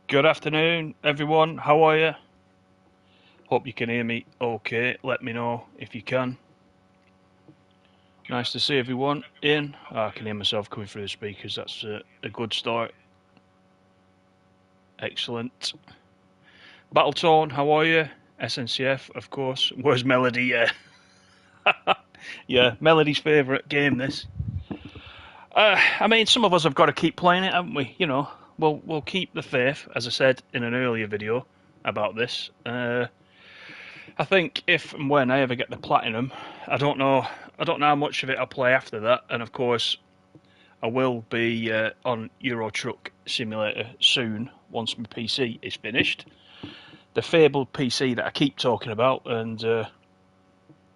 Good afternoon, everyone. How are you? Hope you can hear me okay. Let me know if you can. Nice to see everyone in. I can hear myself coming through the speakers. That's a good start. Excellent. Battletone, how are you? SNCF, of course. Where's Melody? Yeah. Yeah, Melody's favourite game, this. I mean, some of us have got to keep playing it, haven't we? You know, we'll keep the faith, as I said in an earlier video about this. I think if and when I ever get the platinum, I don't know how much of it I'll play after that. And of course, I will be on Euro Truck Simulator soon once my PC is finished. The fabled PC that I keep talking about, and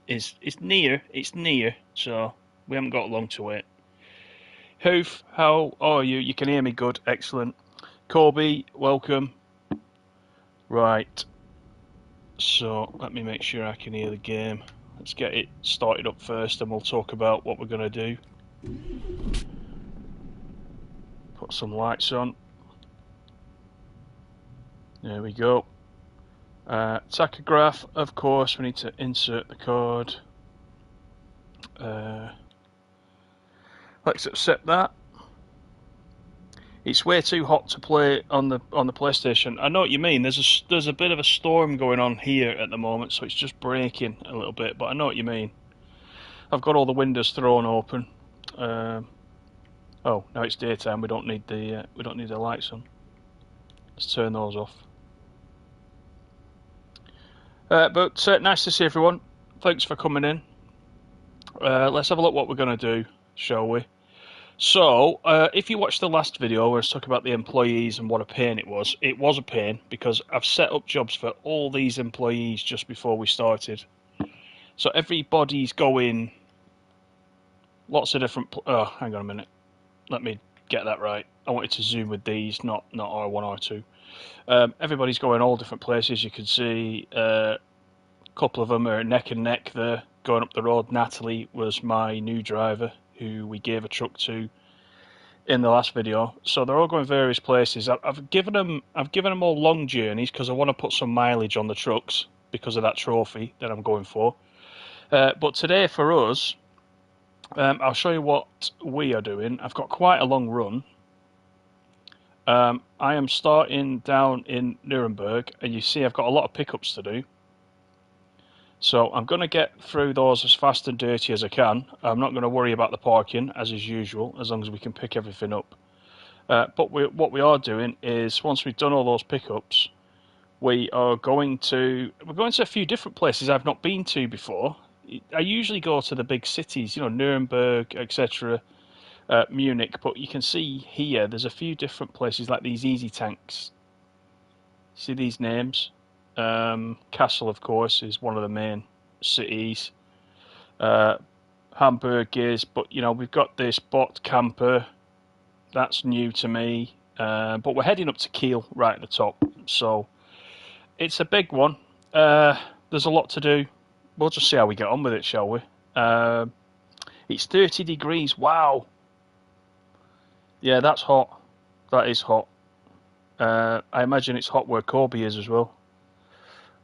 is near. It's near, so we haven't got long to wait. Hoof, how are you? You can hear me good, excellent. Corby, welcome. Right. So let me make sure I can hear the game. Let's get it started up first and we'll talk about what we're going to do. Put some lights on. There we go. Tachograph, of course, we need to insert the code. Let's accept that. It's way too hot to play on the PlayStation. I know what you mean. There's a bit of a storm going on here at the moment, so it's just breaking a little bit. But I know what you mean. I've got all the windows thrown open. Oh, now it's daytime. We don't need the lights on. Let's turn those off. But nice to see everyone. Thanks for coming in. Let's have a look what we're going to do, shall we? So, if you watched the last video where I was talking about the employees and what a pain it was a pain because I've set up jobs for all these employees just before we started. So everybody's going lots of different... Oh, hang on a minute. Let me get that right. I wanted to zoom with these, not R1, R2. Everybody's going all different places. You can see a couple of them are neck and neck there, going up the road. Natalie was my new driver, who we gave a truck to in the last video. So they're all going various places. I've given them all long journeys because I want to put some mileage on the trucks because of that trophy that I'm going for. But today for us, I'll show you what we are doing. I've got quite a long run. I am starting down in Nuremberg, and you see I've got a lot of pickups to do. So I'm going to get through those as fast and dirty as I can. I'm not going to worry about the parking, as is usual, as long as we can pick everything up. But what we are doing is, once we've done all those pickups, we're going to a few different places I've not been to before. I usually go to the big cities, you know, Nuremberg, etc., Munich, but you can see here there's a few different places like these easy tanks. See these names? Kassel, of course, is one of the main cities. Hamburg is, but you know, we've got this bot camper. That's new to me. But we're heading up to Kiel right at the top. So it's a big one. There's a lot to do. We'll just see how we get on with it, shall we? It's 30 degrees. Wow. Yeah, that's hot. That is hot. I imagine it's hot where Corby is as well.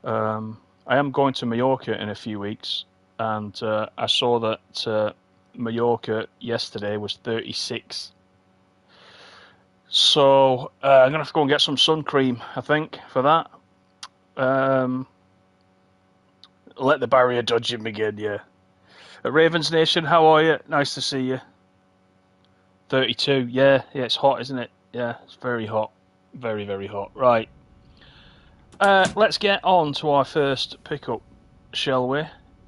I am going to Mallorca in a few weeks, and I saw that Mallorca yesterday was 36. So I'm going to have to go and get some sun cream, I think, for that. Let the barrier dodge him again, yeah. Ravens Nation, how are you? Nice to see you. 32, yeah, it's hot, isn't it? Yeah, it's very hot. Very, very hot. Right. Let's get on to our first pickup, shall we?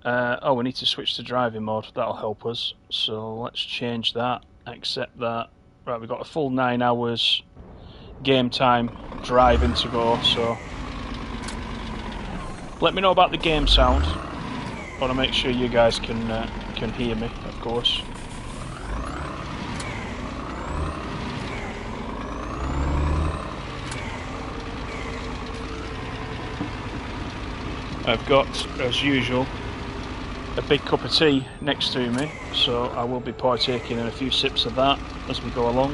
We need to switch to driving mode. That'll help us. So let's change that. Accept that. Right, we've got a full 9 hours game time driving to go. So let me know about the game sound. I want to make sure you guys can hear me, of course. I've got, as usual, a big cup of tea next to me, so I will be partaking in a few sips of that as we go along.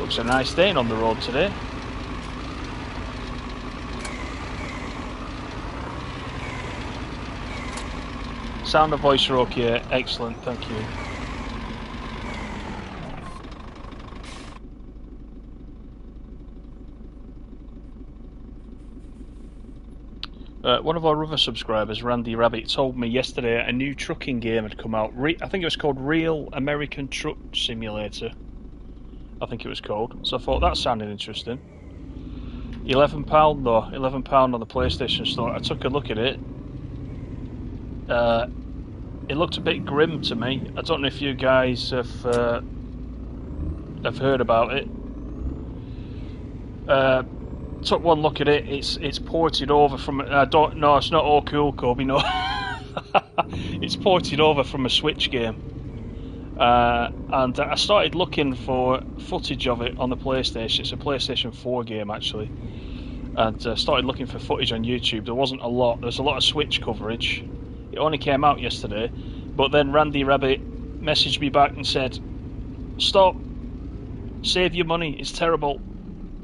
Looks a nice day on the road today. Sound and voice are okay. Excellent, thank you. One of our other subscribers, Randy Rabbit, told me yesterday a new trucking game had come out. I think it was called Real American Truck Simulator. I think it was called. So I thought that sounded interesting. £11 though, £11 on the PlayStation Store. I took a look at it. It looked a bit grim to me. I don't know if you guys have heard about it. Took one look at it. It's ported over from. No, it's not all cool, Kobe. No, it's ported over from a Switch game. And I started looking for footage of it on the PlayStation. It's a PlayStation 4 game actually, and started looking for footage on YouTube. There wasn't a lot. There's a lot of Switch coverage. It only came out yesterday, but then Randy Rabbit messaged me back and said, "Stop! Save your money. It's terrible.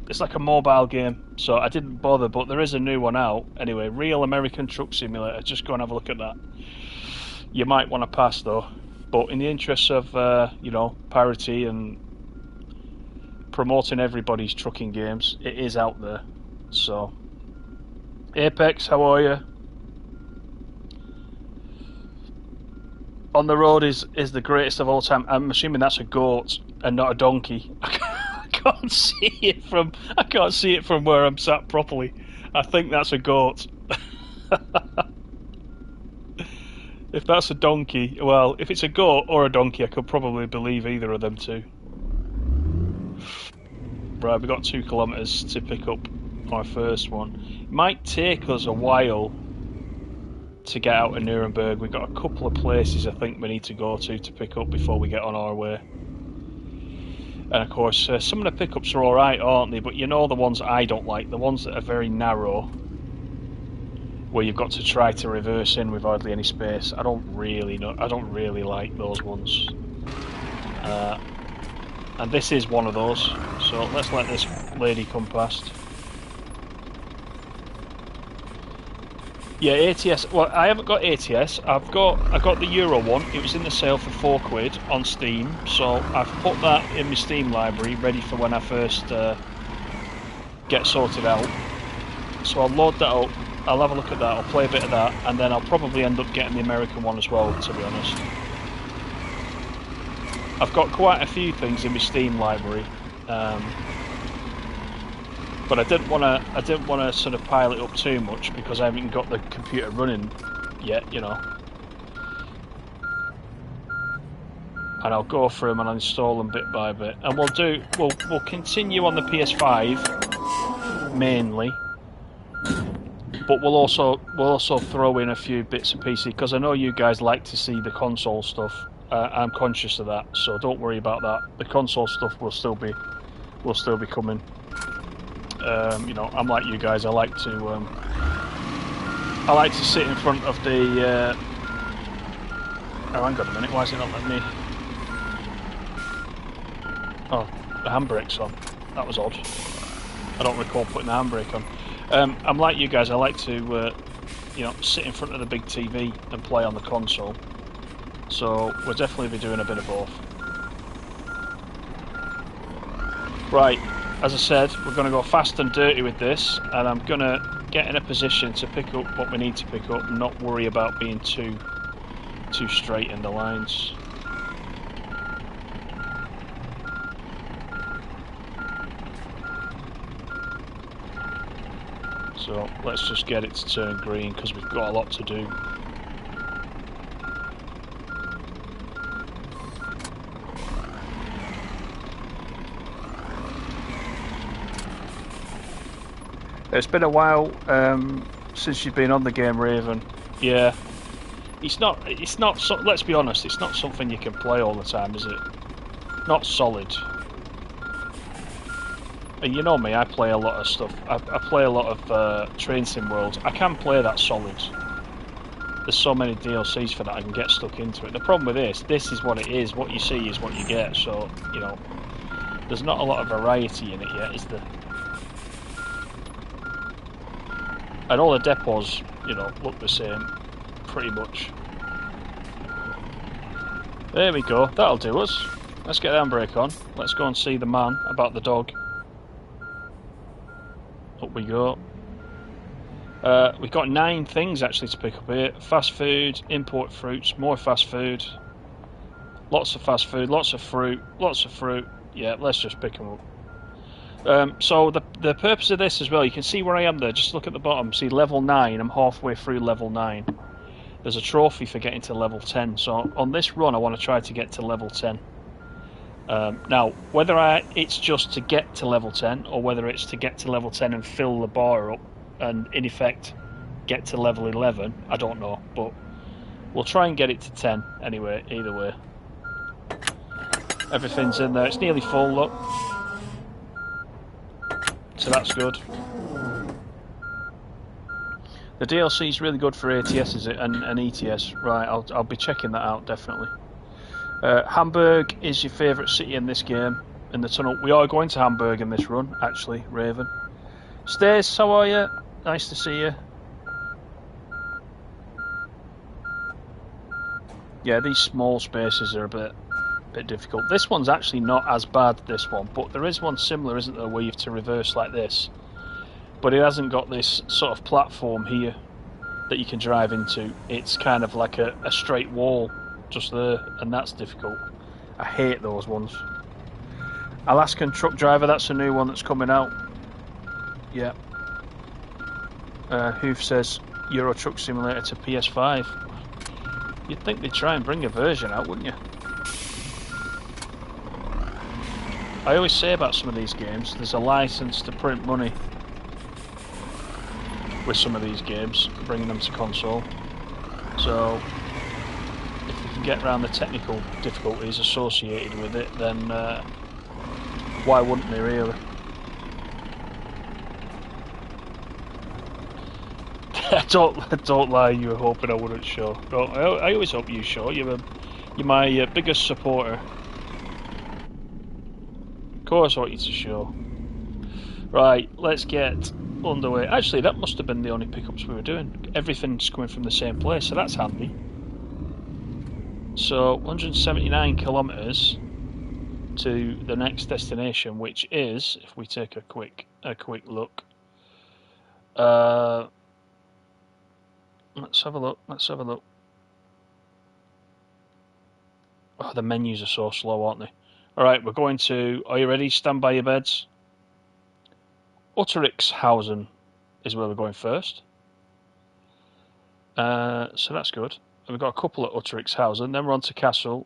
It's like a mobile game." So I didn't bother. But there is a new one out anyway. Real American Truck Simulator. Just go and have a look at that. You might want to pass though. But in the interests of, you know, parity and promoting everybody's trucking games, it is out there. So, Apex, how are you? On the Road is the greatest of all time. I'm assuming that's a goat and not a donkey. I can't see it from where I'm sat properly. I think that's a goat. If that's a donkey, well, if it's a goat or a donkey, I could probably believe either of them two. Right, we've got 2 kilometres to pick up our first one. It might take us a while to get out of Nuremberg. We've got a couple of places I think we need to go to pick up before we get on our way. And of course, some of the pickups are alright, aren't they? But you know the ones I don't like, the ones that are very narrow, where you've got to try to reverse in with hardly any space. I don't really like those ones. And this is one of those. So let's let this lady come past. Yeah, ATS. Well, I haven't got ATS. I got the Euro one. It was in the sale for £4 on Steam. So I've put that in my Steam library, ready for when I first get sorted out. So I'll load that up. I'll have a look at that, I'll play a bit of that, and then I'll probably end up getting the American one as well, to be honest. I've got quite a few things in my Steam library, but I didn't want to sort of pile it up too much because I haven't got the computer running yet, you know. And I'll go through them and install them bit by bit, and we'll continue on the PS5 mainly. But we'll also throw in a few bits of PC because I know you guys like to see the console stuff. I'm conscious of that, so don't worry about that. The console stuff will still be coming. You know, I'm like you guys. I like to sit in front of the. Oh, hang on a minute. Why is it not letting me? Oh, the handbrake's on. That was odd. I don't recall putting the handbrake on. I'm like you guys, I like to, you know, sit in front of the big TV and play on the console. So we'll definitely be doing a bit of both. Right, as I said, we're going to go fast and dirty with this, and I'm going to get in a position to pick up what we need to pick up and not worry about being too straight in the lines. So let's just get it to turn green because we've got a lot to do. It's been a while since you've been on the game, Raven. Yeah, it's not. So, let's be honest. It's not something you can play all the time, is it? Not solid. And you know me, I play a lot of stuff. I play a lot of Train Sim World. I can play that solid. There's so many DLCs for that I can get stuck into it. The problem with this is what it is. What you see is what you get. So, you know, There's not a lot of variety in it yet, is there? And all the depots, you know, look the same, pretty much. There we go, that'll do us. Let's get the handbrake on. Let's go and see the man about the dog. Up we go. We've got 9 things actually to pick up here. Fast food, import fruits, more fast food. Lots of fast food, lots of fruit, lots of fruit. Yeah, let's just pick them up. So the purpose of this as well, you can see where I am there. Just look at the bottom, see level 9, I'm halfway through level 9. There's a trophy for getting to level 10. So on this run I want to try to get to level 10. Now, whether it's just to get to level 10 or whether it's to get to level 10 and fill the bar up and in effect get to level 11, I don't know, but we'll try and get it to 10 anyway, either way. Everything's in there, it's nearly full, look, so that's good. The DLC is really good for ATS, is it, and ETS, right, I'll be checking that out definitely. Hamburg is your favourite city in this game, in the tunnel. We are going to Hamburg in this run, actually, Raven. Stace, how are you? Nice to see you. Yeah, these small spaces are a bit difficult. This one's actually not as bad, this one, but there is one similar, isn't there, where you have to reverse like this. But it hasn't got this sort of platform here that you can drive into. It's kind of like a straight wall just there, and that's difficult. I hate those ones. Alaskan Truck Driver, that's a new one that's coming out. Yeah. Hoof says Euro Truck Simulator to PS5. You'd think they'd try and bring a version out, wouldn't you? I always say about some of these games, there's a license to print money with some of these games, bringing them to console. So if we can get around the technical difficulties associated with it, then why wouldn't they, really? Don't lie, you were hoping I wouldn't show. No, I always hope you show. You're my biggest supporter. Of course I want you to show. Right, let's get underway. Actually, that must have been the only pickups we were doing. Everything's coming from the same place, so that's handy. So 179 kilometers to the next destination, which is, if we take a quick look, let's have a look. Oh, the menus are so slow, aren't they? Alright, we're going to, are you ready? Stand by your beds. OnTheRoadTruckSimulator is where we're going first. So that's good. We've got a couple at OnTheRoadTruckSimulator, then we're on to Kassel,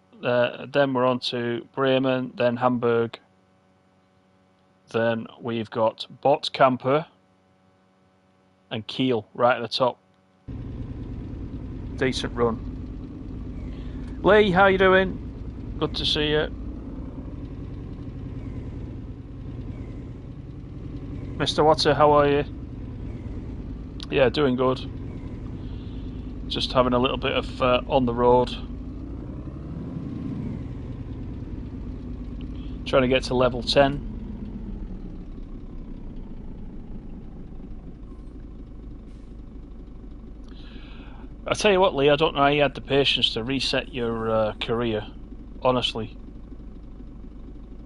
then we're on to Bremen, then Hamburg, then we've got Bot Camper and Kiel right at the top. Decent run. Lee, how you doing? Good to see you. Mr. Water, how are you? Yeah, doing good. Just having a little bit of on the road. Trying to get to level 10. I tell you what, Lee, I don't know how you had the patience to reset your career. Honestly.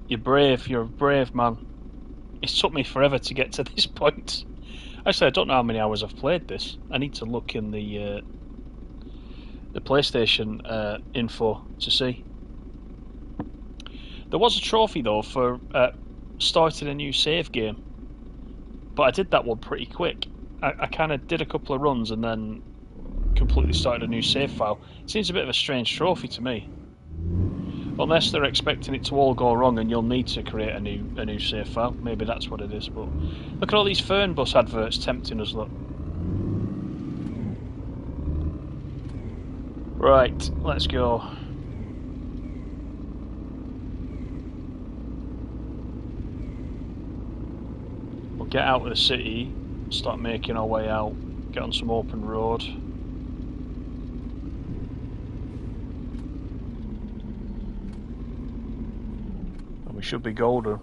You're brave, you're a brave man. It's took me forever to get to this point. Actually, I don't know how many hours I've played this. I need to look in the PlayStation info to see. There was a trophy though for starting a new save game, but I did that one pretty quick. I kind of did a couple of runs and then completely started a new save file. It seems a bit of a strange trophy to me. Unless they're expecting it to all go wrong and you'll need to create a new save file. Maybe that's what it is, but look at all these Fern Bus adverts tempting us, look. Right, let's go. We'll get out of the city, start making our way out, get on some open road. should be golden.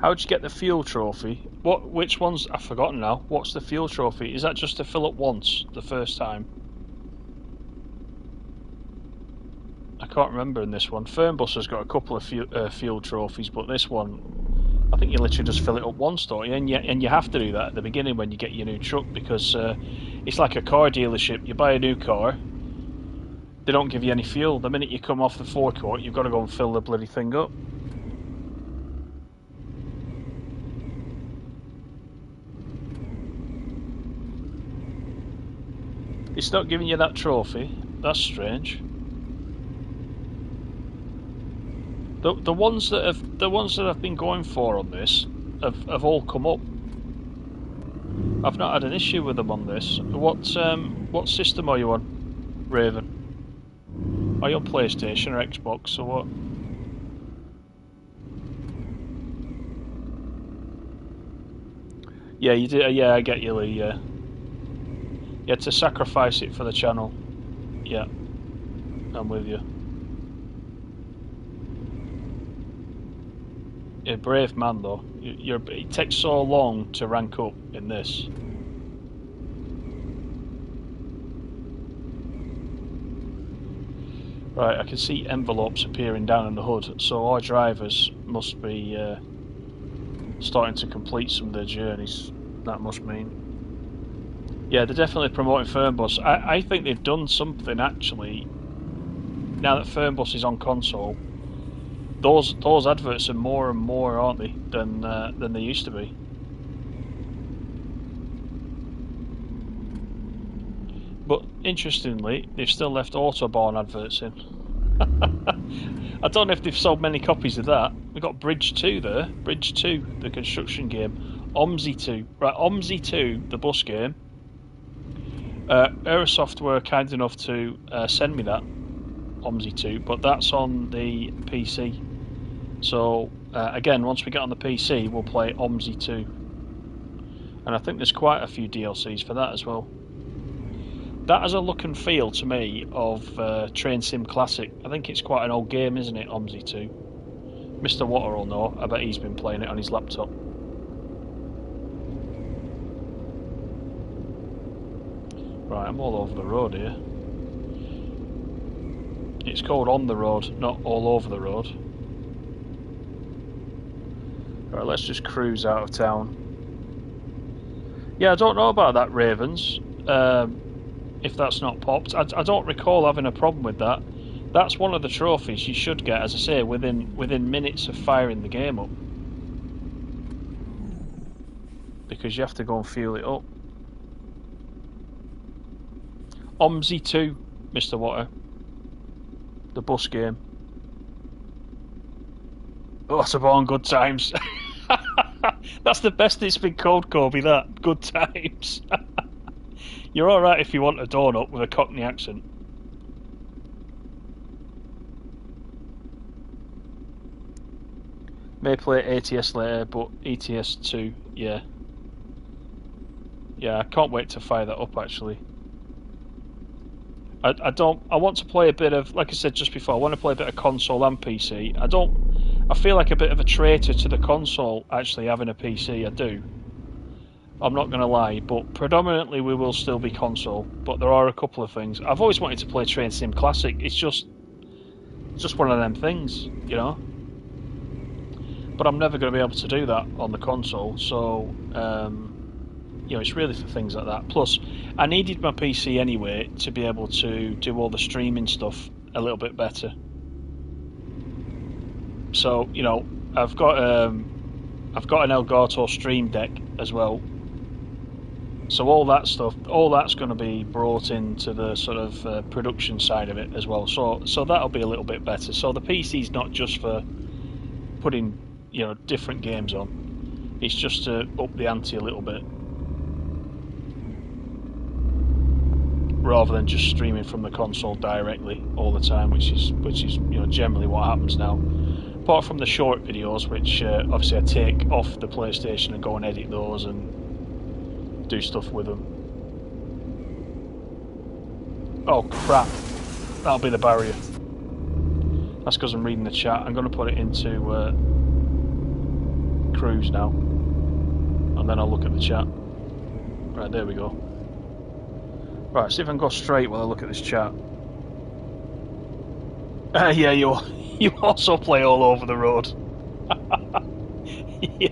How'd you get the fuel trophy? Which one's... I've forgotten now. What's the fuel trophy? Is that just to fill up once, the first time? I can't remember in this one. Fernbus has got a couple of fuel trophies, but this one, I think you literally just fill it up once, don't you? And you have to do that at the beginning when you get your new truck, because it's like a car dealership. You buy a new car, they don't give you any fuel. The minute you come off the forecourt, you've got to go and fill the bloody thing up. It's not giving you that trophy. That's strange. The ones that I've been going for on this have all come up. I've not had an issue with them on this. What system are you on, Raven? Are you on PlayStation or Xbox or what? Yeah, you did. Yeah, I get you, Lee. Yeah. You had to sacrifice it for the channel. Yeah, I'm with you. You're a brave man, though. It takes so long to rank up in this. Right, I can see envelopes appearing down in the hood, so our drivers must be starting to complete some of their journeys. That must mean. Yeah, they're definitely promoting Fernbus. I think they've done something, actually. Now that Fernbus is on console, those adverts are more and more, aren't they, than they used to be. But interestingly, they've still left Autobahn adverts in. I don't know if they've sold many copies of that. We've got Bridge 2 there. Bridge 2, the construction game. OMSI 2. Right, OMSI 2, the bus game. Aerosoft were kind enough to send me that, OMSI 2, but that's on the PC. So, again, once we get on the PC, we'll play OMSI 2. And I think there's quite a few DLCs for that as well. That has a look and feel to me of Train Sim Classic. I think it's quite an old game, isn't it, OMSI 2? Mr. Water will know. I bet he's been playing it on his laptop. Right, I'm all over the road here. It's called On The Road, not All Over The Road. Right, let's just cruise out of town. Yeah, I don't know about that, Ravens. If that's not popped. I don't recall having a problem with that. That's one of the trophies you should get, as I say, within minutes of firing the game up. Because you have to go and fuel it up. OMSI 2, Mr. Water. The bus game. Autobahn, good times. That's the best it's been called, Kobe, that. Good times. You're alright if you want a donut with a Cockney accent. May play ATS later, but ETS 2, yeah. Yeah, I can't wait to fire that up, actually. I want to play a bit of, like I said just before, I want to play a bit of console and PC. I feel like a bit of a traitor to the console actually having a PC, I do. I'm not going to lie, but predominantly we will still be console, but there are a couple of things. I've always wanted to play Train Sim Classic, it's just one of them things, you know? But I'm never going to be able to do that on the console, so, you know, it's really for things like that. Plus, I needed my PC anyway to be able to do all the streaming stuff a little bit better. So, you know, I've got an Elgato Stream Deck as well. So all that stuff, all that's going to be brought into the sort of production side of it as well. So that'll be a little bit better. So the PC's not just for putting, you know, different games on. It's just to up the ante a little bit, rather than just streaming from the console directly all the time, which is you know, generally what happens now. Apart from the short videos, which obviously I take off the PlayStation and go and edit those and do stuff with them. Oh crap! That'll be the barrier. That's because I'm reading the chat. I'm going to put it into cruise now, and then I'll look at the chat. Right, there we go. Right, see if I can go straight while I look at this chat. Yeah, you also play all over the road. Yeah.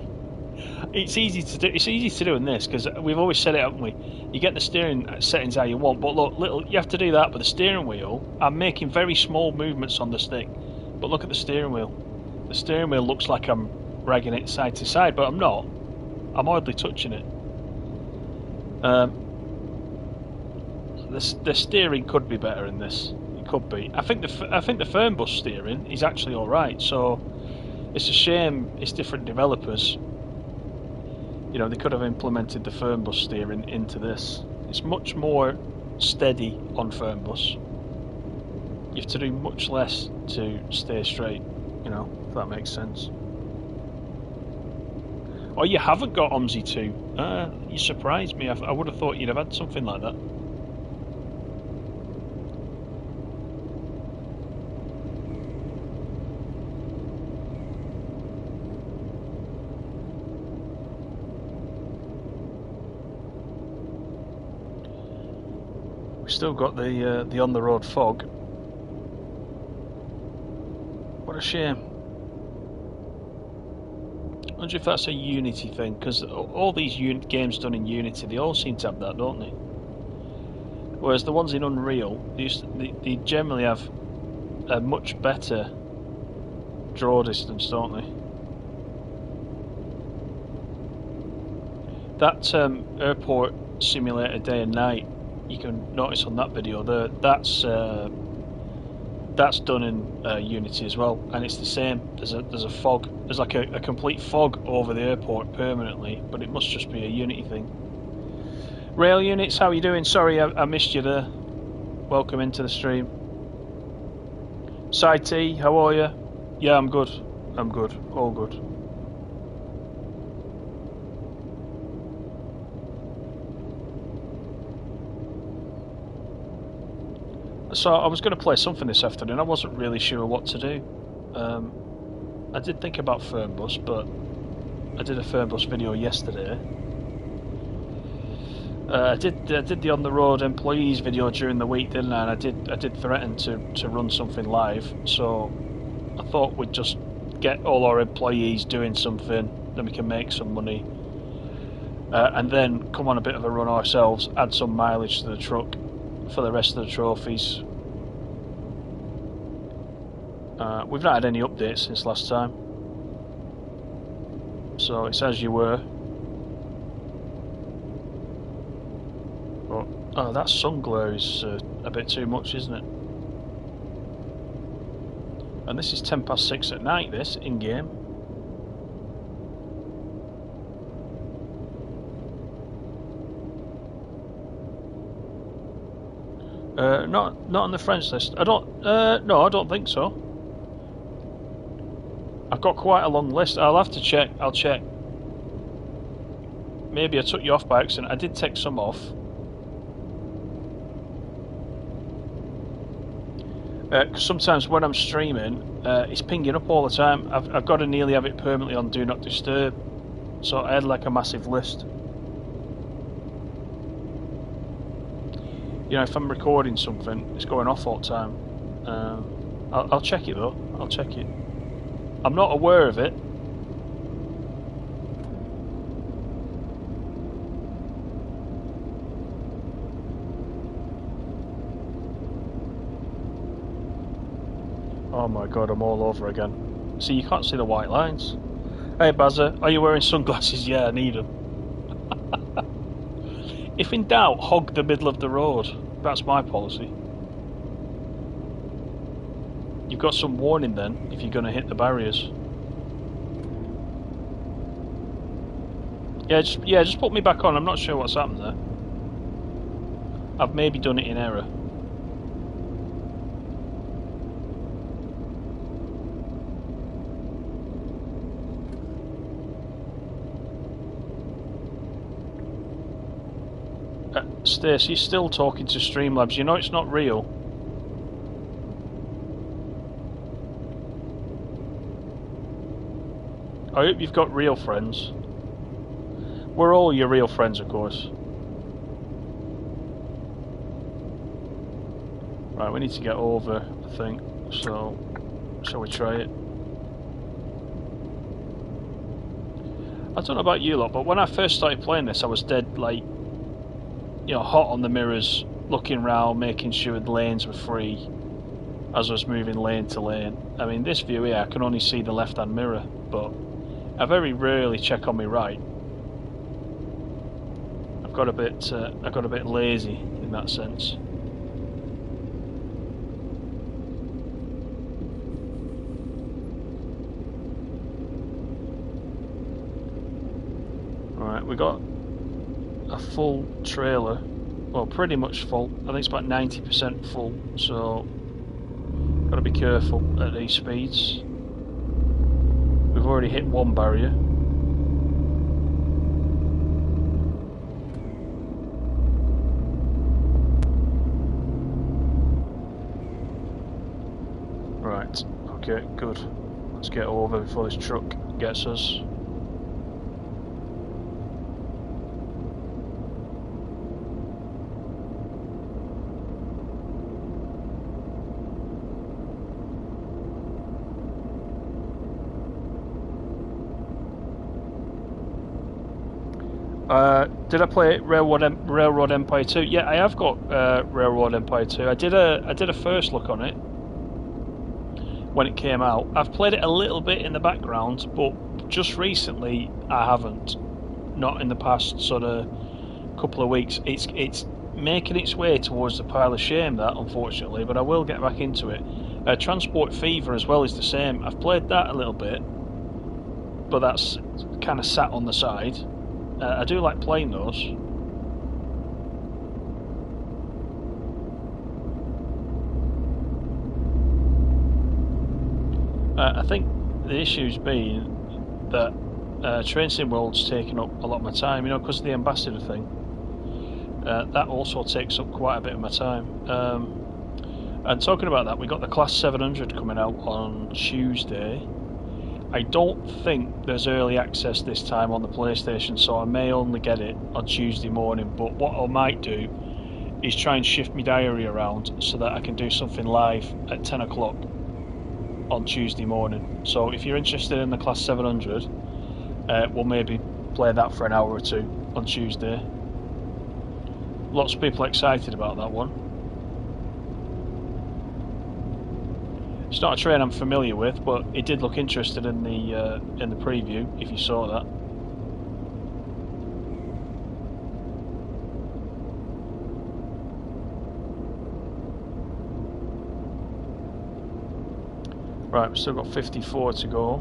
It's easy to do. It's easy to do in this because we've always said it, haven't we? You get the steering settings how you want, but look, you have to do that. But the steering wheel, I'm making very small movements on the stick. But look at the steering wheel. The steering wheel looks like I'm dragging it side to side, but I'm not. I'm hardly touching it. The steering could be better in this. It could be. I think the firm bus steering is actually all right. So it's a shame it's different developers. You know, they could have implemented the firm bus steering into this. It's much more steady on firm bus. You have to do much less to stay straight, you know, if that makes sense. Oh, you haven't got OMSI 2? You surprised me. I would have thought you'd have had something like that. We've still got the on the road fog. What a shame. I wonder if that's a Unity thing, because all these games done in Unity, they all seem to have that, don't they? Whereas the ones in Unreal, they generally have a much better draw distance, don't they? That airport simulator day and night, you can notice on that video there, that's done in Unity as well, and it's the same. There's a fog. There's like a complete fog over the airport permanently, but it must just be a Unity thing. Rail Units, how are you doing? Sorry, I missed you there. Welcome into the stream. Side T, how are you? Yeah, I'm good. I'm good. All good. So I was going to play something this afternoon. I wasn't really sure what to do. I did think about Fernbus, but I did a Fernbus video yesterday. I did the on the road employees video during the week, didn't I? And I did threaten to run something live. So I thought we'd just get all our employees doing something, then we can make some money, and then come on a bit of a run ourselves, add some mileage to the truck for the rest of the trophies. We've not had any updates since last time, so it's as you were. But, oh, that sun glare is a bit too much, isn't it? And this is 6:10 at night, this, in-game. Not on the friends list. I don't. No, I don't think so. I've got quite a long list. I'll have to check. I'll check. Maybe I took you off by accident. I did take some off. Cause sometimes when I'm streaming, it's pinging up all the time. I've got to nearly have it permanently on Do Not Disturb. So I had like a massive list. You know, if I'm recording something, it's going off all the time. I'll check it though. I'll check it. I'm not aware of it. Oh my god, I'm all over again. See, you can't see the white lines. Hey Bazza, are you wearing sunglasses? Yeah, I need them. If in doubt, hog the middle of the road. That's my policy. You've got some warning then, if you're going to hit the barriers. Yeah, just put me back on. I'm not sure what's happened there. I've maybe done it in error. Stace, you're still talking to Streamlabs. You know it's not real. I hope you've got real friends. We're all your real friends, of course. Right, we need to get over, I think. So, shall we try it? I don't know about you lot, but when I first started playing this, I was dead, like, you know, hot on the mirrors, looking round, making sure the lanes were free as I was moving lane to lane. I mean, this view here, I can only see the left-hand mirror, but I very rarely check on my right. I got a bit lazy in that sense. Right, we got a full trailer, well, pretty much full. I think it's about 90% full, so got to be careful at these speeds. We've already hit one barrier. Right, okay, good. Let's get over before this truck gets us. Did I play Railroad Empire 2? Yeah, I have got Railroad Empire 2. I did a first look on it when it came out. I've played it a little bit in the background, but just recently I haven't. Not in the past sort of couple of weeks. It's making its way towards the pile of shame, that, unfortunately, but I will get back into it. Transport Fever as well is the same. I've played that a little bit, but that's kind of sat on the side. I do like playing those. I think the issue's been that Train Sim World's taken up a lot of my time, you know, because of the ambassador thing. That also takes up quite a bit of my time. And talking about that, we got the Class 700 coming out on Tuesday. I don't think there's early access this time on the PlayStation, so I may only get it on Tuesday morning. But what I might do is try and shift my diary around so that I can do something live at 10 o'clock on Tuesday morning. So if you're interested in the Class 700, we'll maybe play that for an hour or two on Tuesday. Lots of people excited about that one. It's not a train I'm familiar with, but it did look interesting in the preview, if you saw that. Right, we've still got 54 to go.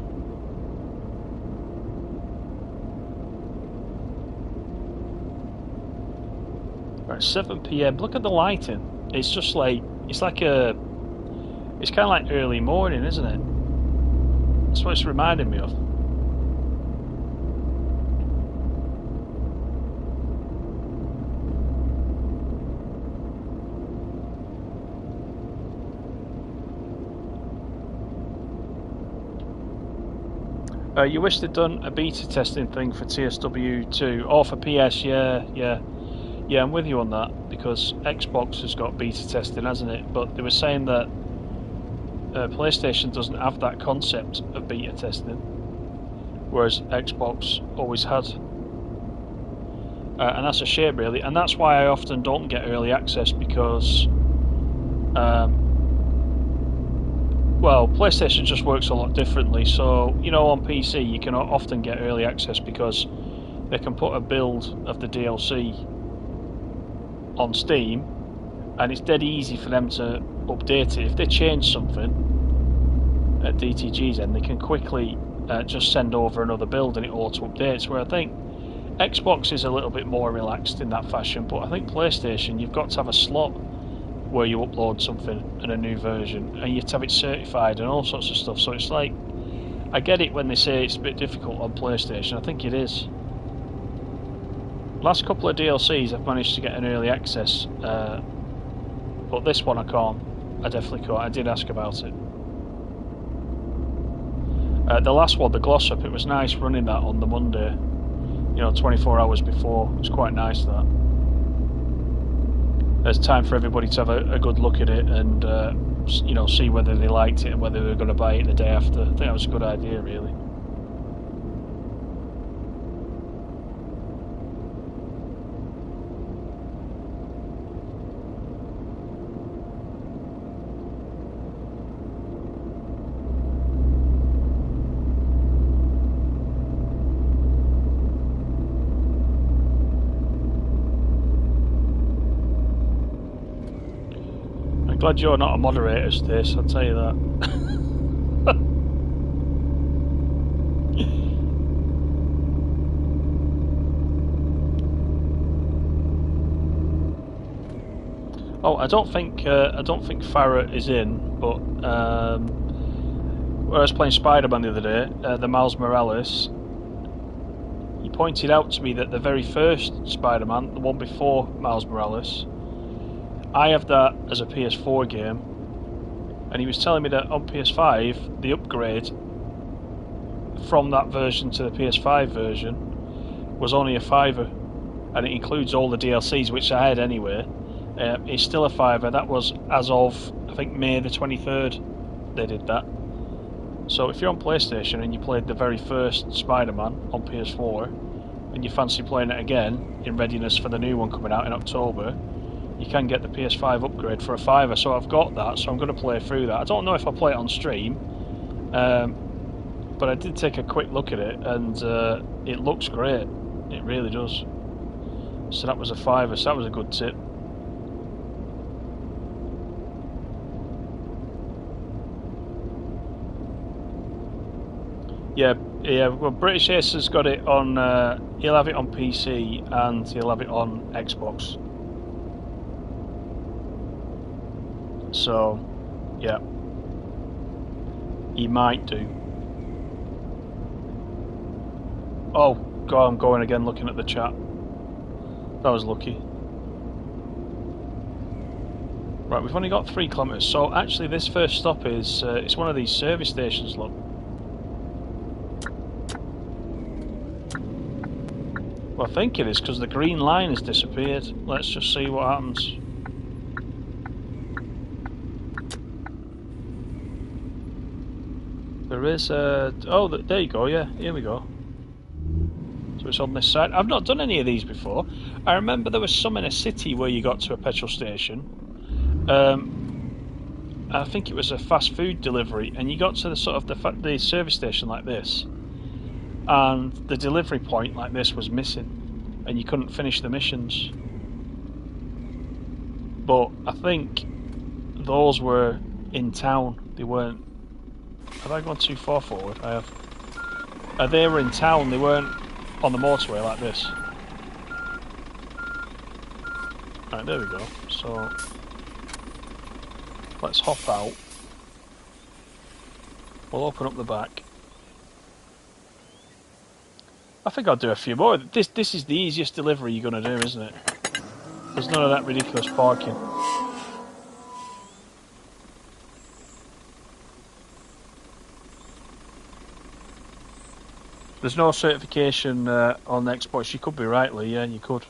Right, 7 PM. Look at the lighting. It's just like, it's kind of like early morning, isn't it? That's what it's reminding me of. You wish they'd done a beta testing thing for TSW2 or for PS, yeah, I'm with you on that, because Xbox has got beta testing, hasn't it? But they were saying that PlayStation doesn't have that concept of beta testing, whereas Xbox always had. And that's a shame, really, and that's why I often don't get early access, because well, PlayStation just works a lot differently. So, you know, on PC you can often get early access because they can put a build of the DLC on Steam, and it's dead easy for them to update it. If they change something at DTG's end, they can quickly just send over another build and it auto updates, where I think Xbox is a little bit more relaxed in that fashion, but I think PlayStation, you've got to have a slot where you upload something in a new version, and you have to have it certified and all sorts of stuff. So it's like, I get it when they say it's a bit difficult on PlayStation. I think it is. Last couple of DLCs I've managed to get an early access, but this one I can't. I definitely can't. I did ask about it. The last one, the Glossop, it was nice running that on the Monday. You know, 24 hours before. It was quite nice, that. There's time for everybody to have a good look at it and, you know, see whether they liked it and whether they were going to buy it the day after. I think that was a good idea, really. Glad you're not a moderator, Stace, I'll tell you that. Oh, I don't think Farah is in, but when I was playing Spider-Man the other day, the Miles Morales, he pointed out to me that the very first Spider-Man, the one before Miles Morales, I have that as a PS4 game, and he was telling me that on PS5 the upgrade from that version to the PS5 version was only a £5, and it includes all the DLCs, which I had anyway. It's still a £5. That was as of, I think, May the 23rd they did that. So if you're on PlayStation and you played the very first Spider-Man on PS4 and you fancy playing it again in readiness for the new one coming out in October, you can get the PS5 upgrade for a £5. So I've got that, so I'm going to play through that. I don't know if I'll play it on stream, but I did take a quick look at it, and it looks great. It really does. So that was a £5, so that was a good tip. Yeah, well, British Ace has got it on, he'll have it on PC and he'll have it on Xbox. So, yeah, he might do. Oh, God, I'm going again looking at the chat. That was lucky. Right, we've only got 3 kilometres, so actually this first stop is, it's one of these service stations, look. Well, I think it is, because the green line has disappeared. Let's just see what happens. There is a... Oh, there you go, yeah, here we go. So it's on this side. I've not done any of these before. I remember there was some in a city where you got to a petrol station. I think it was a fast food delivery, and you got to the sort of the service station like this, and the delivery point like this was missing, and you couldn't finish the missions. But I think those were in town. They weren't... Have I gone too far forward? I have. They were in town. They weren't on the motorway like this. Right, there we go. So let's hop out. We'll open up the back. I think I'll do a few more. This is the easiest delivery you're going to do, isn't it? There's none of that ridiculous parking. There's no certification on Xbox. You could be right, Lee. Yeah, you could.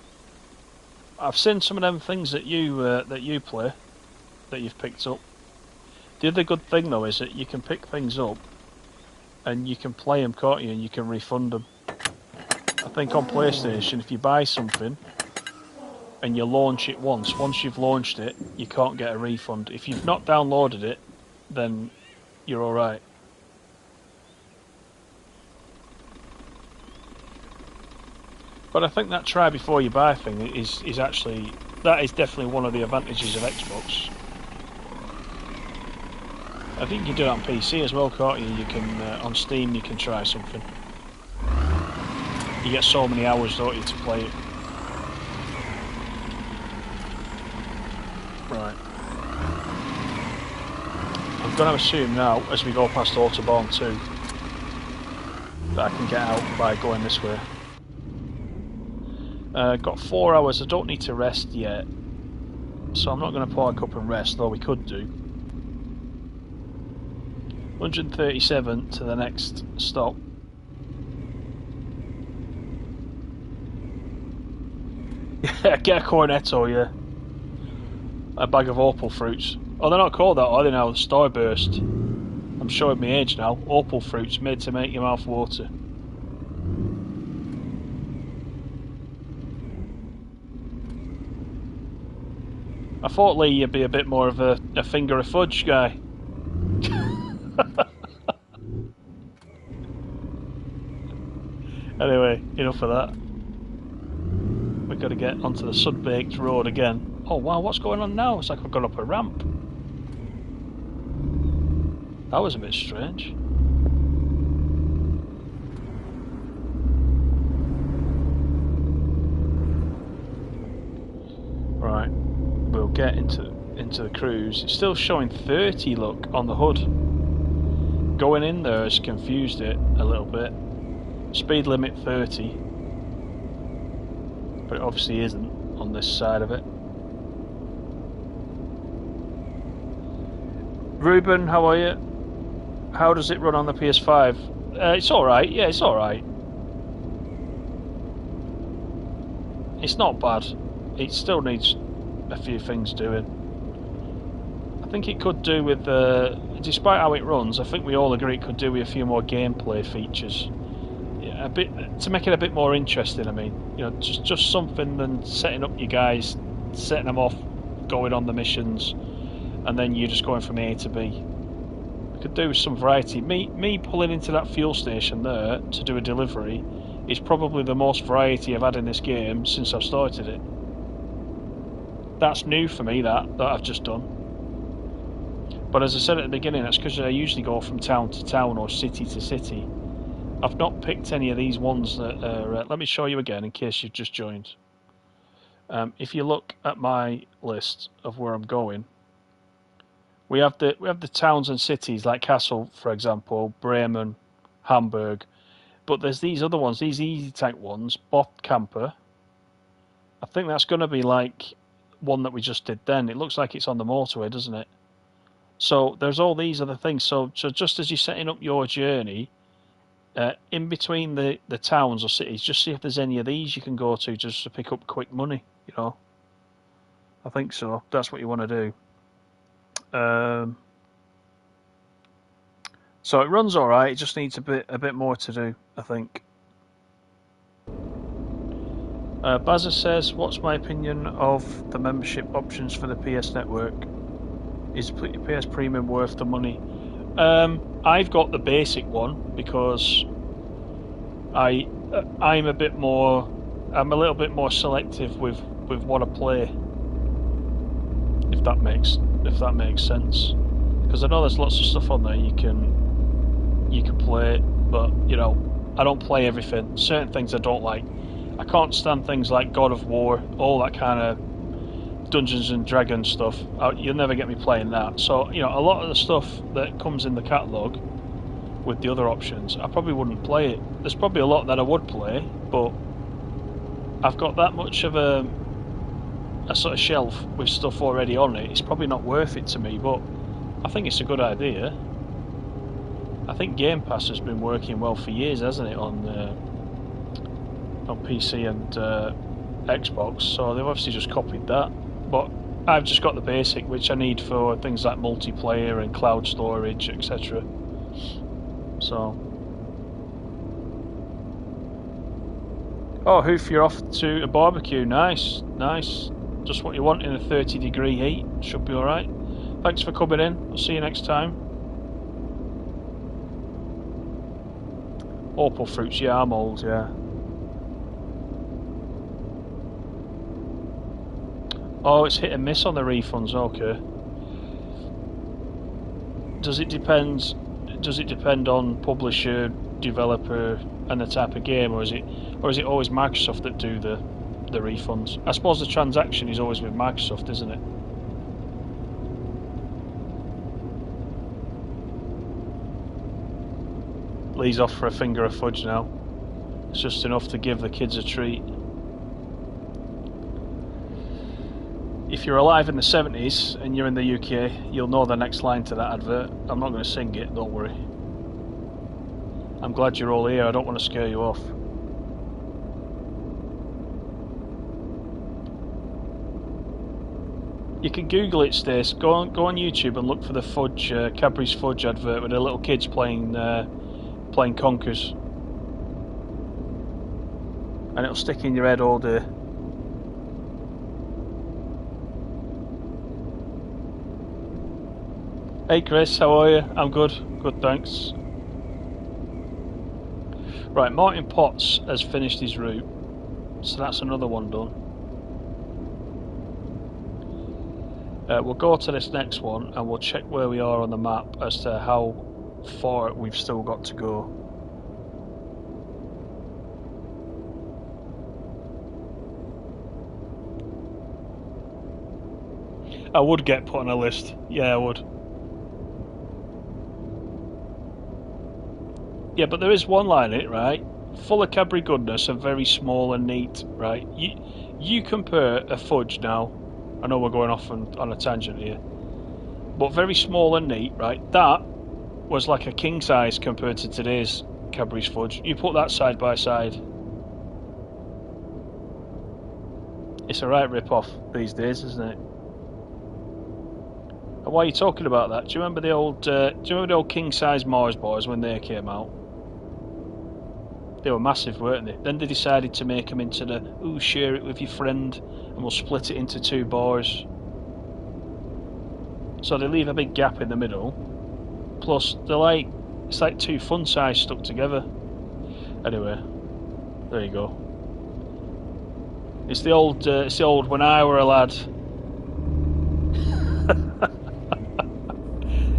I've seen some of them things that you play, that you've picked up. The other good thing though is that you can pick things up, and you can play them, can't you? And you can refund them. I think on PlayStation, if you buy something and you launch it once you've launched it, you can't get a refund. If you've not downloaded it, then you're all right. But I think that try before you buy thing is actually, that is definitely one of the advantages of Xbox. I think you can do it on PC as well, can't you? You can, on Steam, you can try something. You get so many hours, don't you, to play it. Right. I'm going to assume now, as we go past Autobahn 2, that I can get out by going this way. Got 4 hours. I don't need to rest yet, so I'm not going to park up and rest, though we could do. 137 to the next stop. Yeah, get a cornetto, yeah. A bag of opal fruits. Oh, they're not called that, are they now? Starburst. I'm showing my age now. Opal fruits made to make your mouth water. I thought, Lee, you'd be a bit more of a finger of fudge guy. Anyway, enough of that. We've got to get onto the sun-baked road again. Oh wow, what's going on now? It's like I've gone up a ramp. That was a bit strange. Right, we'll get into the cruise. It's still showing 30, look, on the hood. Going in there has confused it a little bit. Speed limit 30. But it obviously isn't on this side of it. Ruben, how are you? How does it run on the PS5? It's alright, yeah, it's alright. It's not bad. It still needs a few things doing. I think it could do with, despite how it runs, I think we all agree it could do with a few more gameplay features. Yeah, a bit to make it a bit more interesting. I mean, you know, just something than setting up you guys, setting them off, going on the missions, and then you're just going from A to B. We could do some variety. Me pulling into that fuel station there to do a delivery is probably the most variety I've had in this game since I've started it. That's new for me, that I've just done. But as I said at the beginning, that's because I usually go from town to town or city to city. I've not picked any of these ones that are... let me show you again in case you've just joined. If you look at my list of where I'm going, we have the towns and cities like Kassel, for example, Bremen, Hamburg. But there's these other ones, these easy tank ones, Bot Camper. I think that's going to be like one that we just did then. It looks like it's on the motorway, doesn't it? So there's all these other things. So just as you're setting up your journey, in between the towns or cities, just see if there's any of these you can go to just to pick up quick money, you know. I think so. That's what you want to do. So it runs alright, it just needs a bit more to do, I think. Bazza says, what's my opinion of the membership options for the PS Network? Is PS Premium worth the money? I've got the basic one because I'm a little bit more selective with what I play. If that makes sense. Because I know there's lots of stuff on there you can play, but you know, I don't play everything. Certain things I don't like. I can't stand things like God of War, all that kind of Dungeons and Dragons stuff. You'll never get me playing that. So, you know, a lot of the stuff that comes in the catalogue with the other options, I probably wouldn't play it. There's probably a lot that I would play, but I've got that much of a sort of shelf with stuff already on it. It's probably not worth it to me, but I think it's a good idea. I think Game Pass has been working well for years, hasn't it, on PC and Xbox, so they've obviously just copied that. But I've just got the basic, which I need for things like multiplayer and cloud storage, etc. So, oh, Hoof, you're off to a barbecue. Nice, nice. Just what you want in a 30-degree heat. Should be alright. Thanks for coming in. I'll see you next time. Opal fruits, yeah, I'm old, yeah. Oh, it's hit and miss on the refunds, okay. Does it depend on publisher, developer and the type of game, or is it always Microsoft that do the refunds? I suppose the transaction is always with Microsoft, isn't it? Lee's off for a finger of fudge now. It's just enough to give the kids a treat. If you're alive in the 70s and you're in the UK, you'll know the next line to that advert. I'm not going to sing it, don't worry. I'm glad you're all here, I don't want to scare you off. You can Google it, Stace. Go on YouTube and look for the fudge, Cadbury's fudge advert with the little kids playing conkers. And it'll stick in your head all day. Hey Chris, how are you? I'm good. Good, thanks. Right, Martin Potts has finished his route. So that's another one done. We'll go to this next one and we'll check where we are on the map as to how far we've still got to go. I would get put on a list. Yeah, I would. Yeah, but there is one line in it, right? Full of Cadbury goodness and very small and neat, right? You compare a fudge now. I know we're going off on a tangent here, but very small and neat, right? That was like a king size compared to today's Cadbury's fudge. You put that side by side. It's a right rip-off these days, isn't it? And why are you talking about that? Do you remember the old king size Mars boys when they came out? They were massive, weren't they? Then they decided to make them into the share it with your friend and we'll split it into 2 bars. So they leave a big gap in the middle. Plus it's like 2 fun size stuck together. Anyway, there you go. It's the old when I were a lad.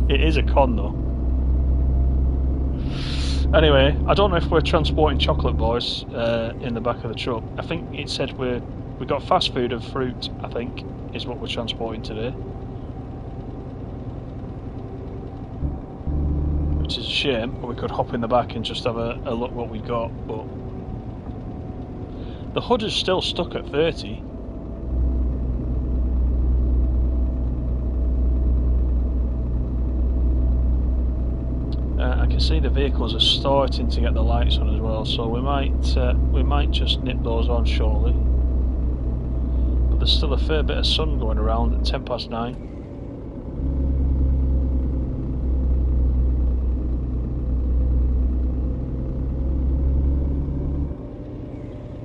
It is a con though. Anyway, I don't know if we're transporting chocolate boys in the back of the truck. I think it said we got fast food and fruit, I think, is what we're transporting today. Which is a shame, but we could hop in the back and just have a look what we got, but the hood is still stuck at 30. I can see the vehicles are starting to get the lights on as well, so we might just nip those on shortly. But there's still a fair bit of sun going around at 9:10.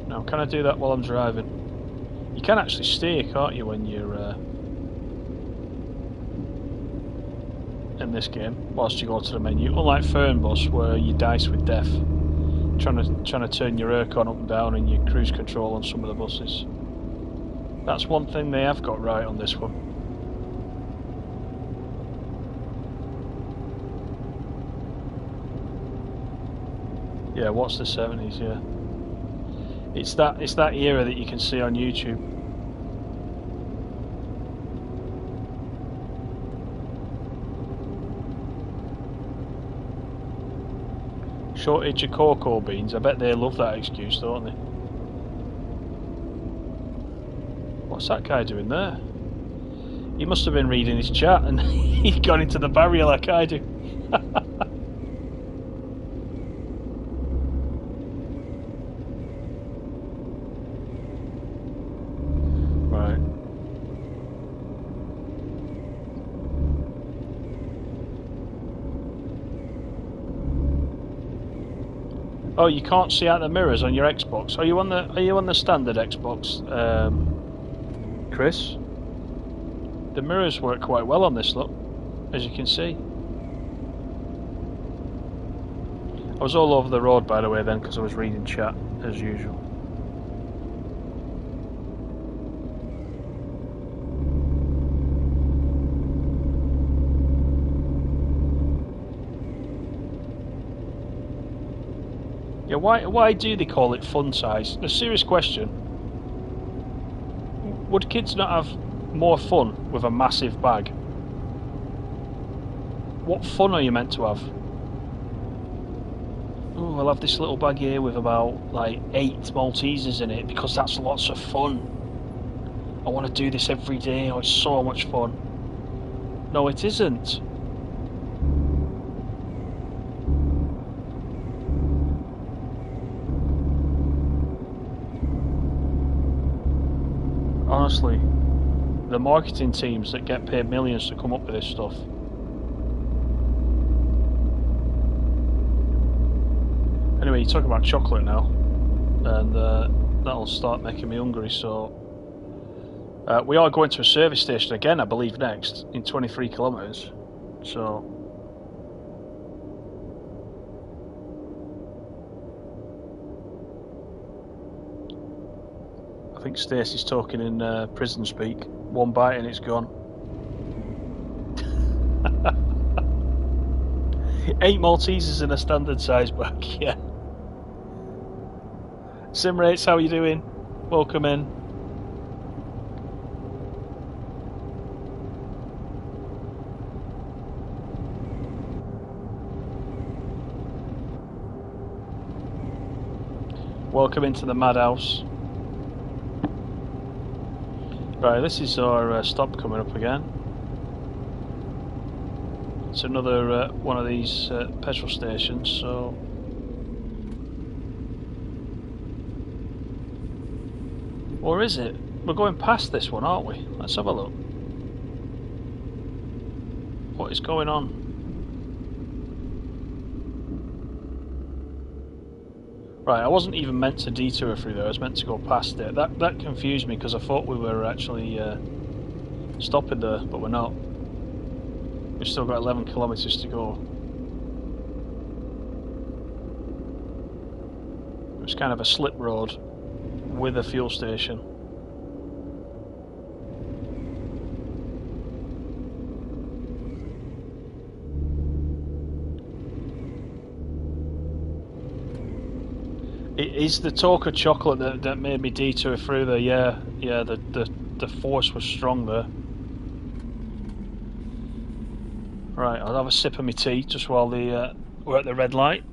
Now, can I do that while I'm driving? You can actually steer, can't you, when you're in this game, whilst you go to the menu, unlike Fernbus where you dice with death, trying to turn your aircon up and down and your cruise control on some of the buses. That's one thing they have got right on this one. Yeah, what's the 70s? Yeah, it's that era that you can see on YouTube. Shortage of cocoa beans. I bet they love that excuse, don't they? What's that guy doing there? He must have been reading his chat and he got into the barrier like I do. Right. Oh, you can't see out the mirrors on your Xbox. Are you on the standard Xbox, Chris? The mirrors work quite well on this, look, as you can see. I was all over the road, by the way, then, because I was reading chat as usual. Yeah, why do they call it fun size? A serious question. Would kids not have more fun with a massive bag? What fun are you meant to have? Oh, I'll have this little bag here with about like 8 Maltesers in it because that's lots of fun. I want to do this every day. Oh, it's so much fun. No, it isn't. Honestly, the marketing teams that get paid millions to come up with this stuff. Anyway, you talk about chocolate now, and that'll start making me hungry, so we are going to a service station again, I believe, next, in 23 kilometres, so I think Stacey's talking in prison speak. One bite and it's gone. 8 Maltesers in a standard size bag, yeah. Simrates, how are you doing? Welcome in. Welcome into the madhouse. Right, this is our stop coming up again. It's another one of these petrol stations, so or is it? We're going past this one, aren't we? Let's have a look. What is going on? Right, I wasn't even meant to detour through there, I was meant to go past it. That confused me because I thought we were actually stopping there, but we're not. We've still got 11 kilometres to go. It's kind of a slip road with a fuel station. It is the talk of chocolate that made me detour through there. Yeah, the force was strong there. Right, I'll have a sip of my tea just while we're at the red light.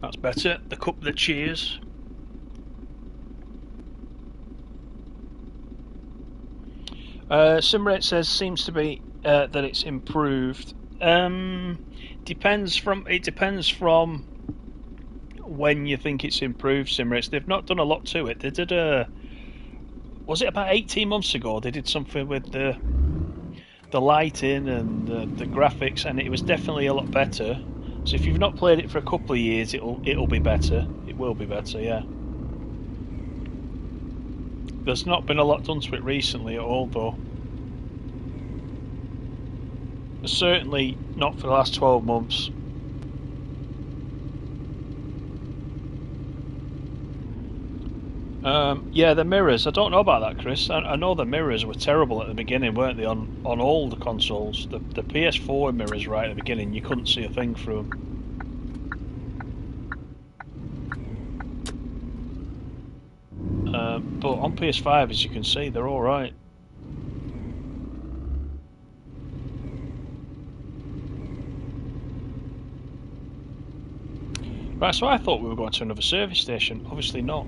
That's better. The cup that cheers. Simrate says seems to be that it's improved. Depends from when you think it's improved, Simrates. They've not done a lot to it. They did was it about 18 months ago? They did something with the lighting and the graphics, and it was definitely a lot better. So if you've not played it for a couple of years, it'll be better. It will be better, yeah. There's not been a lot done to it recently at all, though. Certainly not for the last 12 months. Yeah, the mirrors. I don't know about that, Chris. I know the mirrors were terrible at the beginning, weren't they, on all the consoles? The PS4 mirrors right at the beginning, you couldn't see a thing through them. But on PS5, as you can see, they're all right. Right, so I thought we were going to another service station. Obviously not.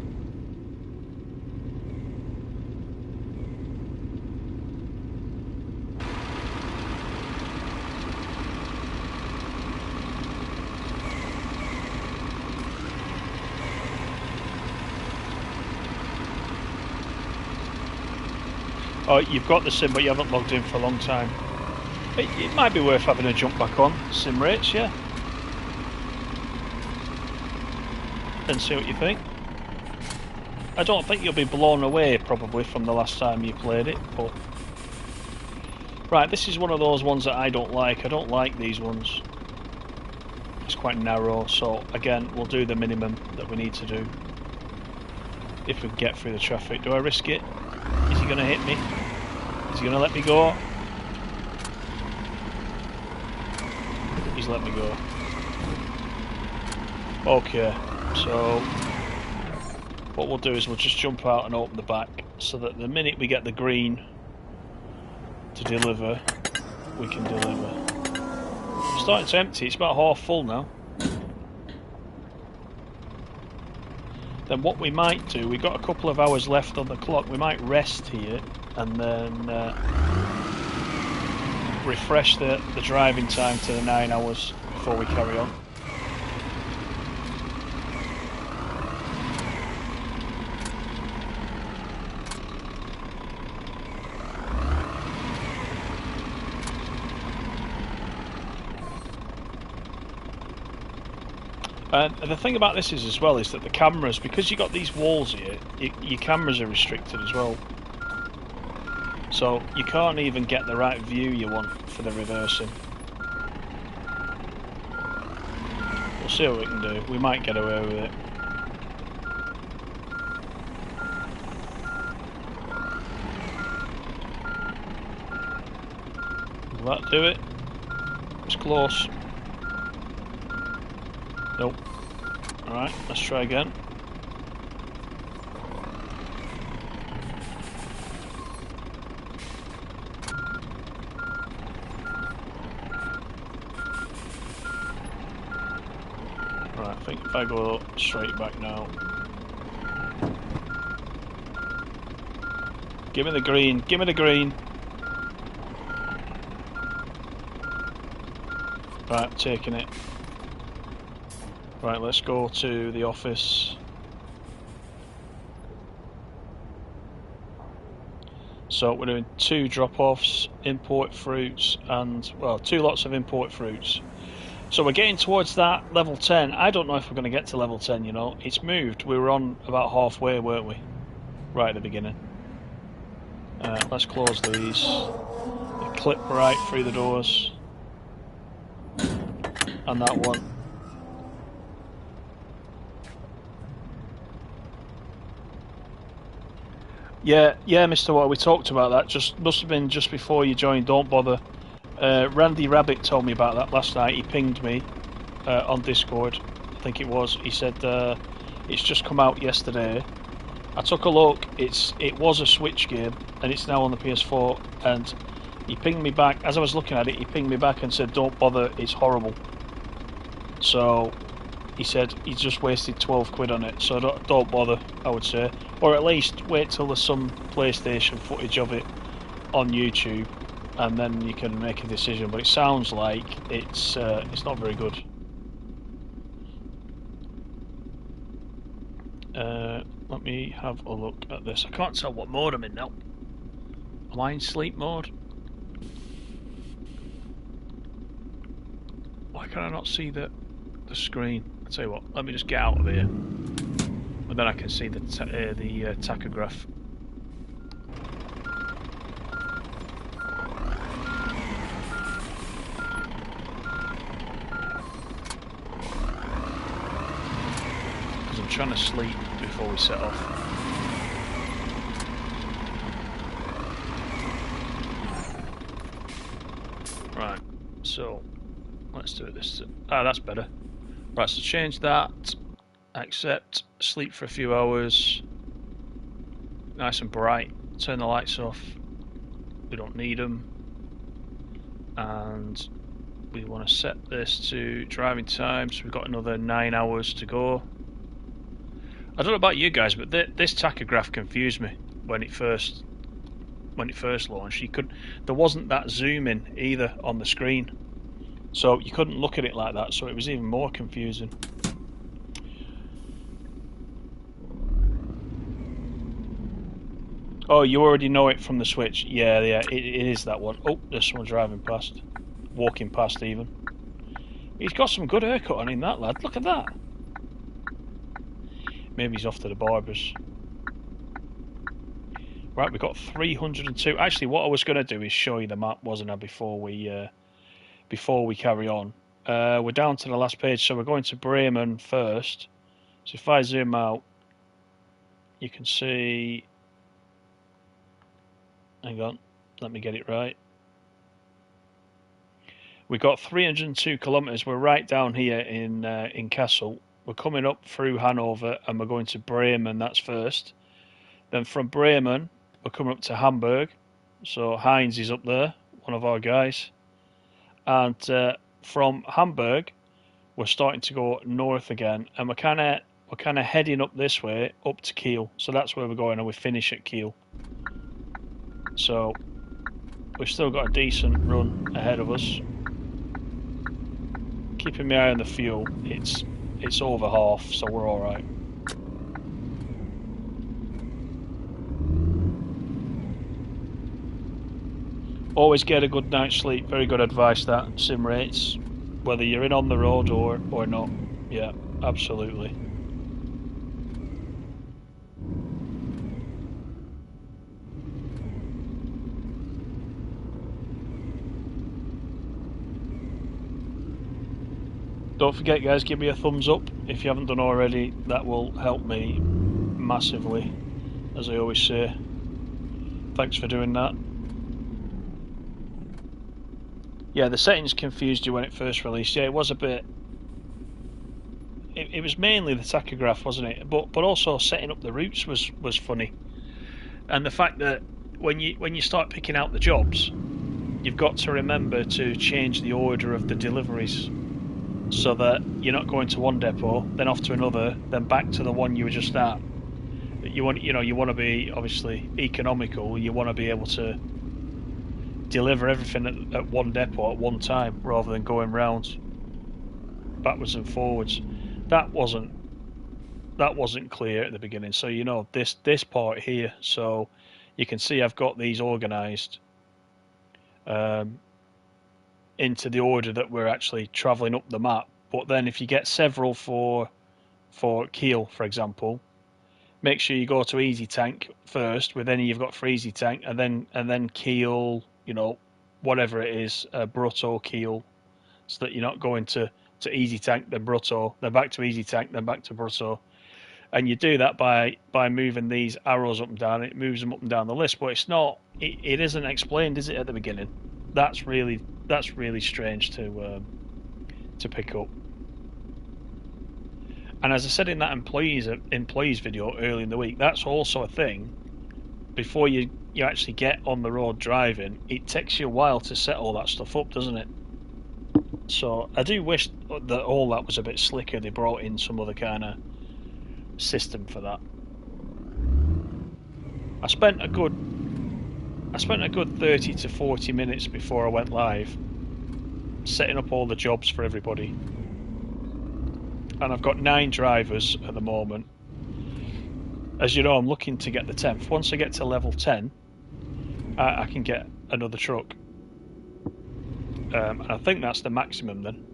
Oh, you've got the sim, but you haven't logged in for a long time. It might be worth having a jump back on sim rates, yeah. And see what you think. I don't think you'll be blown away probably from the last time you played it, but right, this is one of those ones that I don't like. I don't like these ones. It's quite narrow, so again, we'll do the minimum that we need to do if we can get through the traffic. Do I risk it? Is he going to hit me? Is he going to let me go? He's let me go. Okay, so what we'll do is we'll just jump out and open the back so that the minute we get the green to deliver, we can deliver. It's starting to empty, it's about half full now. Then what we might do, we've got a couple of hours left on the clock, we might rest here and then refresh the driving time to the 9 hours before we carry on. And the thing about this is as well is that the cameras, because you've got these walls here, your cameras are restricted as well. So you can't even get the right view you want for the reversing. We'll see what we can do. We might get away with it. Will that do it? It's close. Nope. Alright, let's try again. Right, I think if I go straight back now. Give me the green, give me the green. Right, taking it. Right, let's go to the office. So we're doing 2 drop-offs, import fruits, and, well, 2 lots of import fruits. So we're getting towards that level 10. I don't know if we're going to get to level 10, you know. It's moved. We were on about halfway, weren't we? Right at the beginning. Let's close these. They clip right through the doors. And that one. Yeah, Mr. Watt, we talked about that. Just must have been just before you joined. Don't bother. Randy Rabbit told me about that last night. He pinged me on Discord. I think it was. He said it's just come out yesterday. I took a look. It was a Switch game, and it's now on the PS4. And he pinged me back as I was looking at it. He pinged me back and said, "Don't bother. It's horrible." So he said he's just wasted 12 quid on it. So don't bother, I would say. Or at least wait till there's some PlayStation footage of it on YouTube, and then you can make a decision. But it sounds like it's not very good. Let me have a look at this. I can't tell what mode I'm in now. Am I in sleep mode? Why can I not see the screen? I'll tell you what, let me just get out of here. And then I can see the tachograph. Because I'm trying to sleep before we set off. Right, so let's do it this. Ah, that's better. Right, so change that. Accept. Sleep for a few hours. Nice and bright. Turn the lights off. We don't need them. And we want to set this to driving time. So we've got another 9 hours to go. I don't know about you guys, but this tachograph confused me when it first launched. There wasn't that zoom in either on the screen, so you couldn't look at it like that. So it was even more confusing. Oh, you already know it from the Switch. Yeah, it is that one. Oh, there's someone driving past, walking past even. He's got some good haircut on him, that lad. Look at that. Maybe he's off to the barbers. Right, we've got 302. Actually, what I was going to do is show you the map, wasn't I, before we carry on. We're down to the last page, so we're going to Bremen first. So if I zoom out, you can see... Hang on, let me get it right. We've got 302 kilometres. We're right down here in Kassel. We're coming up through Hanover and we're going to Bremen, that's first. Then from Bremen, we're coming up to Hamburg. So Heinz is up there, one of our guys. and from Hamburg we're starting to go north again, and we're kind of heading up this way up to Kiel. So that's where we're going, and we finish at Kiel. So we've still got a decent run ahead of us. Keeping my eye on the fuel, it's over half, so we're all right. Always get a good night's sleep. Very good advice, that, sim rates, whether you're in on the road or not. Yeah, absolutely. Don't forget, guys, give me a thumbs up if you haven't done already. That will help me massively, as I always say. Thanks for doing that. Yeah, the settings confused you when it first released. Yeah, it was a bit... It was mainly the tachograph, wasn't it? But also setting up the routes was funny. And the fact that when you start picking out the jobs, you've got to remember to change the order of the deliveries, so that you're not going to one depot, then off to another, then back to the one you were just at. You want to be obviously economical. You want to be able to deliver everything at one depot at one time, rather than going round backwards and forwards. That wasn't clear at the beginning. So this part here. So you can see I've got these organised into the order that we're actually travelling up the map. But then if you get several for Kiel, for example, make sure you go to Easy Tank first, with any you've got for Easy Tank, and then Kiel, whatever it is, Brutto, Kiel, so that you're not going to Easy Tank, then Brutto, then back to Easy Tank, then back to Brutto. And you do that by moving these arrows up and down. It moves them up and down the list, but it isn't explained, is it, at the beginning? That's really strange to pick up. And as I said in that employees video early in the week, that's also a thing. Before you actually get on the road driving, it takes you a while to set all that stuff up, doesn't it? So I do wish that all that was a bit slicker. They brought in some other kind of system for that. I spent a good 30 to 40 minutes before I went live setting up all the jobs for everybody, and I've got 9 drivers at the moment. As you know, I'm looking to get the 10th. Once I get to level 10, I can get another truck, and I think that's the maximum then.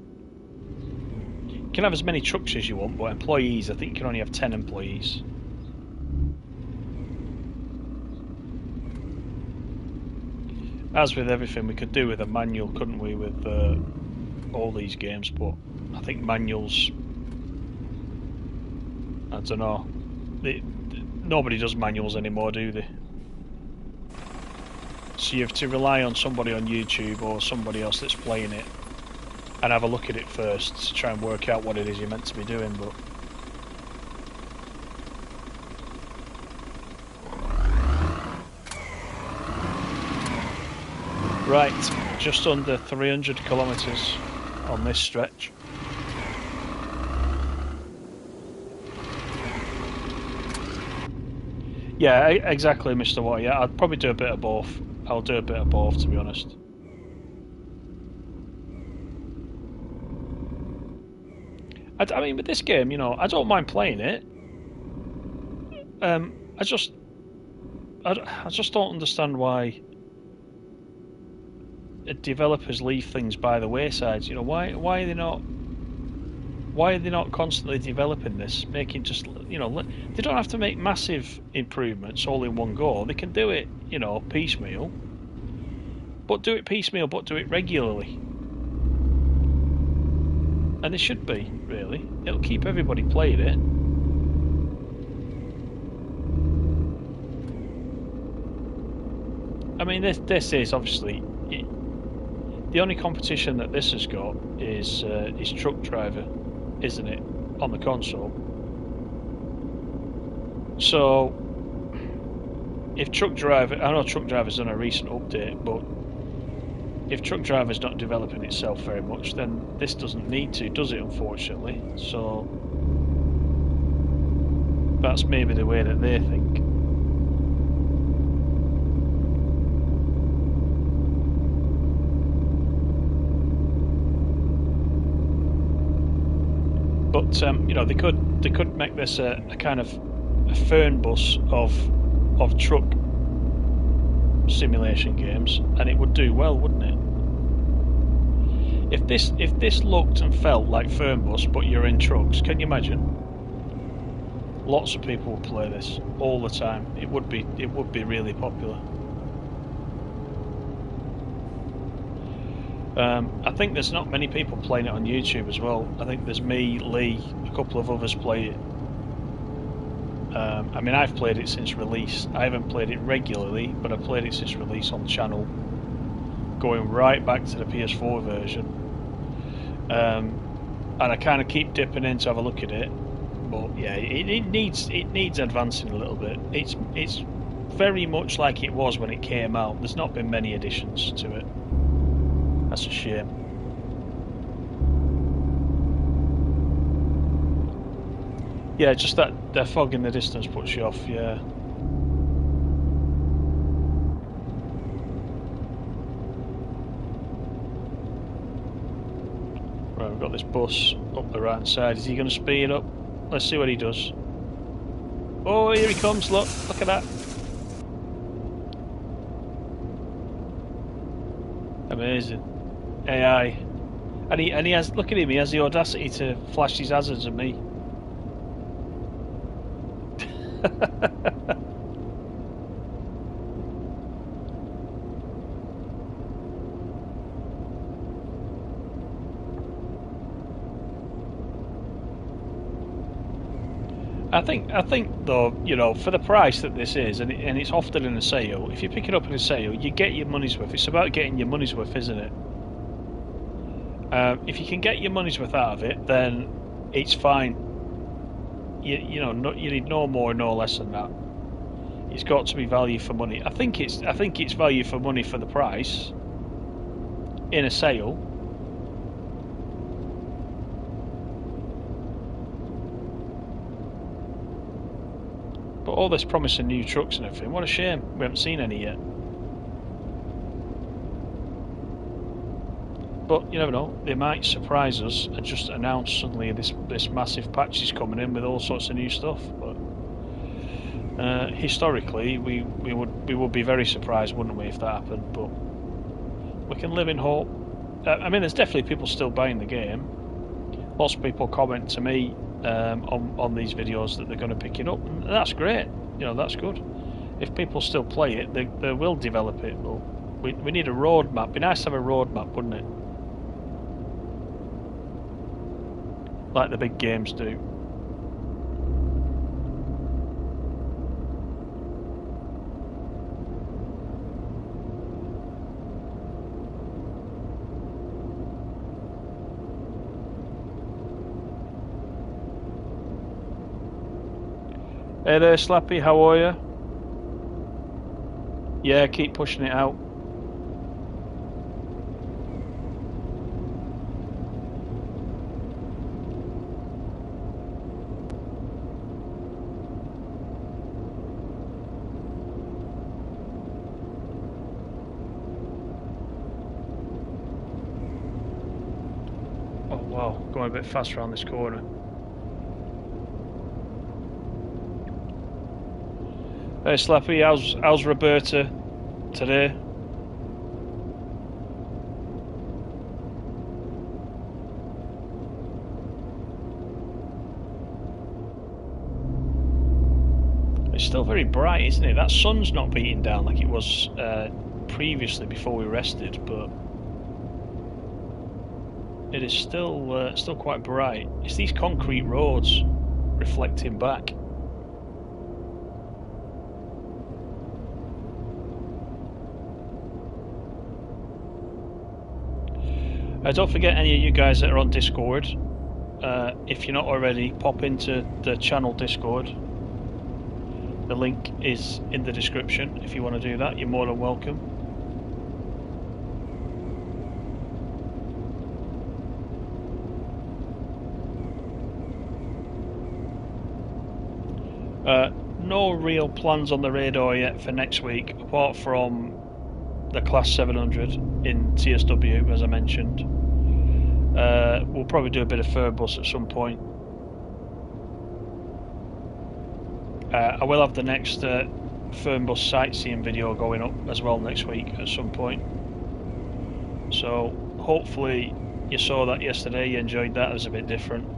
You can have as many trucks as you want, but employees, I think you can only have 10 employees. As with everything, we could do with a manual, couldn't we, with all these games, but I think manuals, I don't know, nobody does manuals anymore, do they? So you have to rely on somebody on YouTube or somebody else that's playing it and have a look at it first to try and work out what it is you're meant to be doing. But right, just under 300 kilometres on this stretch. Yeah, exactly, Mr. Watt. Yeah, I'd probably do a bit of both. I'll do a bit of both, to be honest. I mean, with this game, I don't mind playing it. I just don't understand why developers leave things by the wayside. Why are they not constantly developing this, making just, they don't have to make massive improvements all in one go. They can do it, piecemeal, but do it regularly. And they should be, really. It'll keep everybody playing it. I mean, this is obviously the only competition that this has got is Truck Driver, isn't it, on the console? So if Truck Driver, I know Truck Driver's done a recent update, but if Truck Driver's not developing itself very much, then this doesn't need to, does it, unfortunately? So that's maybe the way that they think. But you know, they could make this a kind of a phone bus of truck simulation games, and it would do well, wouldn't it? If this looked and felt like phone bus, but you're in trucks, can you imagine? Lots of people would play this all the time. It would be really popular. I think there's not many people playing it on YouTube as well. I think there's me, Lee, a couple of others play it. I mean, I've played it since release. I haven't played it regularly, but I've played it since release on the channel, going right back to the PS4 version. And I kind of keep dipping in to have a look at it. But yeah, it needs advancing a little bit. It's very much like it was when it came out. There's not been many additions to it. That's a shame. Yeah, just that fog in the distance puts you off, yeah. Right, we've got this bus up the right hand side. Is he going to speed up? Let's see what he does. Oh, here he comes, look at that. Amazing. AI. And he has, look at him, he has the audacity to flash his hazards at me. I think though, you know, for the price that this is, and it's often in a sale, if you pick it up in a sale, you get your money's worth. It's about getting your money's worth, isn't it? If you can get your money's worth out of it, then it's fine. You know, you need no more, no less than that. It's got to be value for money. I think it's value for money for the price in a sale. But all this promising new trucks and everything, what a shame we haven't seen any yet. But you never know, they might surprise us and just announce suddenly this massive patch is coming in with all sorts of new stuff. But historically, we would be very surprised, wouldn't we, if that happened? But we can live in hope. I mean, there's definitely people still buying the game. Lots of people comment to me on these videos that they're going to pick it up, and that's great. You know, that's good. If people still play it, they will develop it. But we need a roadmap. It'd be nice to have a roadmap, wouldn't it? Like the big games do. Hey there, Slappy, how are you? Yeah, keep pushing it out. Oh wow, going a bit faster around this corner. Hey Slappy, how's Roberta today? It's still very bright, isn't it? That sun's not beating down like it was previously before we rested, but it is still quite bright. It's these concrete roads reflecting back. Don't forget, any of you guys that are on Discord, if you're not already, pop into the channel Discord. The link is in the description. If you want to do that, you're more than welcome. No real plans on the radar yet for next week, apart from the Class 700 in TSW, as I mentioned. We'll probably do a bit of Fernbus at some point. I will have the next Fernbus sightseeing video going up as well next week at some point. So hopefully you saw that yesterday, you enjoyed that. It was a bit different.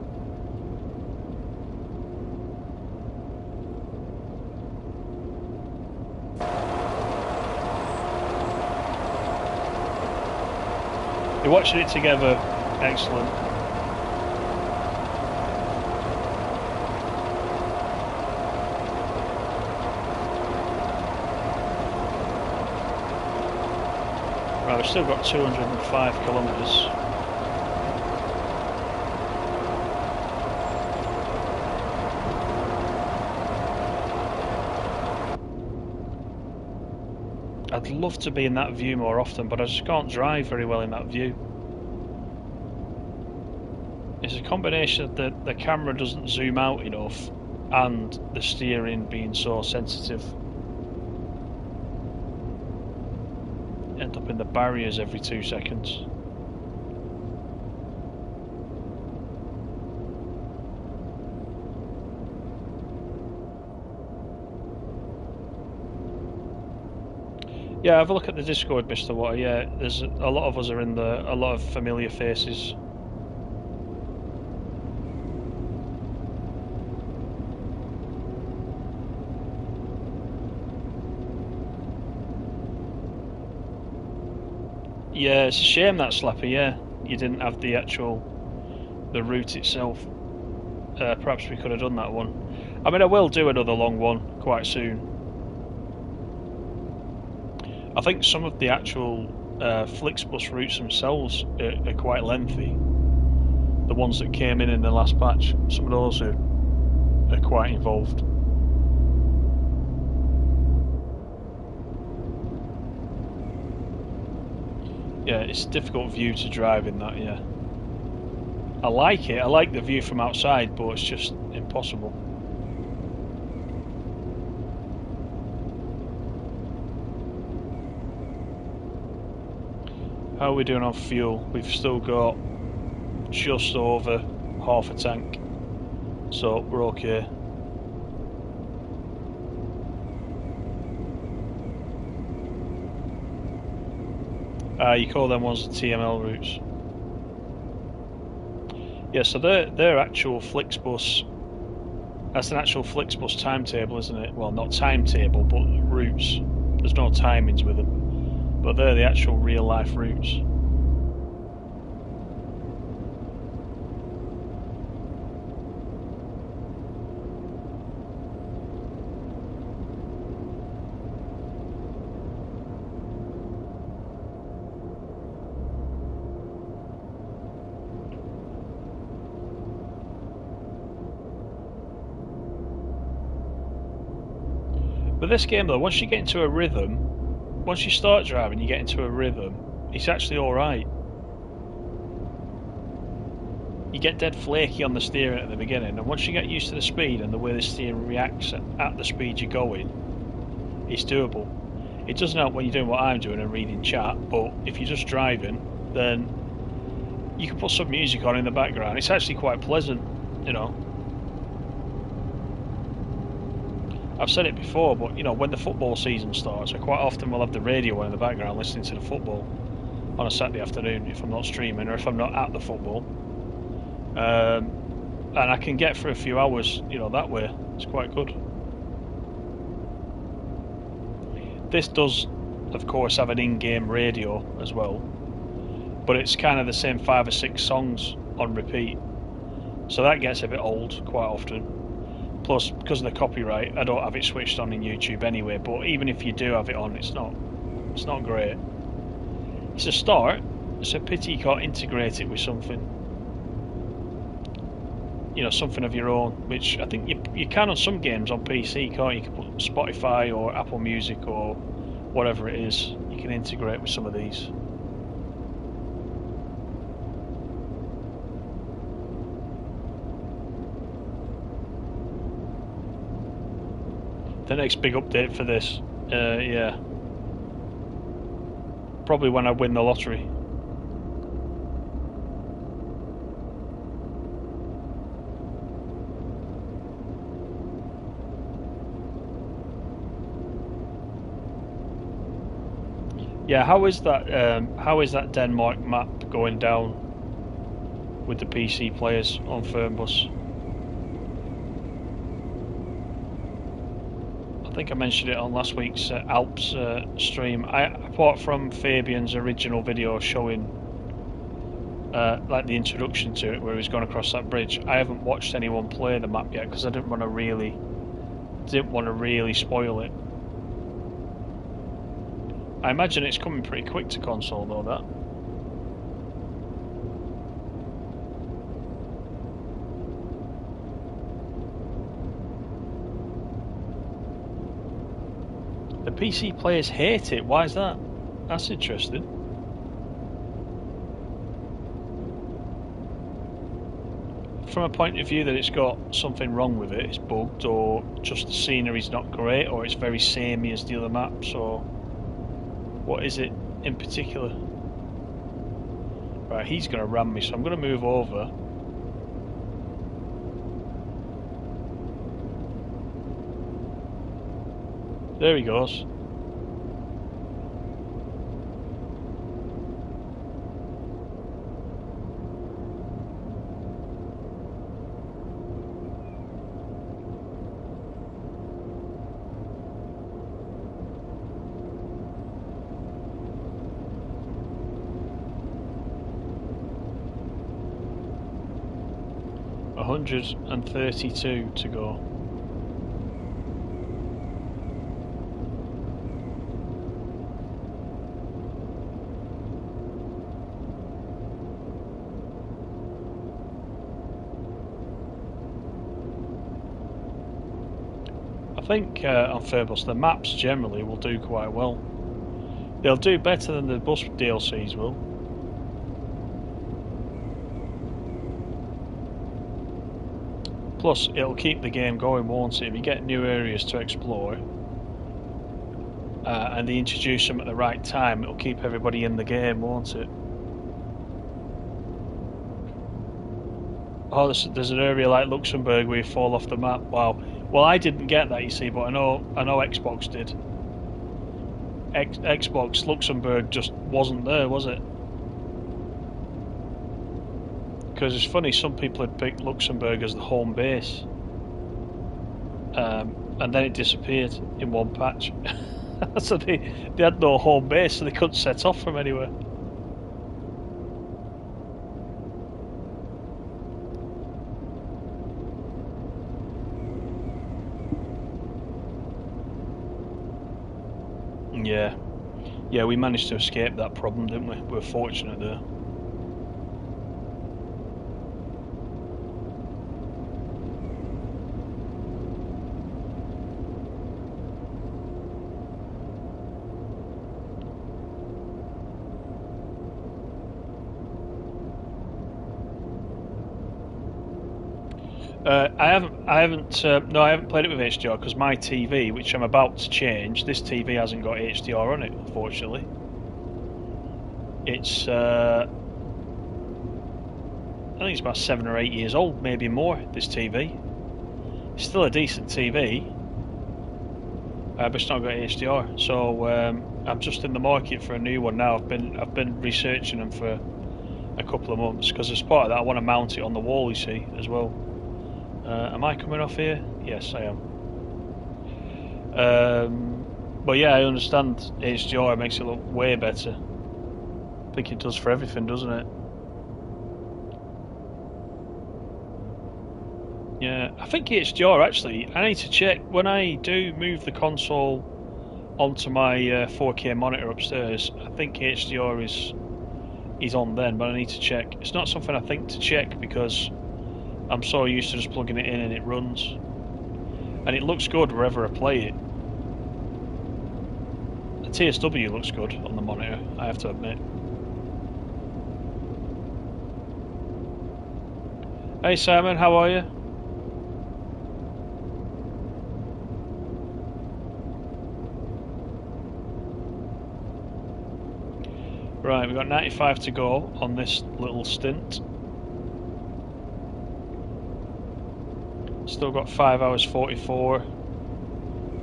You're watching it together, excellent. Right, we've still got 205 kilometres. I'd love to be in that view more often, but I just can't drive very well in that view. It's a combination of the camera doesn't zoom out enough and the steering being so sensitive. End up in the barriers every 2 seconds. Yeah, have a look at the Discord, Mr. Water. Yeah, there's a lot of us are in there, a lot of familiar faces. Yeah, it's a shame that Slappy, yeah. You didn't have the route itself. Perhaps we could have done that one. I mean, I will do another long one quite soon. I think some of the actual Flixbus routes themselves are quite lengthy. The ones that came in the last batch, some of those are quite involved. Yeah, it's a difficult view to drive in that, yeah. I like it, I like the view from outside, but it's just impossible. How are we doing on fuel? We've still got just over half a tank, so we're okay. You call them ones the TML routes. Yeah, so they're actual Flixbus. That's an actual Flixbus timetable, isn't it? Well, not timetable, but routes. There's no timings with them, but they're the actual real life routes. But this game though, once you get into a rhythm, once you start driving, you get into a rhythm, it's actually alright. You get dead flaky on the steering at the beginning, and once you get used to the speed and the way the steering reacts at the speed you're going, it's doable. It doesn't help when you're doing what I'm doing and reading chat, but if you're just driving, then you can put some music on in the background. It's actually quite pleasant, you know. I've said it before, but you know, when the football season starts, I quite often will have the radio on in the background listening to the football on a Saturday afternoon if I'm not streaming or if I'm not at the football. And I can get for a few hours, you know, that way. It's quite good. This does, of course, have an in-game radio as well, but it's kind of the same 5 or 6 songs on repeat, so that gets a bit old quite often. Plus, because of the copyright, I don't have it switched on in YouTube anyway, but even if you do have it on, it's not great. It's a start. It's a pity you can't integrate it with something, you know, something of your own, which I think you can on some games on PC, can't you? You can put Spotify or Apple Music or whatever it is, you can integrate with some of these. The next big update for this, yeah. Probably when I win the lottery. Yeah, how is that Denmark map going down with the PC players on Fernbus? I think I mentioned it on last week's Alps stream. Apart from Fabian's original video showing like the introduction to it, where he's gone across that bridge, I haven't watched anyone play the map yet because I didn't want to really spoil it. I imagine it's coming pretty quick to console though, that. The PC players hate it. Why is that? That's interesting. From a point of view that it's got something wrong with it, it's bugged, or just the scenery's not great, or it's very samey as the other maps, or what is it in particular? Right, he's going to ram me, so I'm going to move over. There he goes. $132 to go. I think on Fairbus the maps generally will do quite well. They'll do better than the bus DLCs will. Plus, it'll keep the game going, won't it? If you get new areas to explore, and they introduce them at the right time, it'll keep everybody in the game, won't it? Oh, there's an area like Luxembourg where you fall off the map. Wow. Well, I didn't get that, you see, but I know Xbox did. Xbox Luxembourg just wasn't there, was it? Because it's funny, some people had picked Luxembourg as the home base, and then it disappeared in one patch. So they had no home base, so they couldn't set off from anywhere. Yeah, we managed to escape that problem, didn't we? We were fortunate there. I haven't played it with HDR because my TV, which I'm about to change, this TV hasn't got HDR on it, unfortunately. It's I think it's about 7 or 8 years old, maybe more. This TV, it's still a decent TV, but it's not got HDR. So I'm just in the market for a new one now. I've been researching them for a couple of months because as part of that, I want to mount it on the wall. You see, as well. Am I coming off here? Yes, I am. But yeah, I understand HDR makes it look way better. I think it does for everything, doesn't it? Yeah, I think HDR actually, I need to check. When I do move the console onto my 4K monitor upstairs, I think HDR is on then, but I need to check. It's not something I think to check because I'm so used to just plugging it in and it runs. And it looks good wherever I play it. The TSW looks good on the monitor, I have to admit. Hey Simon, how are you? Right, we've got 95 to go on this little stint. Still got 5 hours 44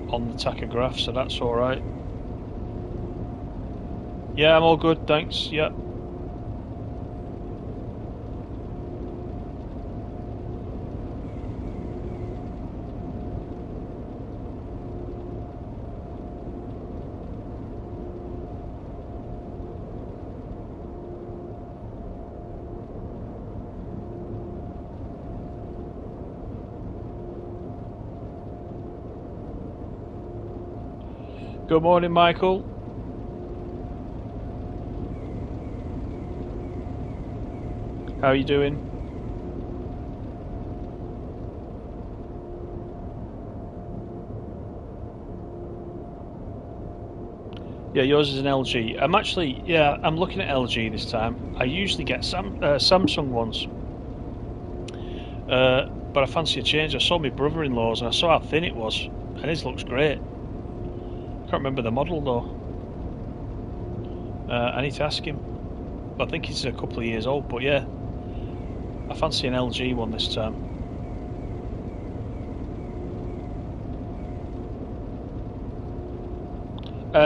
on the tachograph, so that's alright. Yeah, I'm all good, thanks, yeah. Good morning, Michael. How are you doing? Yeah, yours is an LG. I'm actually, yeah, I'm looking at LG this time. I usually get Samsung ones. But I fancy a change. I saw my brother-in-law's and I saw how thin it was. And his looks great. Can't remember the model though. I need to ask him. I think he's a couple of years old, but yeah. I fancy an LG one this time.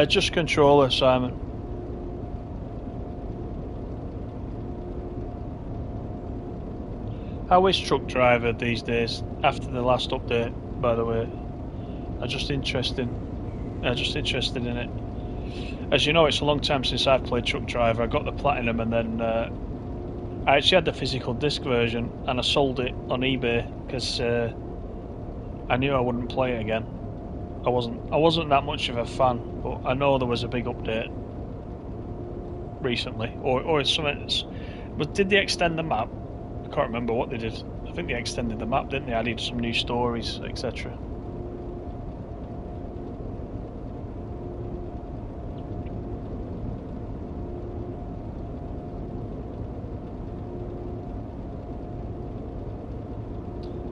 Just controller, Simon. How is Truck Driver these days after the last update, by the way? I'm just interested in it. As you know, it's a long time since I've played Truck Driver. I got the Platinum and then I actually had the physical disc version and I sold it on eBay because I knew I wouldn't play it again. I wasn't that much of a fan, but I know there was a big update recently, or something. But did they extend the map? I can't remember what they did. I think they extended the map, didn't they? Added some new stories, etc.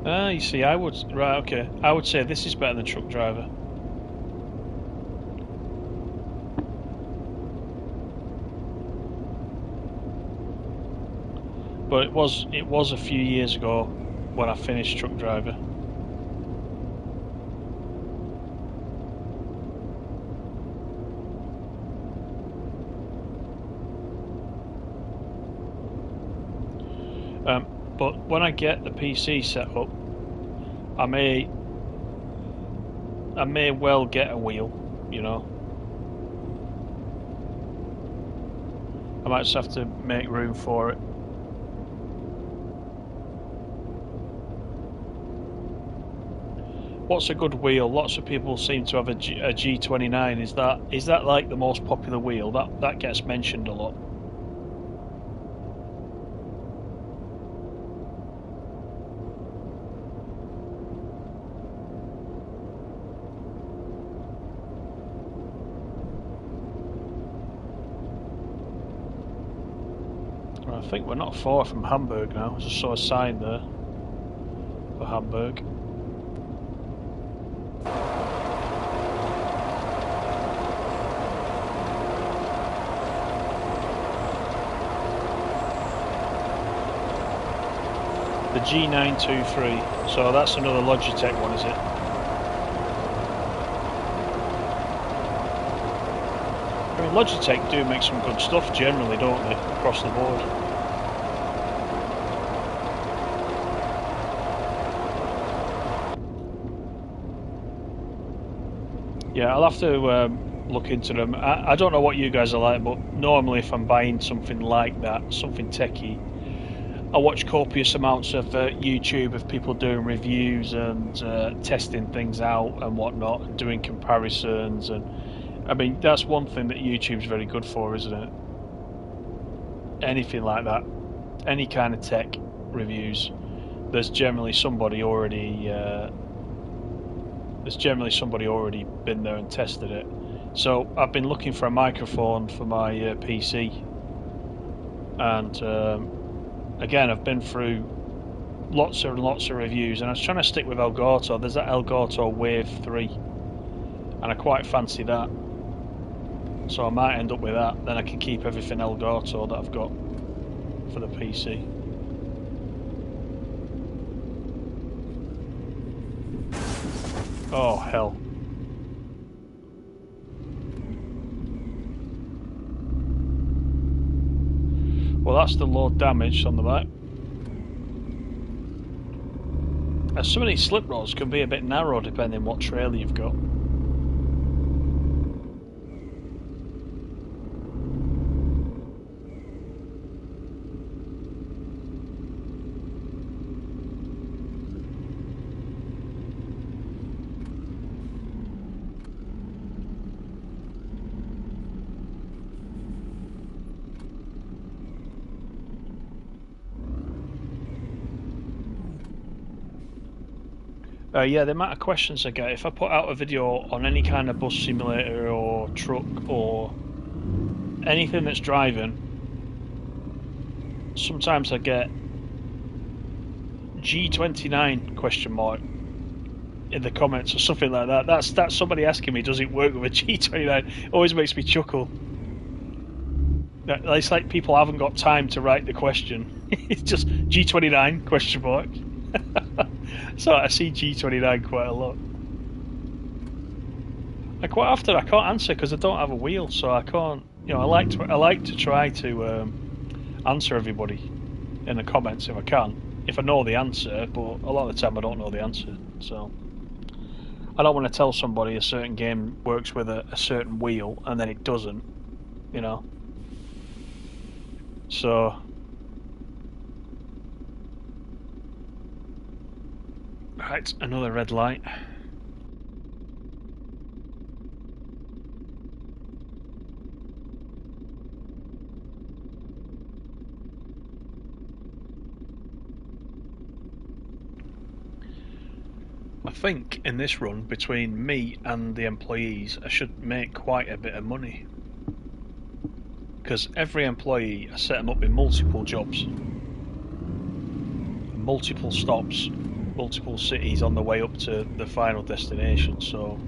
Ah, you see, I would say this is better than Truck Driver. But it was a few years ago when I finished Truck Driver. But when I get the PC set up, I may well get a wheel, you know. I might just have to make room for it. What's a good wheel? Lots of people seem to have a G29. Is that like the most popular wheel? That gets mentioned a lot. I think we're not far from Hamburg now. I just saw a sign there for Hamburg. The G923, so that's another Logitech one, is it? I mean, Logitech do make some good stuff generally, don't they, across the board? Yeah, I'll have to look into them. I don't know what you guys are like, but normally if I'm buying something like that, something techie, I watch copious amounts of YouTube of people doing reviews and testing things out and whatnot, and doing comparisons. And I mean, that's one thing that YouTube's very good for, isn't it? Anything like that, any kind of tech reviews, there's generally somebody already been there and tested it. So I've been looking for a microphone for my PC, and again, I've been through lots and lots of reviews, and I was trying to stick with Elgato. There's that Elgato Wave 3, and I quite fancy that. So I might end up with that. Then I can keep everything Elgato that I've got for the PC. Oh hell. Well, that's the low damage on the back. Some of these slip roads can be a bit narrow depending what trailer you've got. Yeah, the amount of questions I get, if I put out a video on any kind of bus simulator or truck or anything that's driving, sometimes I get G29 question mark in the comments or something like that. That's somebody asking me, does it work with a G29? It always makes me chuckle. It's like people haven't got time to write the question. It's just G29 question mark. So I see G29 quite a lot. And quite often I can't answer because I don't have a wheel, so I can't. You know, I like to try to answer everybody in the comments if I can, if I know the answer. But a lot of the time I don't know the answer, so I don't want to tell somebody a certain game works with a certain wheel and then it doesn't. You know. So. Right, another red light. I think in this run, between me and the employees, I should make quite a bit of money. Because every employee, I set them up in multiple jobs, multiple stops, multiple cities on the way up to the final destination, so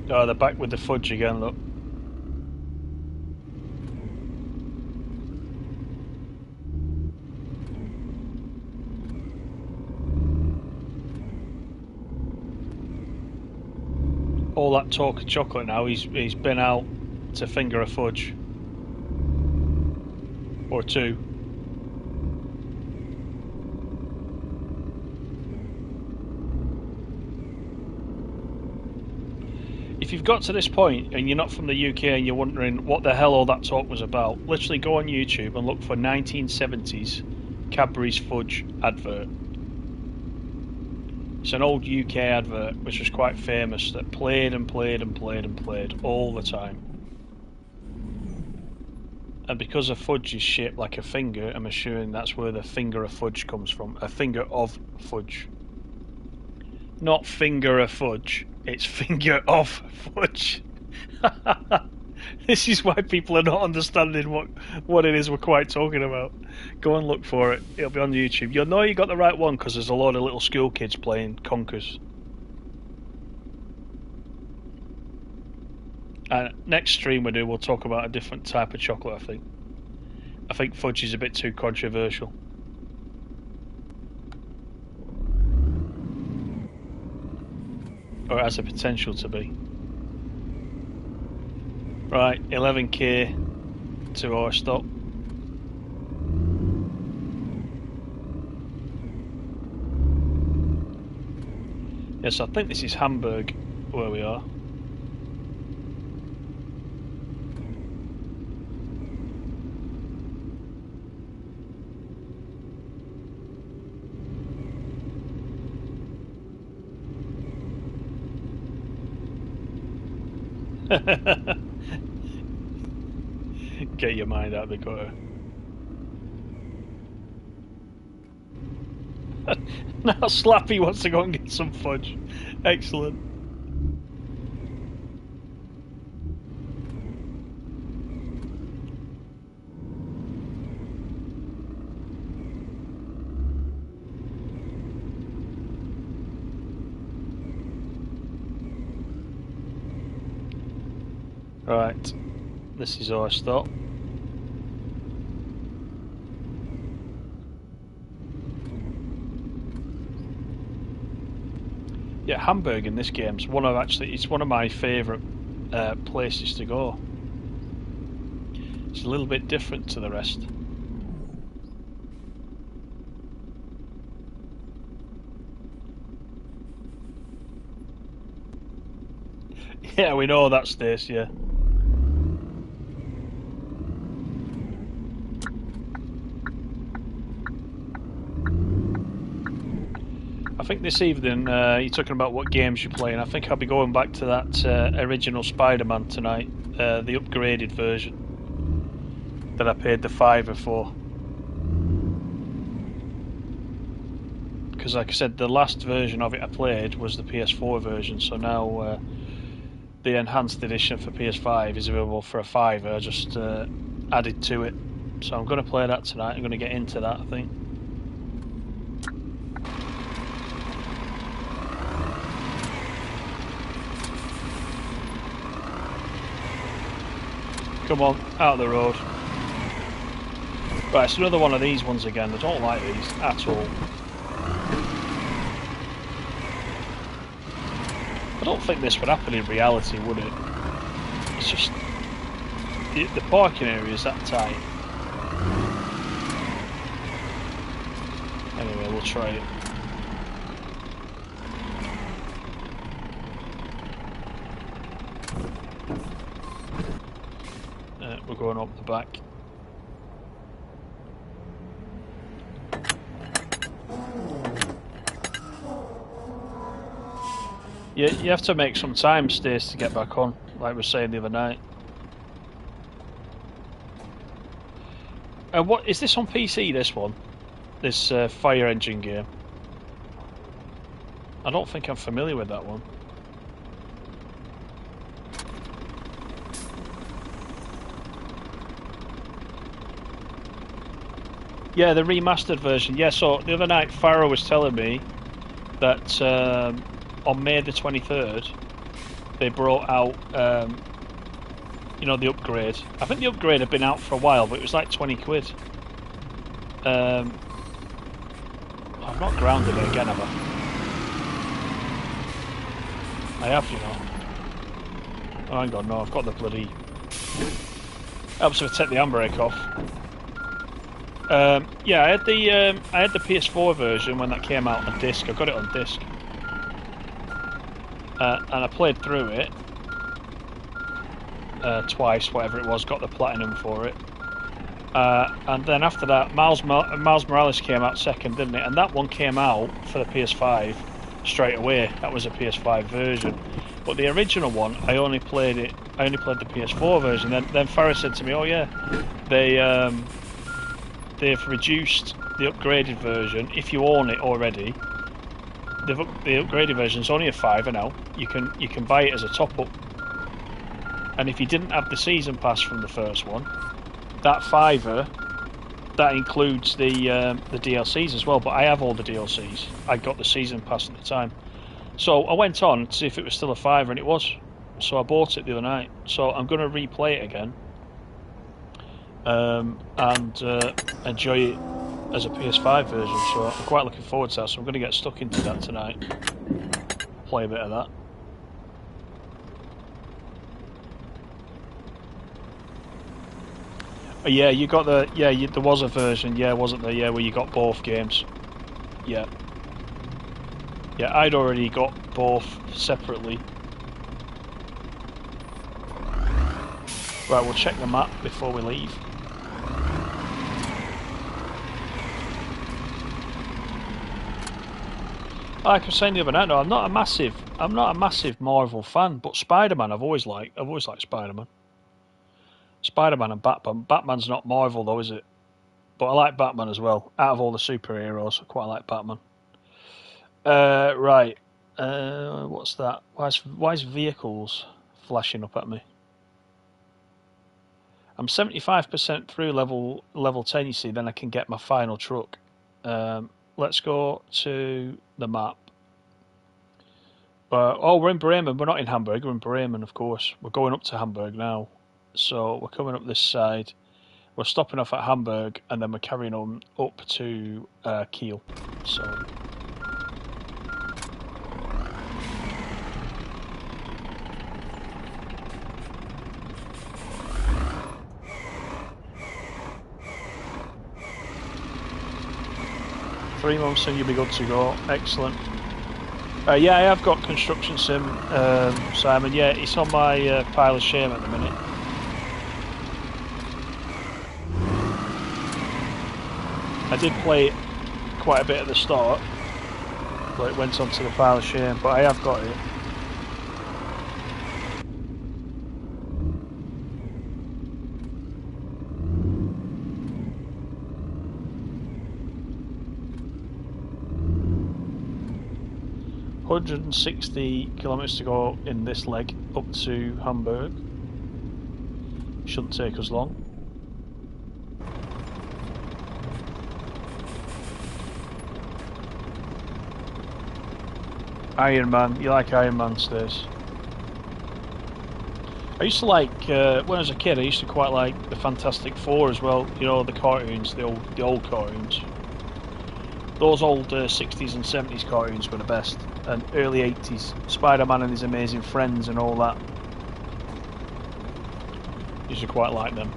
oh, they're back with the fudge again, look. All that talk of chocolate now, he's been out to finger a fudge. Or two. If you've got to this point and you're not from the UK and you're wondering what the hell all that talk was about, literally go on YouTube and look for 1970s Cadbury's fudge advert. It's an old UK advert which was quite famous that played and played and played and played all the time. And because a fudge is shaped like a finger, I'm assuming that's where the finger of fudge comes from. A finger of fudge. Not finger of fudge, it's finger of fudge. This is why people are not understanding what it is we're quite talking about. Go and look for it. It'll be on YouTube. You'll know you got the right one because there's a lot of little school kids playing conkers. And next stream we do, we'll talk about a different type of chocolate, I think. I think fudge is a bit too controversial. Or it has the potential to be. Right, 11k to our stop. Yes, I think this is Hamburg where we are. Get your mind out of the gutter. Now Slappy wants to go and get some fudge. Excellent. Right, this is our stop. Yeah, Hamburg in this game is it's one of my favourite places to go. It's a little bit different to the rest. Yeah, we know that's this, yeah. I think this evening you're talking about what games you're playing. I think I'll be going back to that original Spider-Man tonight, the upgraded version that I paid the £5 for. Because like I said, the last version of it I played was the PS4 version, so now the enhanced edition for PS5 is available for a £5. I just added to it. So I'm going to play that tonight. I'm going to get into that, I think. Come on, out of the road. Right, it's another one of these ones again. I don't like these at all. I don't think this would happen in reality, would it? It's just... the parking area is that tight. Anyway, we'll try it. We're going up the back. You have to make some time, Stace, to get back on, like we were saying the other night. What is this on PC? This one, this fire engine game. I don't think I'm familiar with that one. Yeah, the remastered version. Yeah, so the other night Farrow was telling me that on May the 23rd they brought out you know, the upgrade. I think the upgrade had been out for a while, but it was like 20 quid. I've not grounded it again, have I have, you know. Oh, hang on, no, I've got the bloody... Helps if I take the handbrake off. Yeah, I had the PS4 version when that came out on disc. I got it on disc, and I played through it twice, whatever it was. Got the platinum for it, and then after that, Miles Morales came out second, didn't it? And that one came out for the PS5 straight away. That was a PS5 version, but the original one, I only played the PS4 version. Then Farrah said to me, "Oh yeah, they've reduced the upgraded version. If you own it already, the upgraded version is only a £5 now. You can buy it as a top up. And if you didn't have the season pass from the first one, that £5 that includes the DLCs as well. But I have all the DLCs. I got the season pass at the time, so I went on to see if it was still a £5, and it was. So I bought it the other night. So I'm going to replay it again. And enjoy it as a PS5 version, so I'm quite looking forward to that. So I'm going to get stuck into that tonight, play a bit of that. Yeah, you got the there was a version, yeah, wasn't there? Yeah, where you got both games. Yeah, I'd already got both separately. Right, we'll check the map before we leave. Like I was saying the other night, no, I'm not a massive Marvel fan, but Spider-Man I've always liked Spider-Man. Spider-Man and Batman. Batman's not Marvel though, is it? But I like Batman as well. Out of all the superheroes, I quite like Batman. Right. What's that? Why is vehicles flashing up at me? I'm 75% through level 10, you see, then I can get my final truck. Let's go to the map. Oh, we're in Bremen. We're not in Hamburg. We're in Bremen, of course. We're going up to Hamburg now. So we're coming up this side. We're stopping off at Hamburg, and then we're carrying on up to Kiel. So. Three months and you'll be good to go. Excellent. Yeah, I have got Construction Sim, Simon. Yeah, it's on my pile of shame at the minute. I did play it quite a bit at the start, but it went onto the pile of shame. But I have got it. $160 kilometres to go in this leg up to Hamburg. Shouldn't take us long. Iron Man, you like Iron Man, Stace? I used to like, when I was a kid, I used to quite like the Fantastic Four as well. You know, the cartoons, the old cartoons. Those old 60s and 70s cartoons were the best. And early 80s, Spider-Man and his amazing friends and all that. Used to quite like them.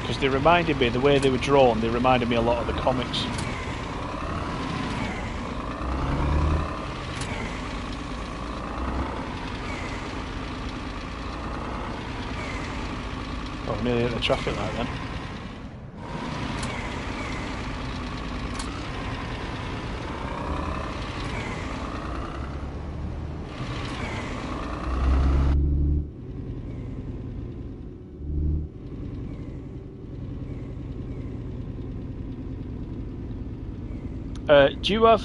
Because they reminded me, the way they were drawn, they reminded me a lot of the comics. Oh, nearly at the traffic light then. Do you have,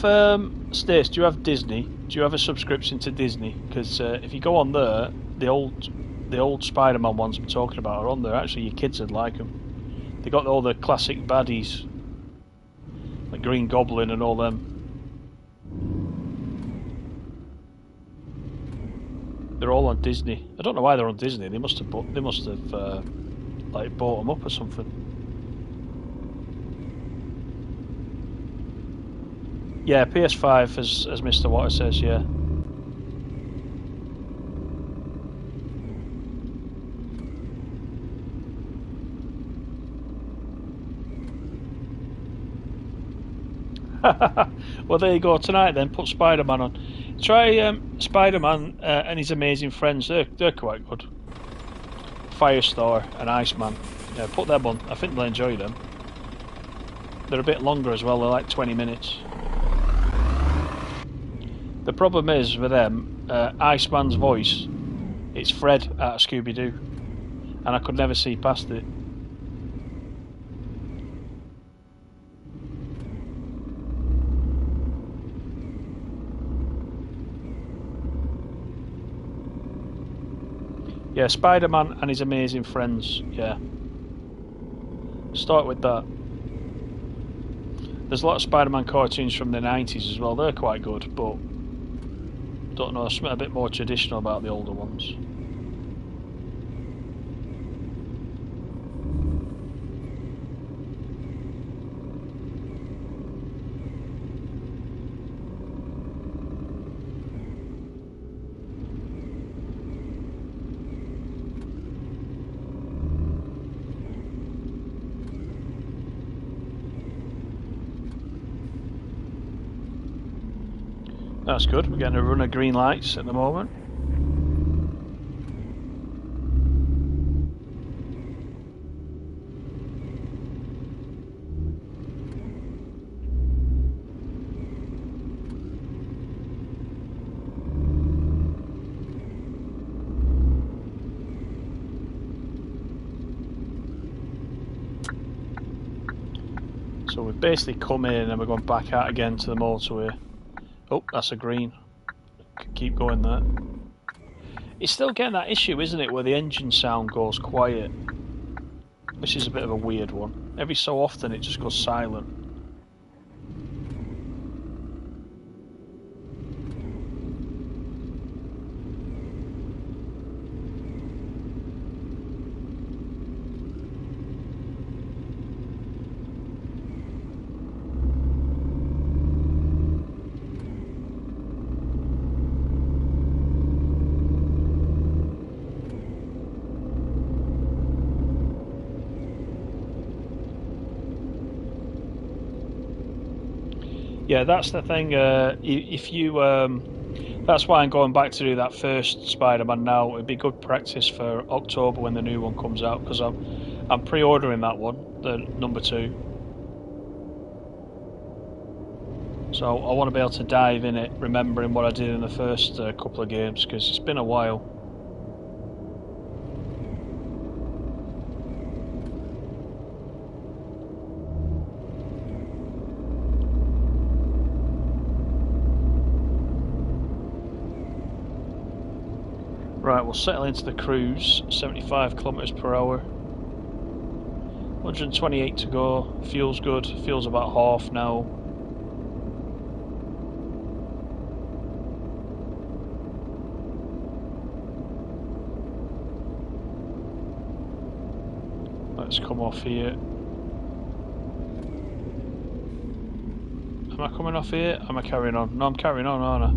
Stace, do you have Disney? Do you have a subscription to Disney? Because if you go on there, the old Spider-Man ones I'm talking about are on there. Actually, your kids would like them. They got all the classic baddies, like Green Goblin and all them. They're all on Disney. I don't know why they're on Disney. They must have like bought them up or something. Yeah, PS5, as Mr. Water says, yeah. Well, there you go. Tonight, then, put Spider-Man on. Try Spider-Man and his amazing friends. They're quite good. Firestar and Iceman. Yeah, put them on. I think they'll enjoy them. They're a bit longer as well. They're like 20 minutes. The problem is with them, Iceman's voice, it's Fred out of Scooby-Doo, and I could never see past it. Yeah, Spider-Man and his amazing friends, yeah. Start with that. There's a lot of Spider-Man cartoons from the 90s as well, they're quite good, but don't know, something a bit more traditional about the older ones. That's good, we're getting a run of green lights at the moment. So we've basically come in and we're going back out again to the motorway. Oh, that's a green. Keep going there. It's still getting that issue, isn't it, where the engine sound goes quiet. This is a bit of a weird one. Every so often it just goes silent. Yeah, that's the thing. If you, that's why I'm going back to do that first Spider-Man now. It'd be good practice for October when the new one comes out, because I'm pre-ordering that one, the number 2. So I want to be able to dive in it, remembering what I did in the first couple of games, because it's been a while. Right, we'll settle into the cruise, 75 kilometers per hour. 128 to go, fuel's good, fuel's about half now. Let's come off here. Am I coming off here? Am I carrying on? No, I'm carrying on, aren't I?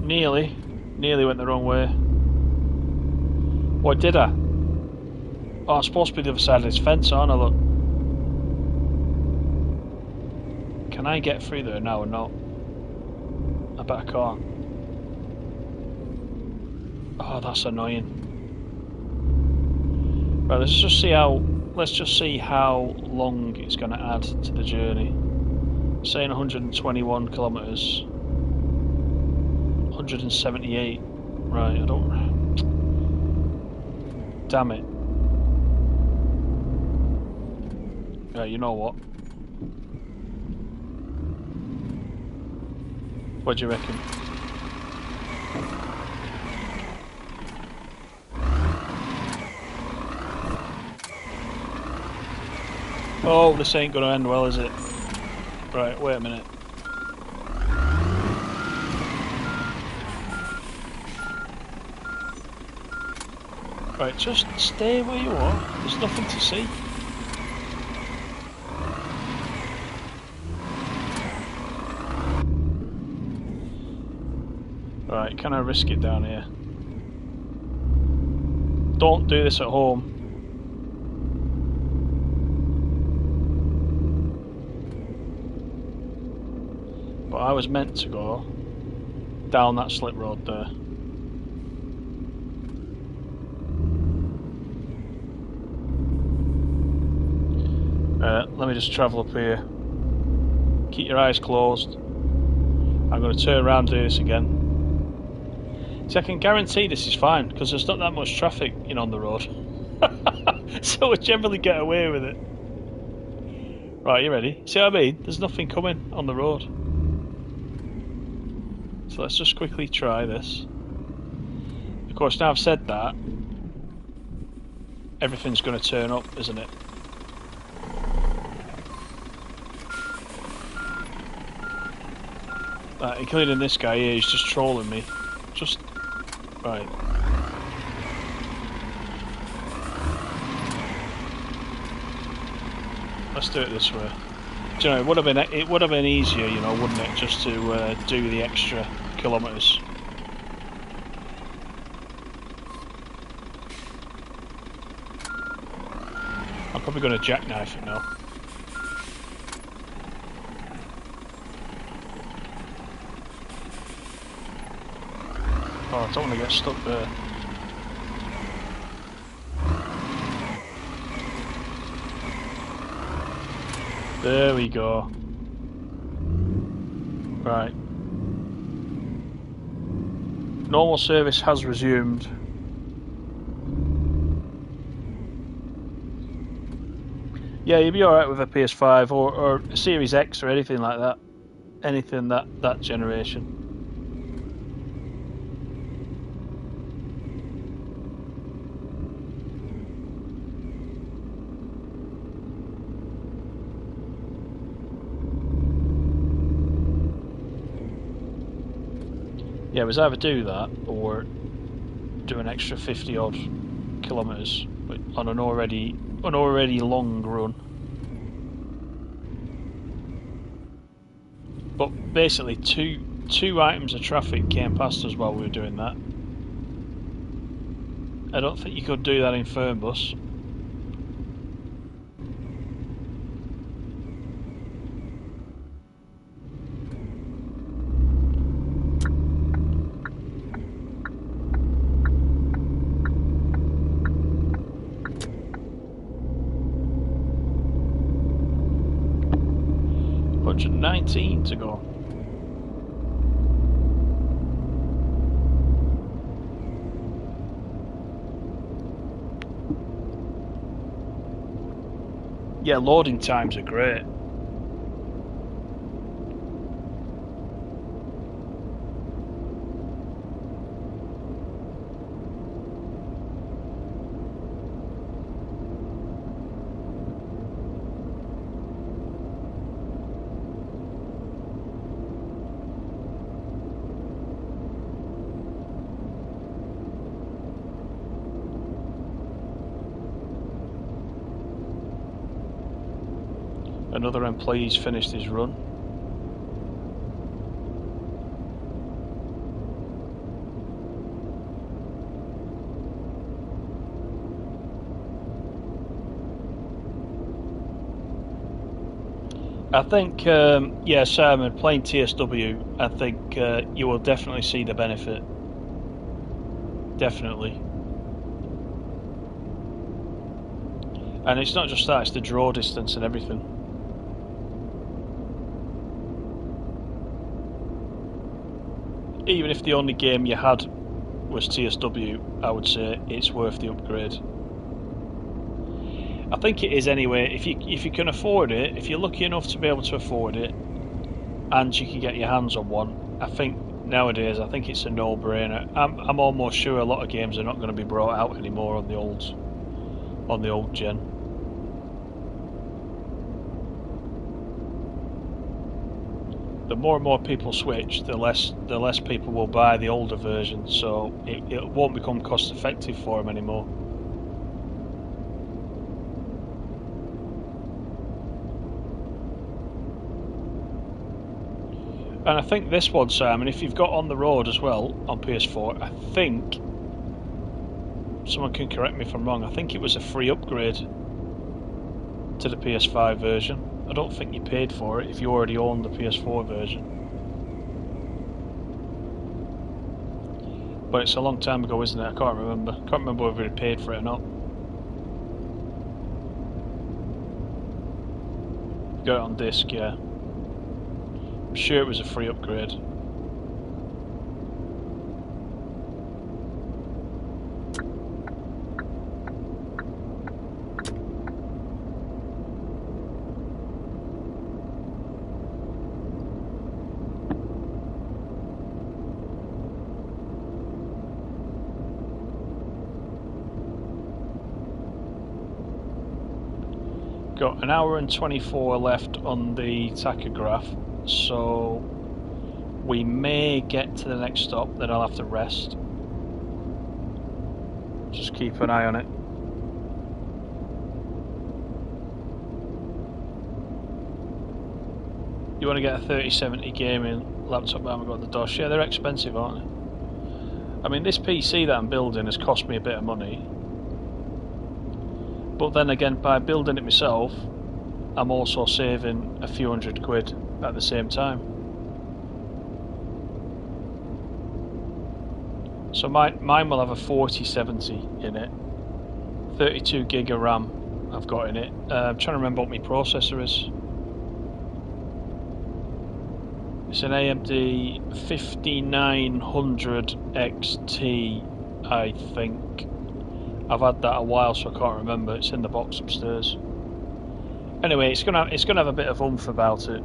Nearly went the wrong way. What did I? Oh, I'm supposed to be the other side of this fence, aren't I? Look. Can I get through there now or not? I bet I can't. Oh, that's annoying. Right, let's just see how long it's going to add to the journey. Saying 121 kilometers. 178. Right, I don't... Damn it. Yeah, you know what? What do you reckon? Oh, this ain't gonna end well, is it? Right, wait a minute. Right, just stay where you are. There's nothing to see. Right, can I risk it down here? Don't do this at home. But I was meant to go down that slip road there. Let me just travel up here. Keep your eyes closed. I'm going to turn around and do this again. See, I can guarantee this is fine because there's not that much traffic on the road. So we generally get away with it. Right, you ready? See what I mean? There's nothing coming on the road. So let's just quickly try this. Of course, now I've said that, everything's going to turn up, isn't it? Including this guy here, he's just trolling me. Just... right. Let's do it this way. Do you know, it would have been easier, wouldn't it, just to do the extra kilometres. I'm probably going to jackknife it now. Oh, I don't want to get stuck there. There we go. Right. Normal service has resumed. Yeah, you'll be alright with a PS5 or a Series X or anything like that. Anything that generation. Yeah, it was either do that or do an extra 50 odd kilometres on an already long run. But basically two items of traffic came past us while we were doing that. I don't think you could do that in Fernbus. 119 to go. Yeah, loading times are great. Another employee's finished his run. I think, yeah, Simon, playing TSW, I think you will definitely see the benefit. Definitely. And it's not just that, it's the draw distance and everything. Even if the only game you had was TSW, I would say it's worth the upgrade. I think it is anyway. If you can afford it, if you're lucky enough to be able to afford it, and you can get your hands on one, I think nowadays it's a no-brainer. I'm almost sure a lot of games are not going to be brought out anymore on the old gen. The more and more people switch, the less people will buy the older version, so it won't become cost effective for them anymore. And I think this one, Simon, if you've got On The Road as well on PS4, I think, someone can correct me if I'm wrong, I think it was a free upgrade to the PS5 version. I don't think you paid for it if you already owned the PS4 version. But it's a long time ago, isn't it? I can't remember. Can't remember whether you paid for it or not. Got it on disc, yeah. I'm sure it was a free upgrade. Got an hour and 24 left on the tachograph, so we may get to the next stop, then I'll have to rest. Just keep an eye on it. You want to get a 3070 gaming laptop, I haven't got the DOS. Yeah, they're expensive, aren't they? I mean, this PC that I'm building has cost me a bit of money. But then again, by building it myself, I'm also saving a few £100 at the same time. So mine will have a 4070 in it, 32 gig of RAM I've got in it. I'm trying to remember what my processor is. It's an AMD 5900 XT, I think. I've had that a while, so I can't remember. It's in the box upstairs. Anyway, it's gonna have a bit of oomph about it.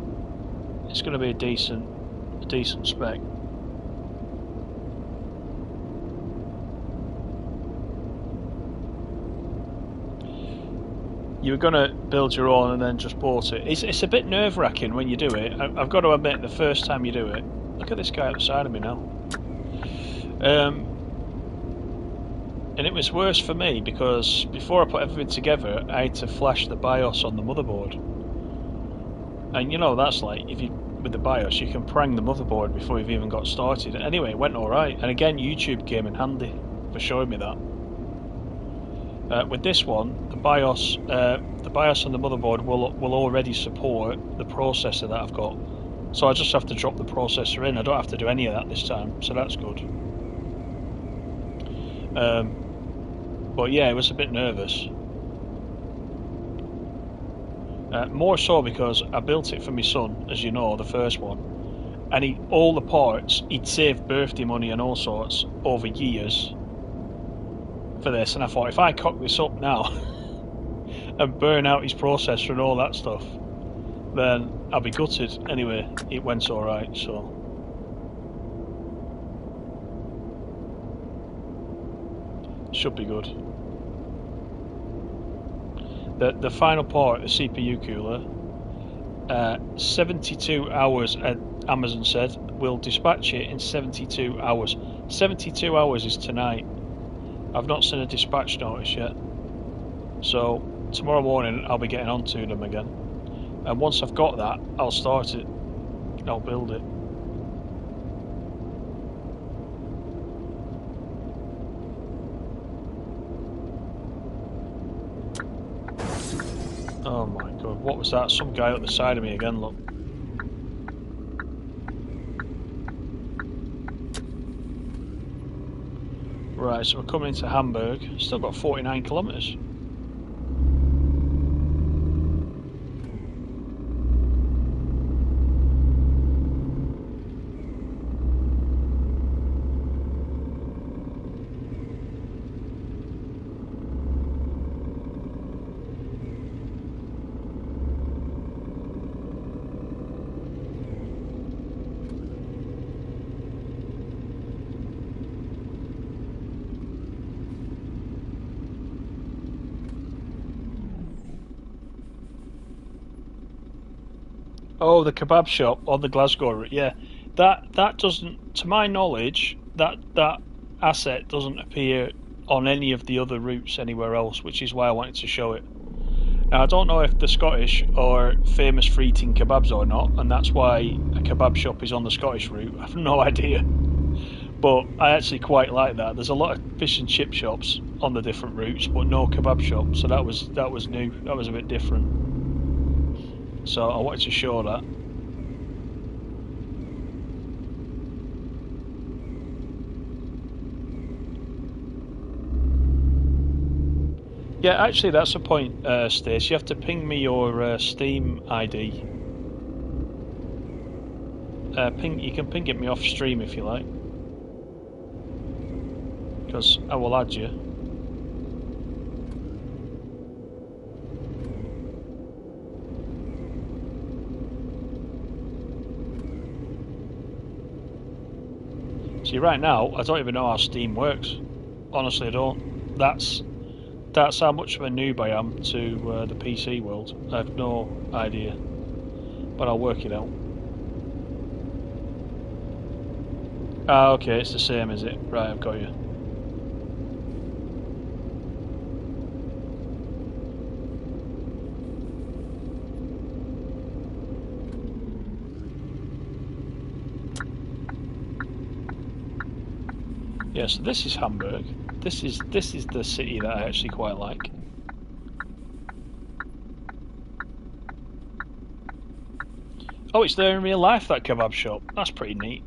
It's gonna be a decent spec. You were gonna build your own and then just bought it. It's a bit nerve-wracking when you do it. I've got to admit, the first time you do it. Look at this guy outside of me now. And it was worse for me because before I put everything together, I had to flash the BIOS on the motherboard. And you know that's like, with the BIOS, you can prang the motherboard before you've even got started. Anyway, it went alright. And again, YouTube came in handy for showing me that. With this one, the BIOS on the motherboard will already support the processor that I've got. So I just have to drop the processor in. I don't have to do any of that this time, so that's good. But yeah, it was a bit nervous. More so because I built it for my son, as you know, the first one, and all the parts, he'd saved birthday money and all sorts over years for this, and I thought if I cock this up now and burn out his processor and all that stuff, then I'll be gutted. Anyway, it went alright, so. Should be good. The final part, the CPU cooler, 72 hours, Amazon said, we'll dispatch it in 72 hours. 72 hours is tonight. I've not seen a dispatch notice yet. So tomorrow morning I'll be getting onto them again. And once I've got that, I'll start it. I'll build it. Oh my god, what was that? Some guy at the side of me again, look. Right, so we're coming into Hamburg. Still got 49 kilometres. Oh, the kebab shop on the Glasgow route. Yeah, that doesn't, to my knowledge, that asset doesn't appear on any of the other routes anywhere else, which is why I wanted to show it. Now, I don't know if the Scottish are famous for eating kebabs or not, and that's why a kebab shop is on the Scottish route. I have no idea, but I actually quite like that. There's a lot of fish and chip shops on the different routes, but no kebab shop. So that was new. That was a bit different. So I wanted to show that. Yeah, actually that's a point, Stace. You have to ping me your Steam ID. You can ping it me off stream if you like. Because I will add you. See, right now, I don't even know how Steam works. Honestly, I don't. That's how much of a noob I am to the PC world. I have no idea. But I'll work it out. Ah, okay, it's the same, is it? Right, I've got you. Yeah, so this is Hamburg. This is the city that I actually quite like. Oh, it's there in real life, that kebab shop. That's pretty neat.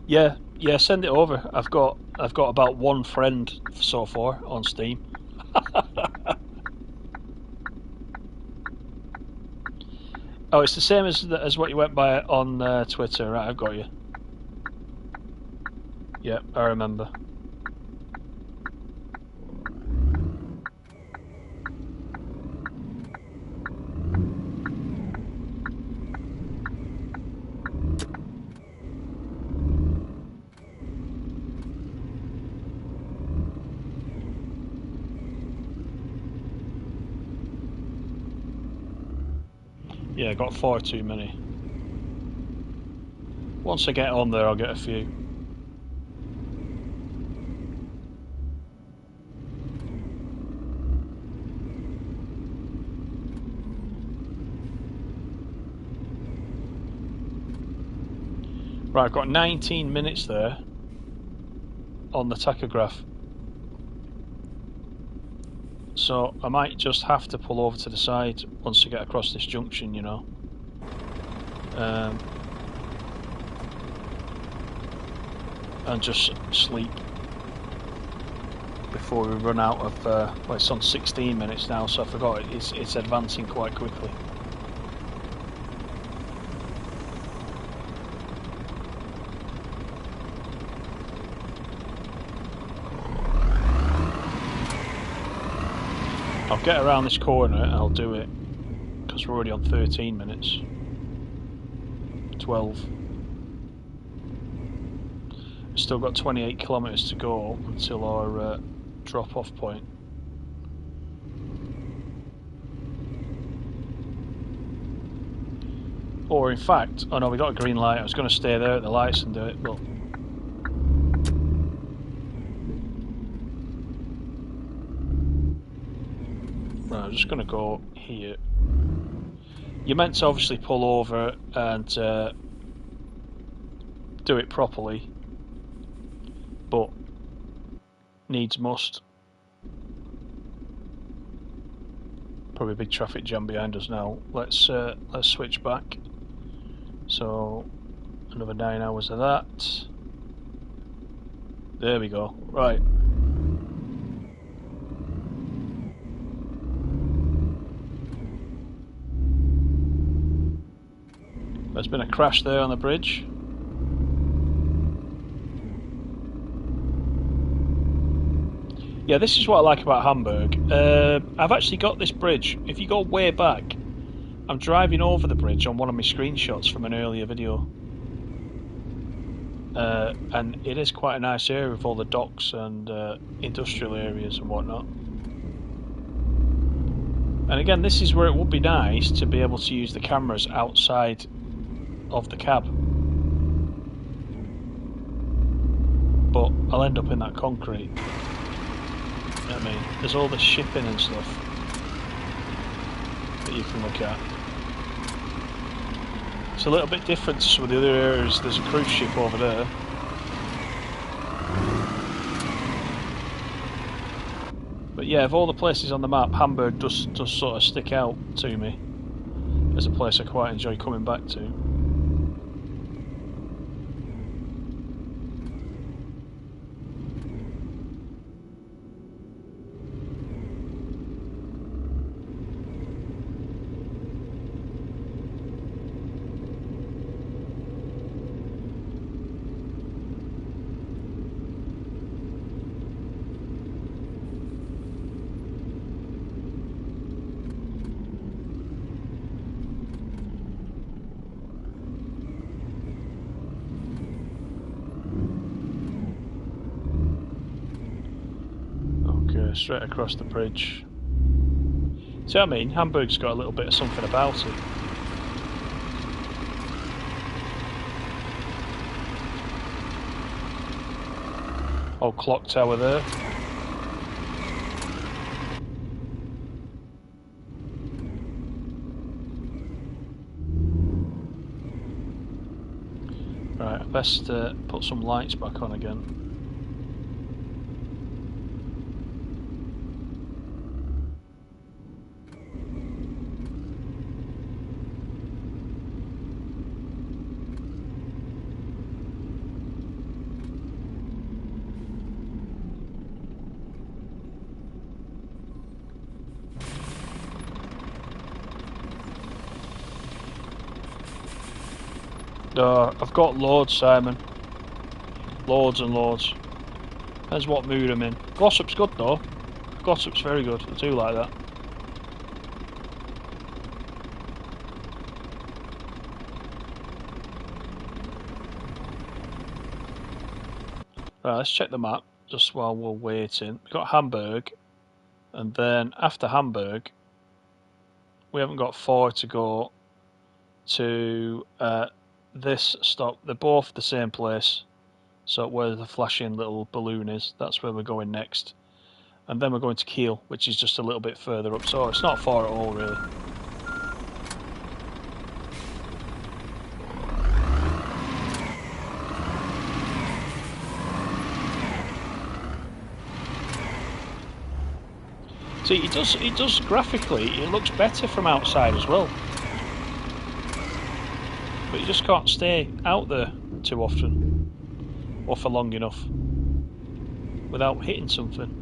Yeah, send it over. I've got about one friend so far on Steam. Oh, it's the same as what you went by on Twitter, right? I've got you. Yeah, I remember. Yeah, I got far too many. Once I get on there, I'll get a few. Right, I've got 19 minutes there on the tachograph. So I might just have to pull over to the side once I get across this junction, you know. And just sleep. before we run out of. Well, it's on 16 minutes now, so I forgot it's advancing quite quickly. I'll get around this corner and I'll do it, because we're already on 13 minutes. 12. We've still got 28 kilometres to go until our drop-off point. Or in fact, oh no, we got a green light. I was going to stay there at the lights and do it, but right, I'm just going to go here. You're meant to obviously pull over and do it properly, but needs must. Probably a big traffic jam behind us now. Let's switch back. So another 9 hours of that. There we go. Right. There's been a crash there on the bridge. Yeah, this is what I like about Hamburg. I've actually got this bridge. If you go way back, I'm driving over the bridge on one of my screenshots from an earlier video. And it is quite a nice area with all the docks and industrial areas and whatnot. And again, this is where it would be nice to be able to use the cameras outside of the cab. But I'll end up in that concrete. I mean, there's all the shipping and stuff that you can look at. It's a little bit different to some of the other areas. There's a cruise ship over there. But yeah, of all the places on the map, Hamburg does sort of stick out to me as a place I quite enjoy coming back to. Straight across the bridge. See what I mean? Hamburg's got a little bit of something about it. Old clock tower there. Right, I best put some lights back on again. I've got loads, Simon. Loads and loads. Depends what mood I'm in. Gossip's good though. Gossip's very good. I do like that. Right, let's check the map just while we're waiting. We've got Hamburg, and then after Hamburg, we haven't got far to go to this stop. They're both the same place, so where the flashing little balloon is, that's where we're going next. And then we're going to Kiel, which is just a little bit further up, so it's not far at all really. See, it does graphically, it looks better from outside as well. But you just can't stay out there too often, or for long enough, without hitting something.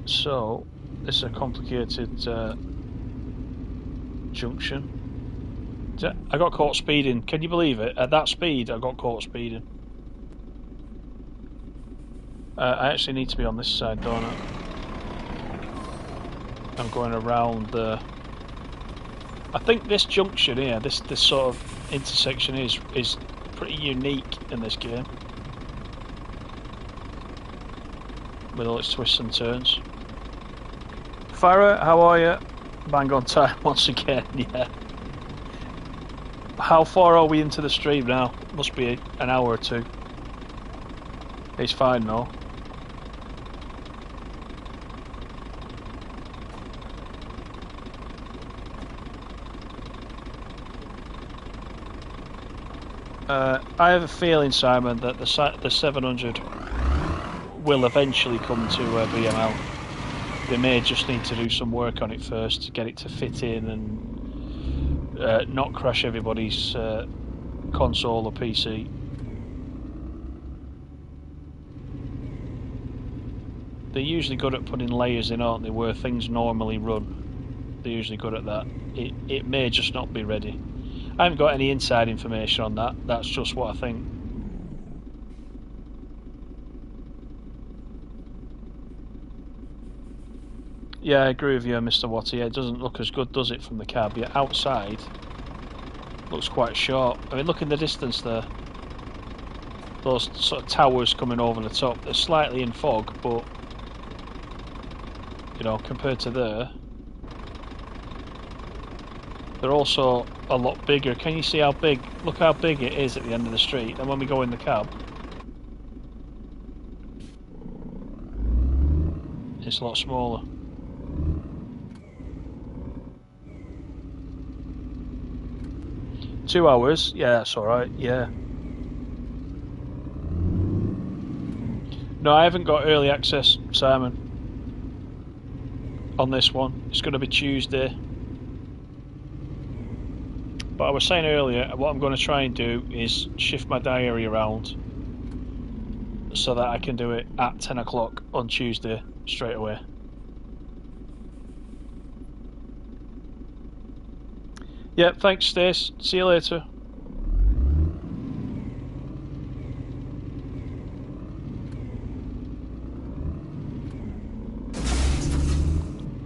So, this is a complicated junction. I got caught speeding. Can you believe it? At that speed, I got caught speeding. I actually need to be on this side, don't I? I'm going around the... I think this junction here, this sort of intersection is pretty unique in this game. With all its twists and turns. Farah, how are you? Bang on time once again, yeah. How far are we into the stream now? Must be an hour or two. It's fine though. I have a feeling, Simon, that the 700 will eventually come to BML. They may just need to do some work on it first to get it to fit in and not crash everybody's console or PC. They're usually good at putting layers in, aren't they, where things normally run. They're usually good at that. It may just not be ready. I haven't got any inside information on that. That's just what I think. Yeah, I agree with you, Mr. Watty. It doesn't look as good, does it, from the cab? Yet outside, looks quite short. I mean, look in the distance there. Those sort of towers coming over the top. They're slightly in fog, but you know, compared to there, they're also a lot bigger. Can you see how big? Look how big it is at the end of the street. And when we go in the cab, it's a lot smaller. Two hours? Yeah, that's alright, yeah. No, I haven't got early access, Simon, on this one. It's going to be Tuesday. But I was saying earlier, what I'm going to try and do is shift my diary around so that I can do it at 10 o'clock on Tuesday straight away. Yeah, thanks, Stace. See you later.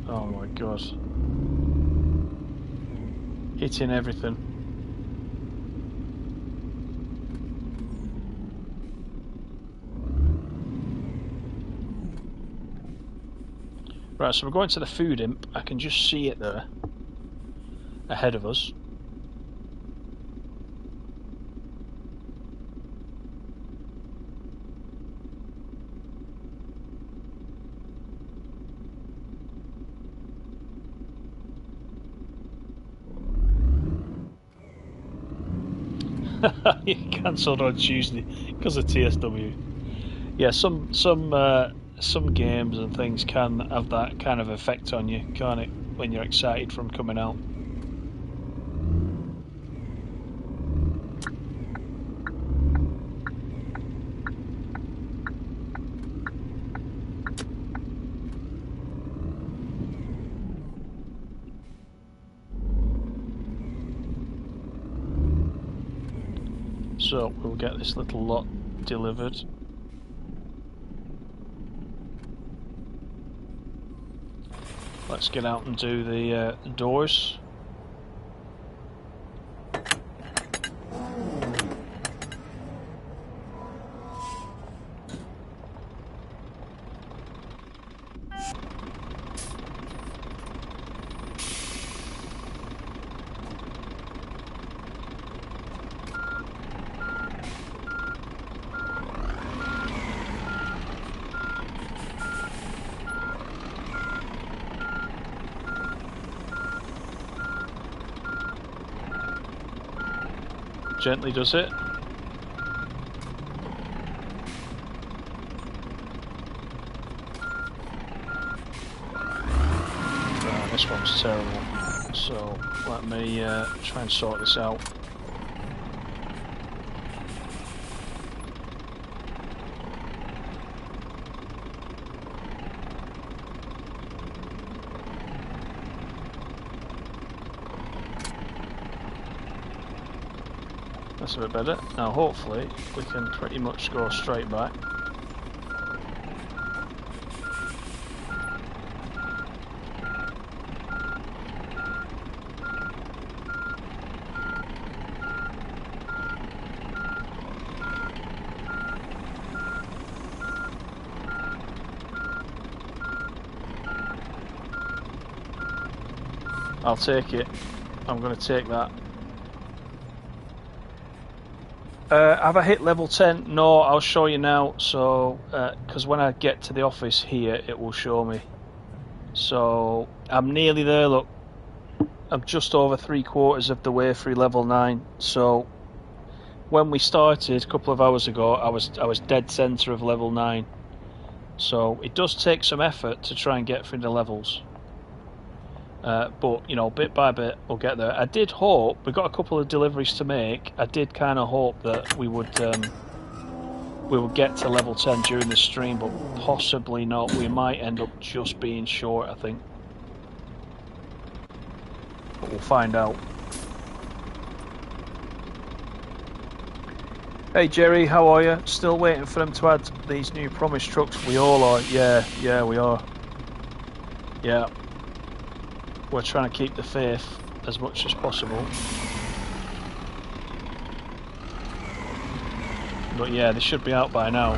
Oh my god. Hitting everything. Right, so we're going to the food imp. I can just see it there ahead of us. You cancelled on Tuesday because of TSW. Yeah, some games and things can have that kind of effect on you, can't it? When you're excited from coming out. So we'll get this little lot delivered. Let's get out and do the doors. Gently does it. This one's terrible. So let me try and sort this out. That's a bit better. Now hopefully we can pretty much go straight back. I'll take it. I'm going to take that. Have I hit level 10? No, I'll show you now. So, because when I get to the office here, it will show me. So, I'm nearly there, look. I'm just over 3/4 of the way through level 9. So, when we started a couple of hours ago, I was dead centre of level 9. So, it does take some effort to try and get through the levels. But, you know, bit by bit, we'll get there. I did hope, we've got a couple of deliveries to make, I did kind of hope that we would get to level 10 during the stream, but possibly not. We might end up just being short, I think. But we'll find out. Hey Jerry, how are you? Still waiting for them to add these new promise trucks? We all are. Yeah, we are. Yeah. We're trying to keep the faith as much as possible. But yeah, they should be out by now.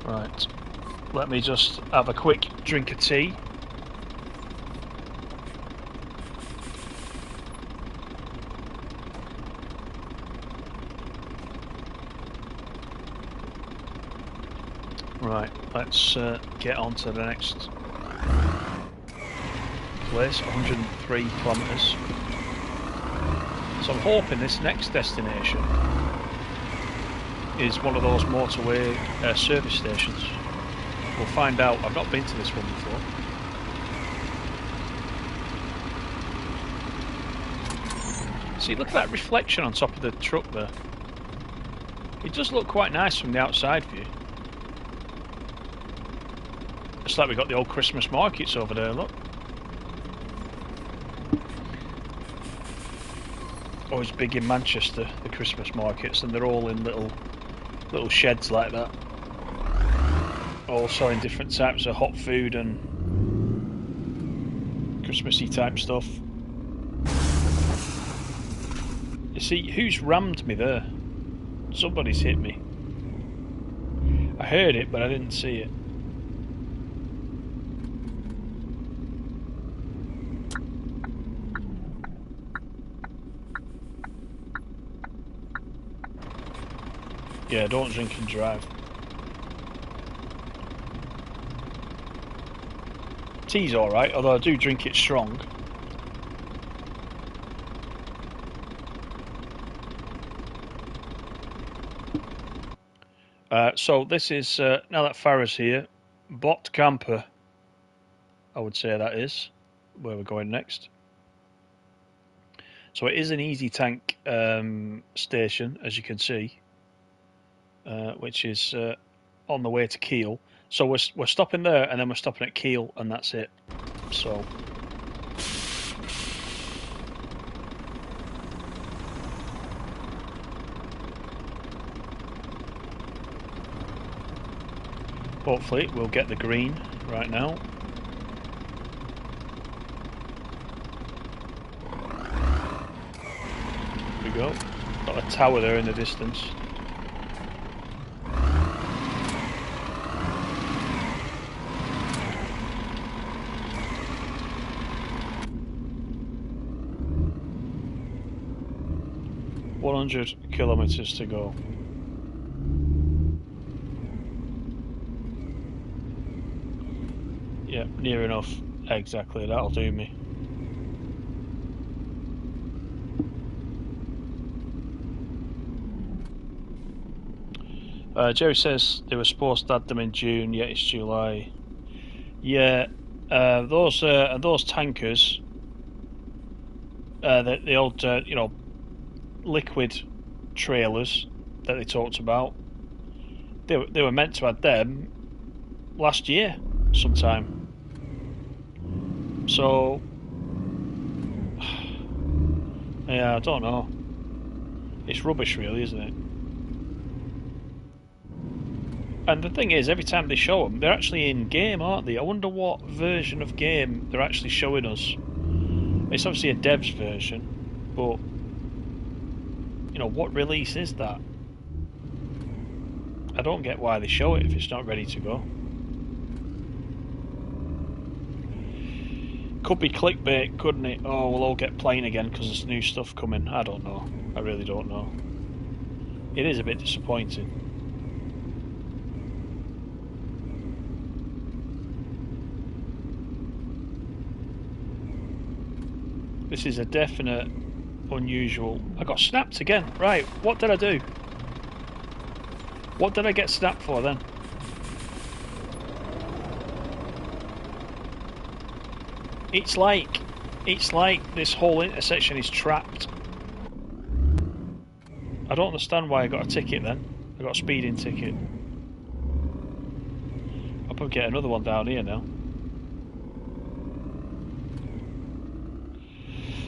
Right. Let me just have a quick drink of tea. Right, let's get on to the next place, 103 kilometres. So I'm hoping this next destination is one of those motorway service stations. We'll find out. I've not been to this one before. See, look at that reflection on top of the truck there. It does look quite nice from the outside view. It's like we've got the old Christmas markets over there, look. Always big in Manchester, the Christmas markets, and they're all in little sheds like that. All selling different types of hot food and Christmassy type stuff. You see, who's rammed me there? Somebody's hit me. I heard it, but I didn't see it. Yeah, don't drink and drive. Tea's alright, although I do drink it strong. So this is, now that Farah's here, Bot Camper, I would say that is, where we're going next. So it is an easy tank station, as you can see. Which is on the way to Kiel. So we're stopping there, and then we're stopping at Kiel, and that's it. So hopefully we'll get the green right now. Here we go. Got a tower there in the distance. Kilometers to go. Yeah, near enough. Exactly, that'll do me. Jerry says they were supposed to add them in June, yet it's July. Yeah, those tankers, the old, you know, liquid trailers that they talked about, they were meant to add them last year. sometime. So, yeah, I don't know. It's rubbish, really, isn't it? And the thing is, every time they show them, they're actually in game, aren't they? I wonder what version of game they're actually showing us. It's obviously a dev's version, but you know, what release is that? I don't get why they show it if it's not ready to go. Could be clickbait, couldn't it? Oh, we'll all get playing again because there's new stuff coming. I don't know. I really don't know. It is a bit disappointing. This is a definite unusual... I got snapped again. Right, what did I do? What did I get snapped for then? It's like this whole intersection is trapped. I don't understand why I got a ticket then. I got a speeding ticket. I'll probably get another one down here now.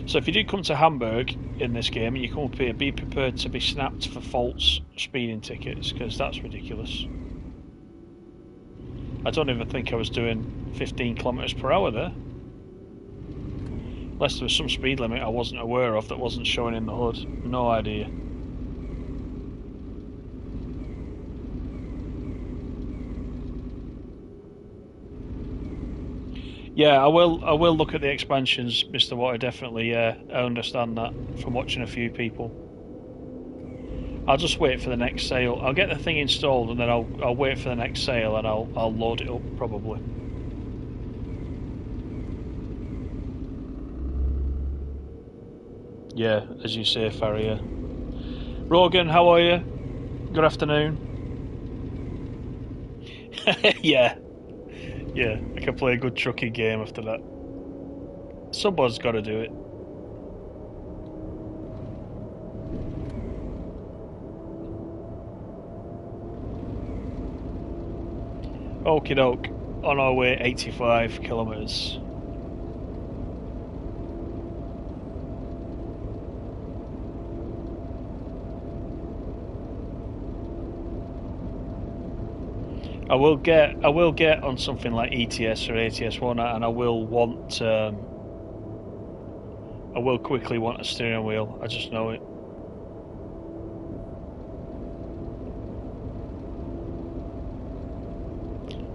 So if you do come to Hamburg in this game and you come up here, be prepared to be snapped for false speeding tickets, because that's ridiculous. I don't even think I was doing 15 kilometers per hour there. Unless there was some speed limit I wasn't aware of that wasn't showing in the HUD. No idea. Yeah, I will look at the expansions, Mr. Water, definitely. Yeah, I understand that from watching a few people. I'll just wait for the next sale. I'll get the thing installed and then I'll wait for the next sale and I'll load it up probably. Yeah, as you say, Farrier. Rogan, how are you? Good afternoon. Yeah. Yeah, I can play a good trucking game after that. Someone's got to do it. Okie doke, on our way 85 kilometres. I will get on something like ETS or ATS1, and I will quickly want a steering wheel. I just know it.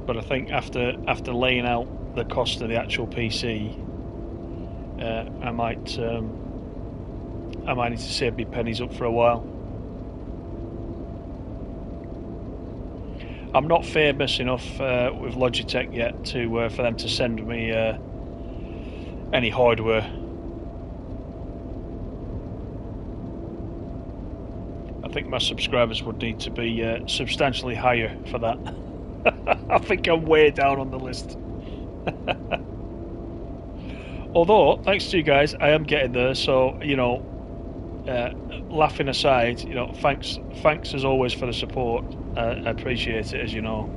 But I think after laying out the cost of the actual PC, I might need to save me pennies up for a while. I'm not famous enough with Logitech yet to for them to send me any hardware. I think my subscribers would need to be substantially higher for that. I think I'm way down on the list. Although, thanks to you guys, I am getting there. So you know, laughing aside, you know, thanks as always for the support. I appreciate it, as you know.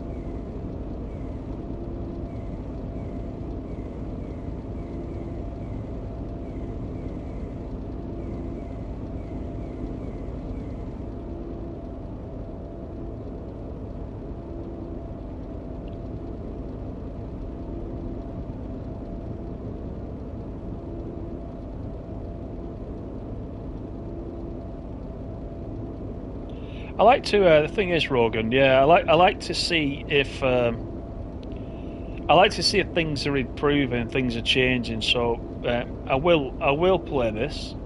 I like to. The thing is, Rogan. Yeah, I like to see if I like to see if things are improving, things are changing. So I will play this.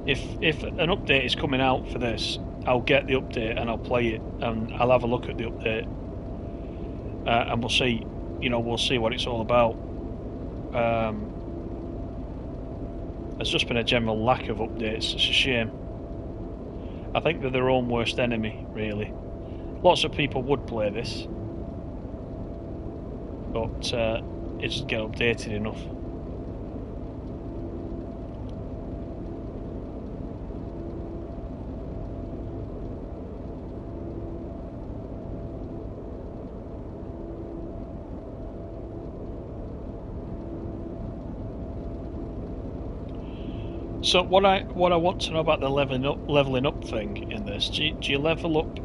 If an update is coming out for this, I'll get the update and I'll play it and I'll have a look at the update and we'll see. You know, we'll see what it's all about. There's just been a general lack of updates. It's a shame. I think they're their own worst enemy, really. Lots of people would play this, but it doesn't get updated enough. So what I want to know about the leveling up thing in this, do you level up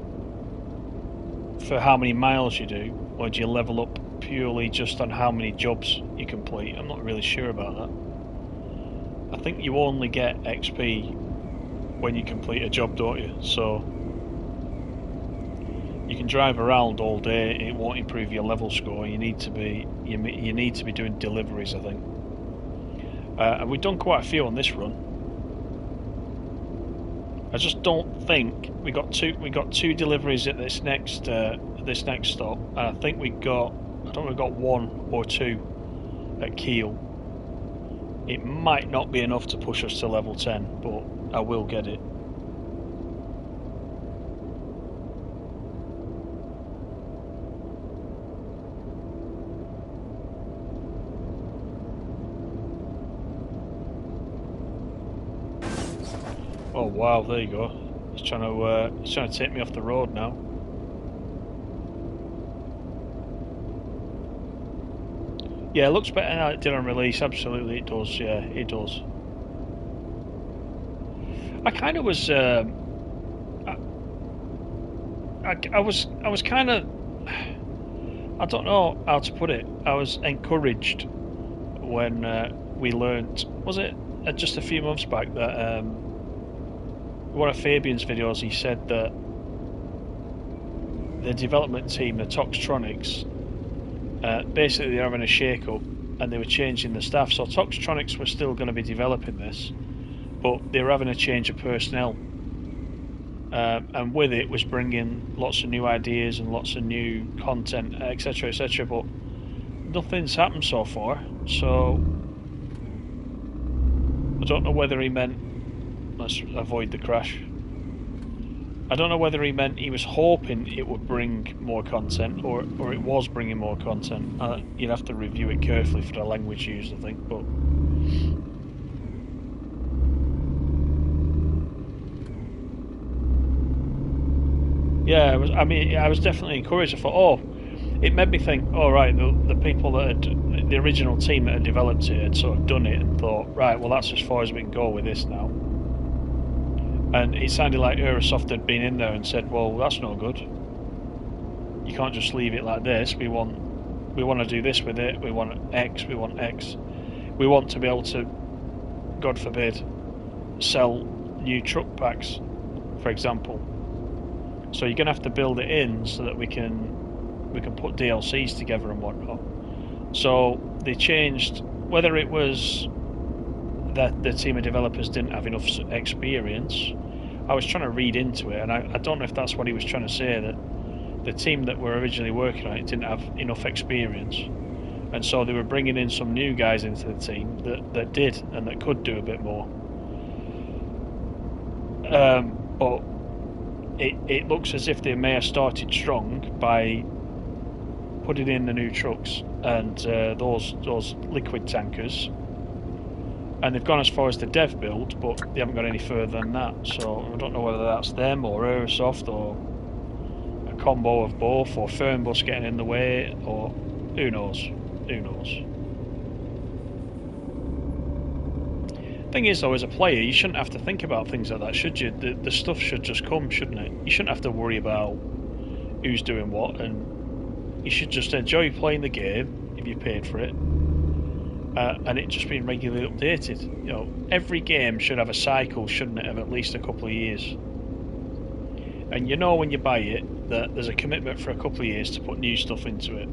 for how many miles you do, or do you level up purely just on how many jobs you complete? I'm not really sure about that. I think you only get XP when you complete a job, don't you? So you can drive around all day, it won't improve your level score. You need to be doing deliveries, I think. And we've done quite a few on this run. I just don't think we got two deliveries at this next stop, and I think we got one or two at Kiel. It might not be enough to push us to level 10, but I will get it. Oh wow, there you go. He's trying to take me off the road now. Yeah, it looks better than it did on release. Absolutely, it does. Yeah, it does. I kind of was. I was kind of. I don't know how to put it. I was encouraged when we learnt. Was it just a few months back that one of Fabian's videos, he said that the development team, the Toxtronics, basically they're having a shake-up and they were changing the staff. So Toxtronics were still going to be developing this, but they were having a change of personnel, and with it was bringing lots of new ideas and lots of new content, etc, etc, but nothing's happened so far. So I don't know whether he meant, let's avoid the crash, I don't know whether he meant he was hoping it would bring more content, or it was bringing more content. You'd have to review it carefully for the language used, I think, but yeah, I was definitely encouraged. I thought, oh, it made me think, all right, the people that had, the original team that had developed it had sort of done it and thought, right, well, that's as far as we can go with this now. And it sounded like Eurosoft had been in there and said, well, that's no good. You can't just leave it like this. We want to do this with it. We want X, we want X. We want to be able to, God forbid, sell new truck packs, for example. So you're going to have to build it in so that we can put DLCs together and whatnot. So they changed, whether it was that the team of developers didn't have enough experience. I was trying to read into it, and I don't know if that's what he was trying to say, that the team that were originally working on it didn't have enough experience, and so they were bringing in some new guys into the team that did and that could do a bit more. But it looks as if they may have started strong by putting in the new trucks and those liquid tankers, and they've gone as far as the dev build, but they haven't gone any further than that. So I don't know whether that's them or Aerosoft or a combo of both, or Fernbus getting in the way, or who knows. Who knows. Thing is, though, as a player, you shouldn't have to think about things like that, should you? The stuff should just come, shouldn't it? You shouldn't have to worry about who's doing what, and you should just enjoy playing the game if you paid for it. And it just being regularly updated. You know, every game should have a cycle, shouldn't it, of at least a couple of years. And you know when you buy it that there's a commitment for a couple of years to put new stuff into it.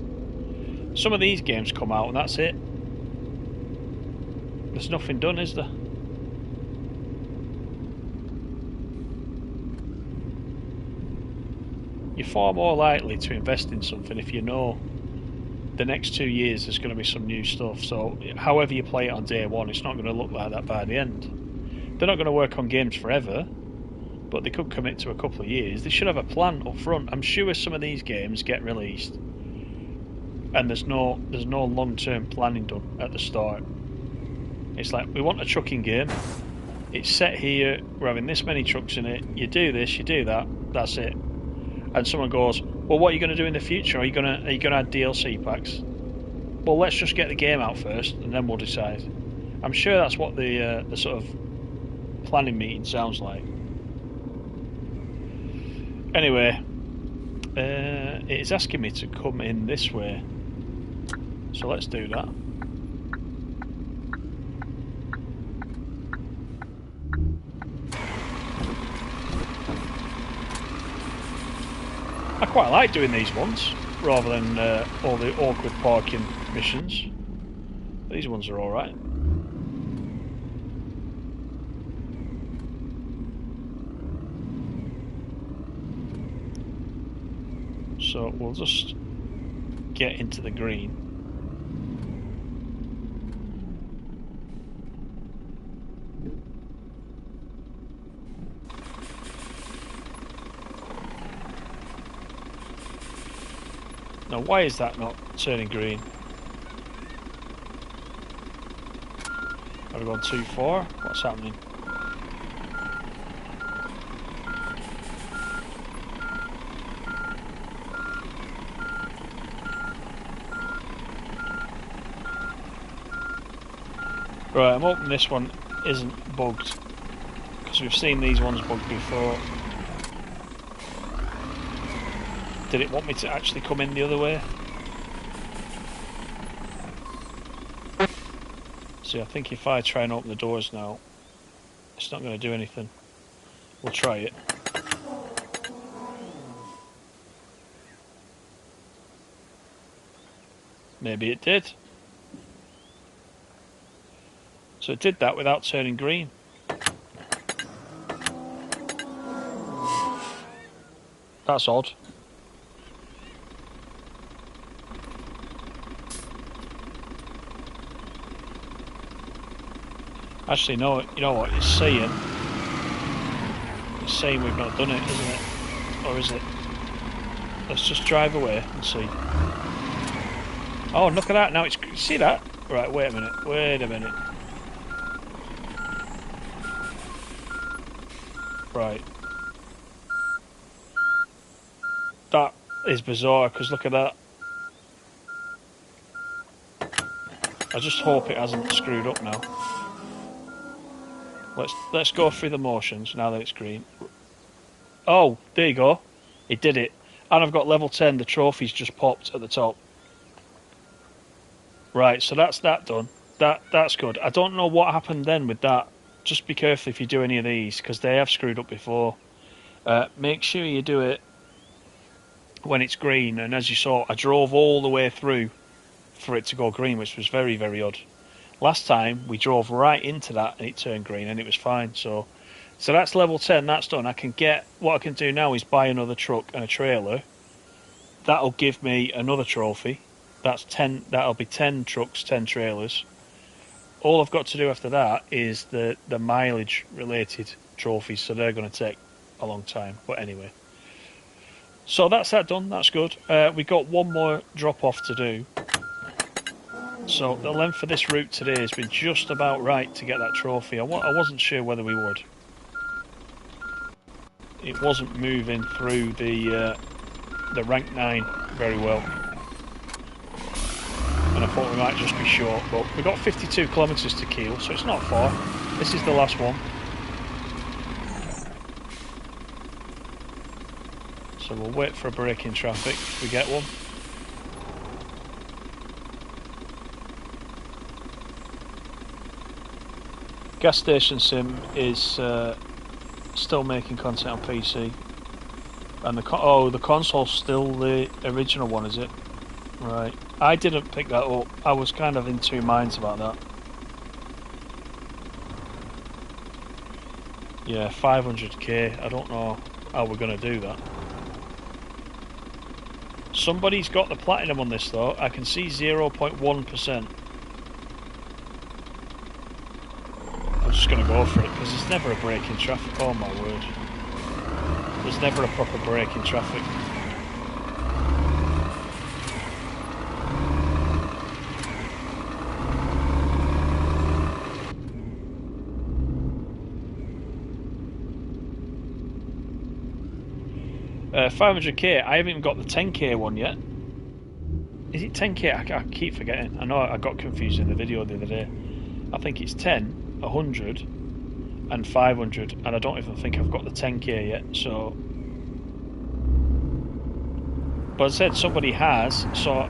Some of these games come out and that's it. There's nothing done, is there? You're far more likely to invest in something if you know the next 2 years there's going to be some new stuff. So however you play it on day one, it's not going to look like that by the end. They're not going to work on games forever, but they could commit to a couple of years. They should have a plan up front. I'm sure some of these games get released and there's no long-term planning done at the start. It's like, we want a trucking game, it's set here, we're having this many trucks in it, you do this, you do that, that's it. And someone goes, well, what are you going to do in the future? Are you going to add DLC packs? Well, let's just get the game out first, and then we'll decide. I'm sure that's what the sort of planning meeting sounds like. Anyway, it's asking me to come in this way, so let's do that. I quite like doing these ones rather than all the awkward parking missions. These ones are alright. So we'll just get into the green. Now why is that not turning green? Have we gone too far? What's happening? Right, I'm hoping this one isn't bugged, because we've seen these ones bugged before. Did it want me to actually come in the other way? See, I think if I try and open the doors now, it's not going to do anything. We'll try it. Maybe it did. So it did that without turning green. That's odd. Actually, no, you know what, it's saying we've not done it, isn't it? Or is it? Let's just drive away and see. Oh, look at that, now it's, see that? Right, wait a minute. Right. That is bizarre, because look at that. I just hope it hasn't screwed up now. Let's go through the motions now that it's green. Oh, there you go. It did it. And I've got level 10, the trophy's just popped at the top. Right, so that's that done. That's good. I don't know what happened then with that. Just be careful if you do any of these, because they have screwed up before. Make sure you do it when it's green, and as you saw, I drove all the way through for it to go green, which was very, very odd. Last time we drove right into that and it turned green and it was fine. So that's level 10, that's done. What I can do now is buy another truck and a trailer. That'll give me another trophy. That's 10, that'll be 10 trucks, 10 trailers. All I've got to do after that is the mileage related trophies, so they're going to take a long time. But anyway, so that's that done, that's good. We got one more drop off to do. So the length of this route today has been just about right to get that trophy. I wasn't sure whether we would. It wasn't moving through the rank 9 very well. And I thought we might just be short, but we've got 52 kilometres to Kiel, so it's not far. This is the last one. So we'll wait for a break in traffic if we get one. Gas Station Sim is still making content on PC, and the console's still the original one, is it? Right. I didn't pick that up. I was kind of in two minds about that. Yeah, 500k. I don't know how we're going to do that. Somebody's got the platinum on this though. I can see 0.1%. I'm just going to go for it because there's never a break in traffic. Oh my word. There's never a proper break in traffic. Uh, 500k. I haven't even got the 10k one yet. Is it 10k? I keep forgetting. I know I got confused in the video the other day. I think it's 10, 100, and 500, and I don't even think I've got the 10k yet. So, but as I said, somebody has. So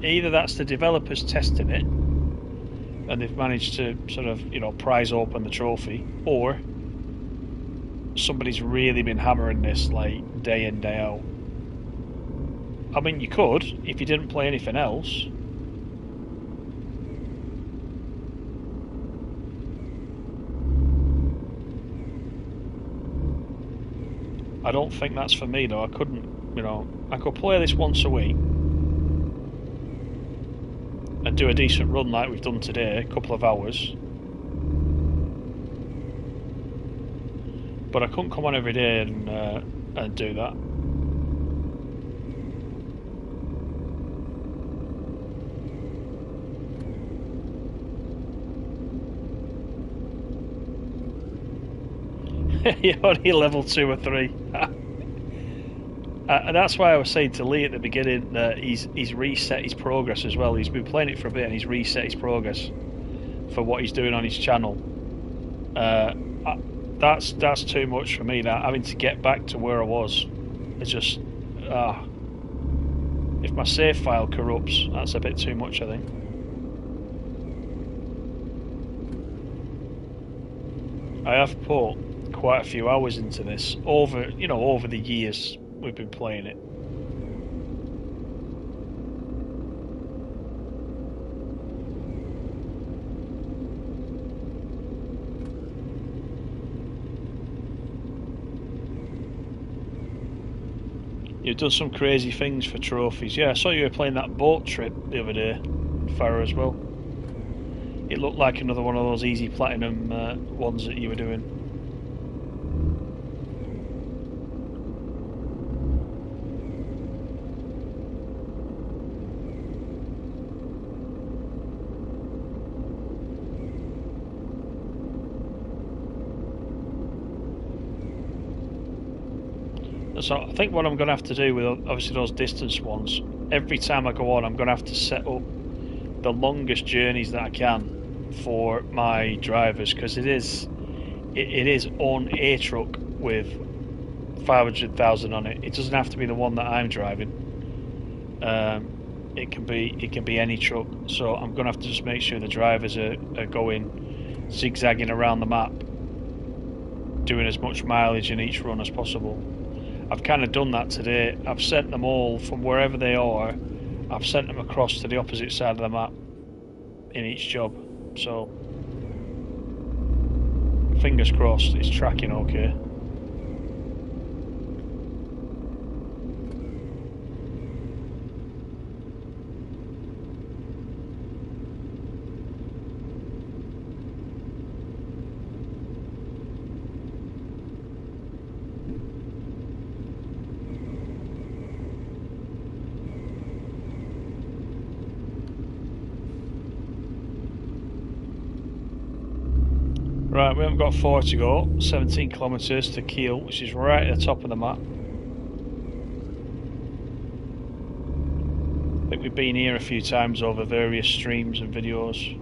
either that's the developers testing it, and they've managed to sort of, you know, prize open the trophy, or somebody's really been hammering this like day in, day out. I mean, you could if you didn't play anything else. I don't think that's for me though. I couldn't, you know, I could play this once a week and do a decent run like we've done today, a couple of hours. But I couldn't come on every day and do that. You're only level 2 or 3. And that's why I was saying to Lee at the beginning that he's reset his progress as well. He's been playing it for a bit and he's reset his progress for what he's doing on his channel. That's too much for me. That having to get back to where I was, it's just if my save file corrupts, that's a bit too much, I think. I have put quite a few hours into this over the years we've been playing it. You've done some crazy things for trophies. Yeah, I saw you were playing that boat trip the other day in Farrow as well. It looked like another one of those easy platinum ones that you were doing. So I think what I'm going to have to do with obviously those distance ones, every time I go on, I'm going to have to set up the longest journeys that I can for my drivers, because it is on a truck with 500,000 on it. It doesn't have to be the one that I'm driving. It can be any truck. So I'm going to have to just make sure the drivers are going zigzagging around the map, doing as much mileage in each run as possible. I've kind of done that today. I've sent them all from wherever they are. I've sent them across to the opposite side of the map in each job. So fingers crossed it's tracking okay. Right, we haven't got far to go. 17 kilometres to Kiel, which is right at the top of the map. I think we've been here a few times over various streams and videos.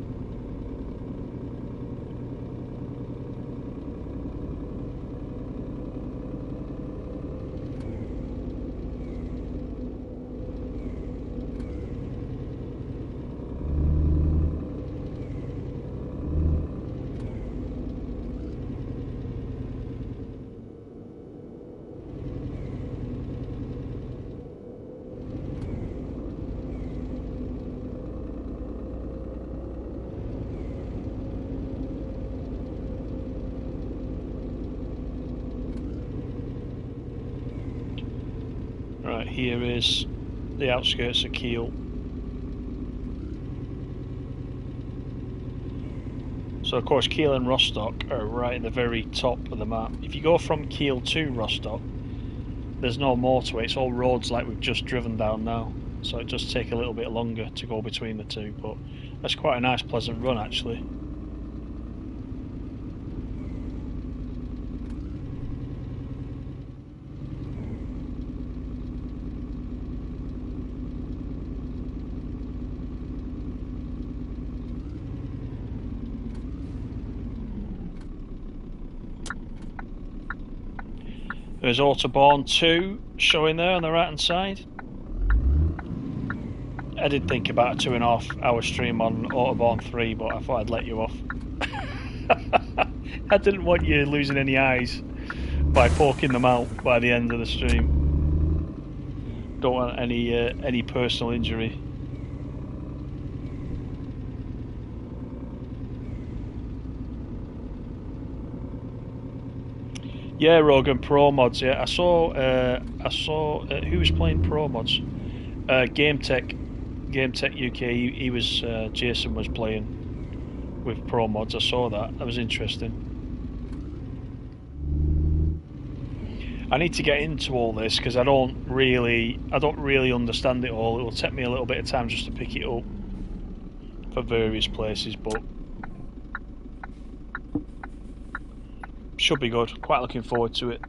Right, here is the outskirts of Kiel. So of course Kiel and Rostock are right at the very top of the map. If you go from Kiel to Rostock, there's no motorway, it's all roads like we've just driven down now. So it does take a little bit longer to go between the two, but that's quite a nice pleasant run actually. There's Autobahn 2 showing there on the right hand side. I did think about a 2.5 hour stream on Autobahn 3, but I thought I'd let you off. I didn't want you losing any eyes by poking them out by the end of the stream. Don't want any personal injury. Yeah, Rogan, Pro Mods. Yeah, I saw who was playing Pro Mods. Game Tech UK. He was Jason was playing with Pro Mods. I saw that. That was interesting. I need to get into all this because I don't really understand it all. It will take me a little bit of time just to pick it up for various places, but should be good. Quite looking forward to it.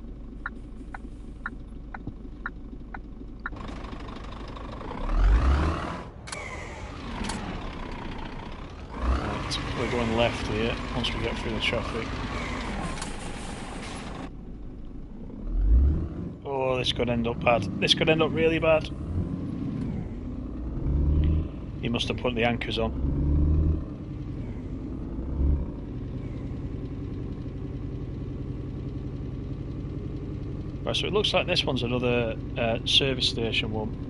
Right, we're going left here once we get through the traffic. Oh, this could end up bad. This could end up really bad. He must have put the anchors on. Right, so it looks like this one's another service station one.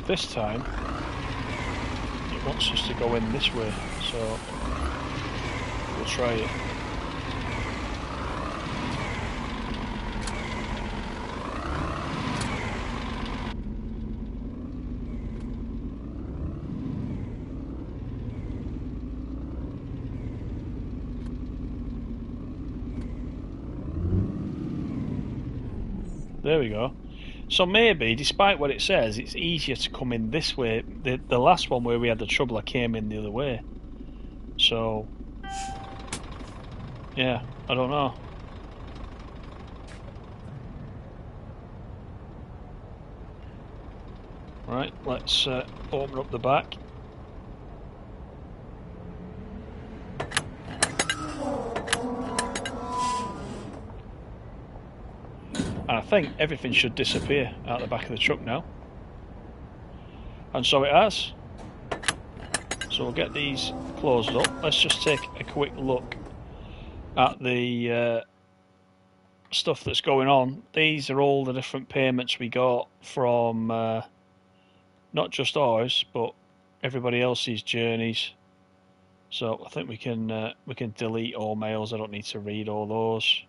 This time it wants us to go in this way, so we'll try it. There we go. So maybe, despite what it says, it's easier to come in this way. The last one where we had the trouble, I came in the other way. So, yeah, I don't know. Right, let's open up the back. And I think everything should disappear out the back of the truck now. And so it has. So we'll get these closed up. Let's just take a quick look at the stuff that's going on. These are all the different payments we got from not just ours, but everybody else's journeys. So I think we can delete all mails. I don't need to read all those.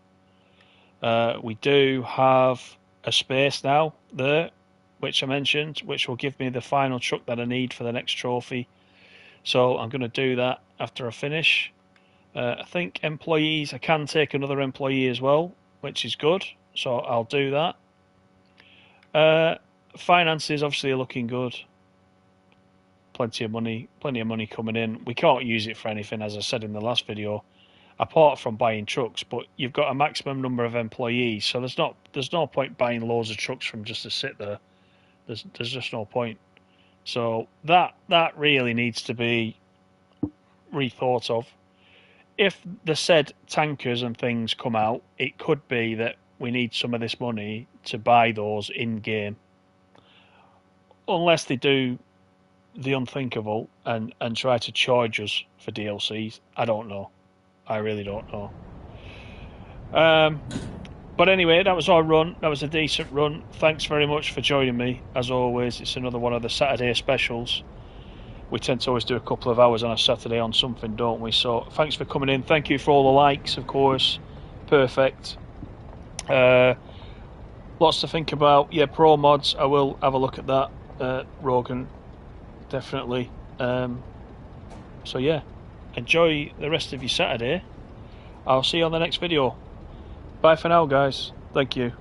We do have a space now there, which I mentioned, which will give me the final truck that I need for the next trophy. So I'm going to do that after I finish. I think employees, I can take another employee as well, which is good. So I'll do that. Finances obviously are looking good. Plenty of money coming in. We can't use it for anything, as I said in the last video, apart from buying trucks, but you've got a maximum number of employees, so there's no point buying loads of trucks from just to sit there. There's just no point. So that really needs to be rethought of. If the said tankers and things come out, it could be that we need some of this money to buy those in game, unless they do the unthinkable and try to charge us for DLCs. I don't know. I really don't know. But anyway, that was our run. That was a decent run. Thanks very much for joining me. As always, it's another one of the Saturday specials. We tend to always do a couple of hours on a Saturday on something, don't we? So thanks for coming in. Thank you for all the likes, of course. Perfect. Lots to think about. Yeah, Pro Mods, I will have a look at that. Rogan, definitely. So yeah, enjoy the rest of your Saturday. I'll see you on the next video. Bye for now, guys. Thank you.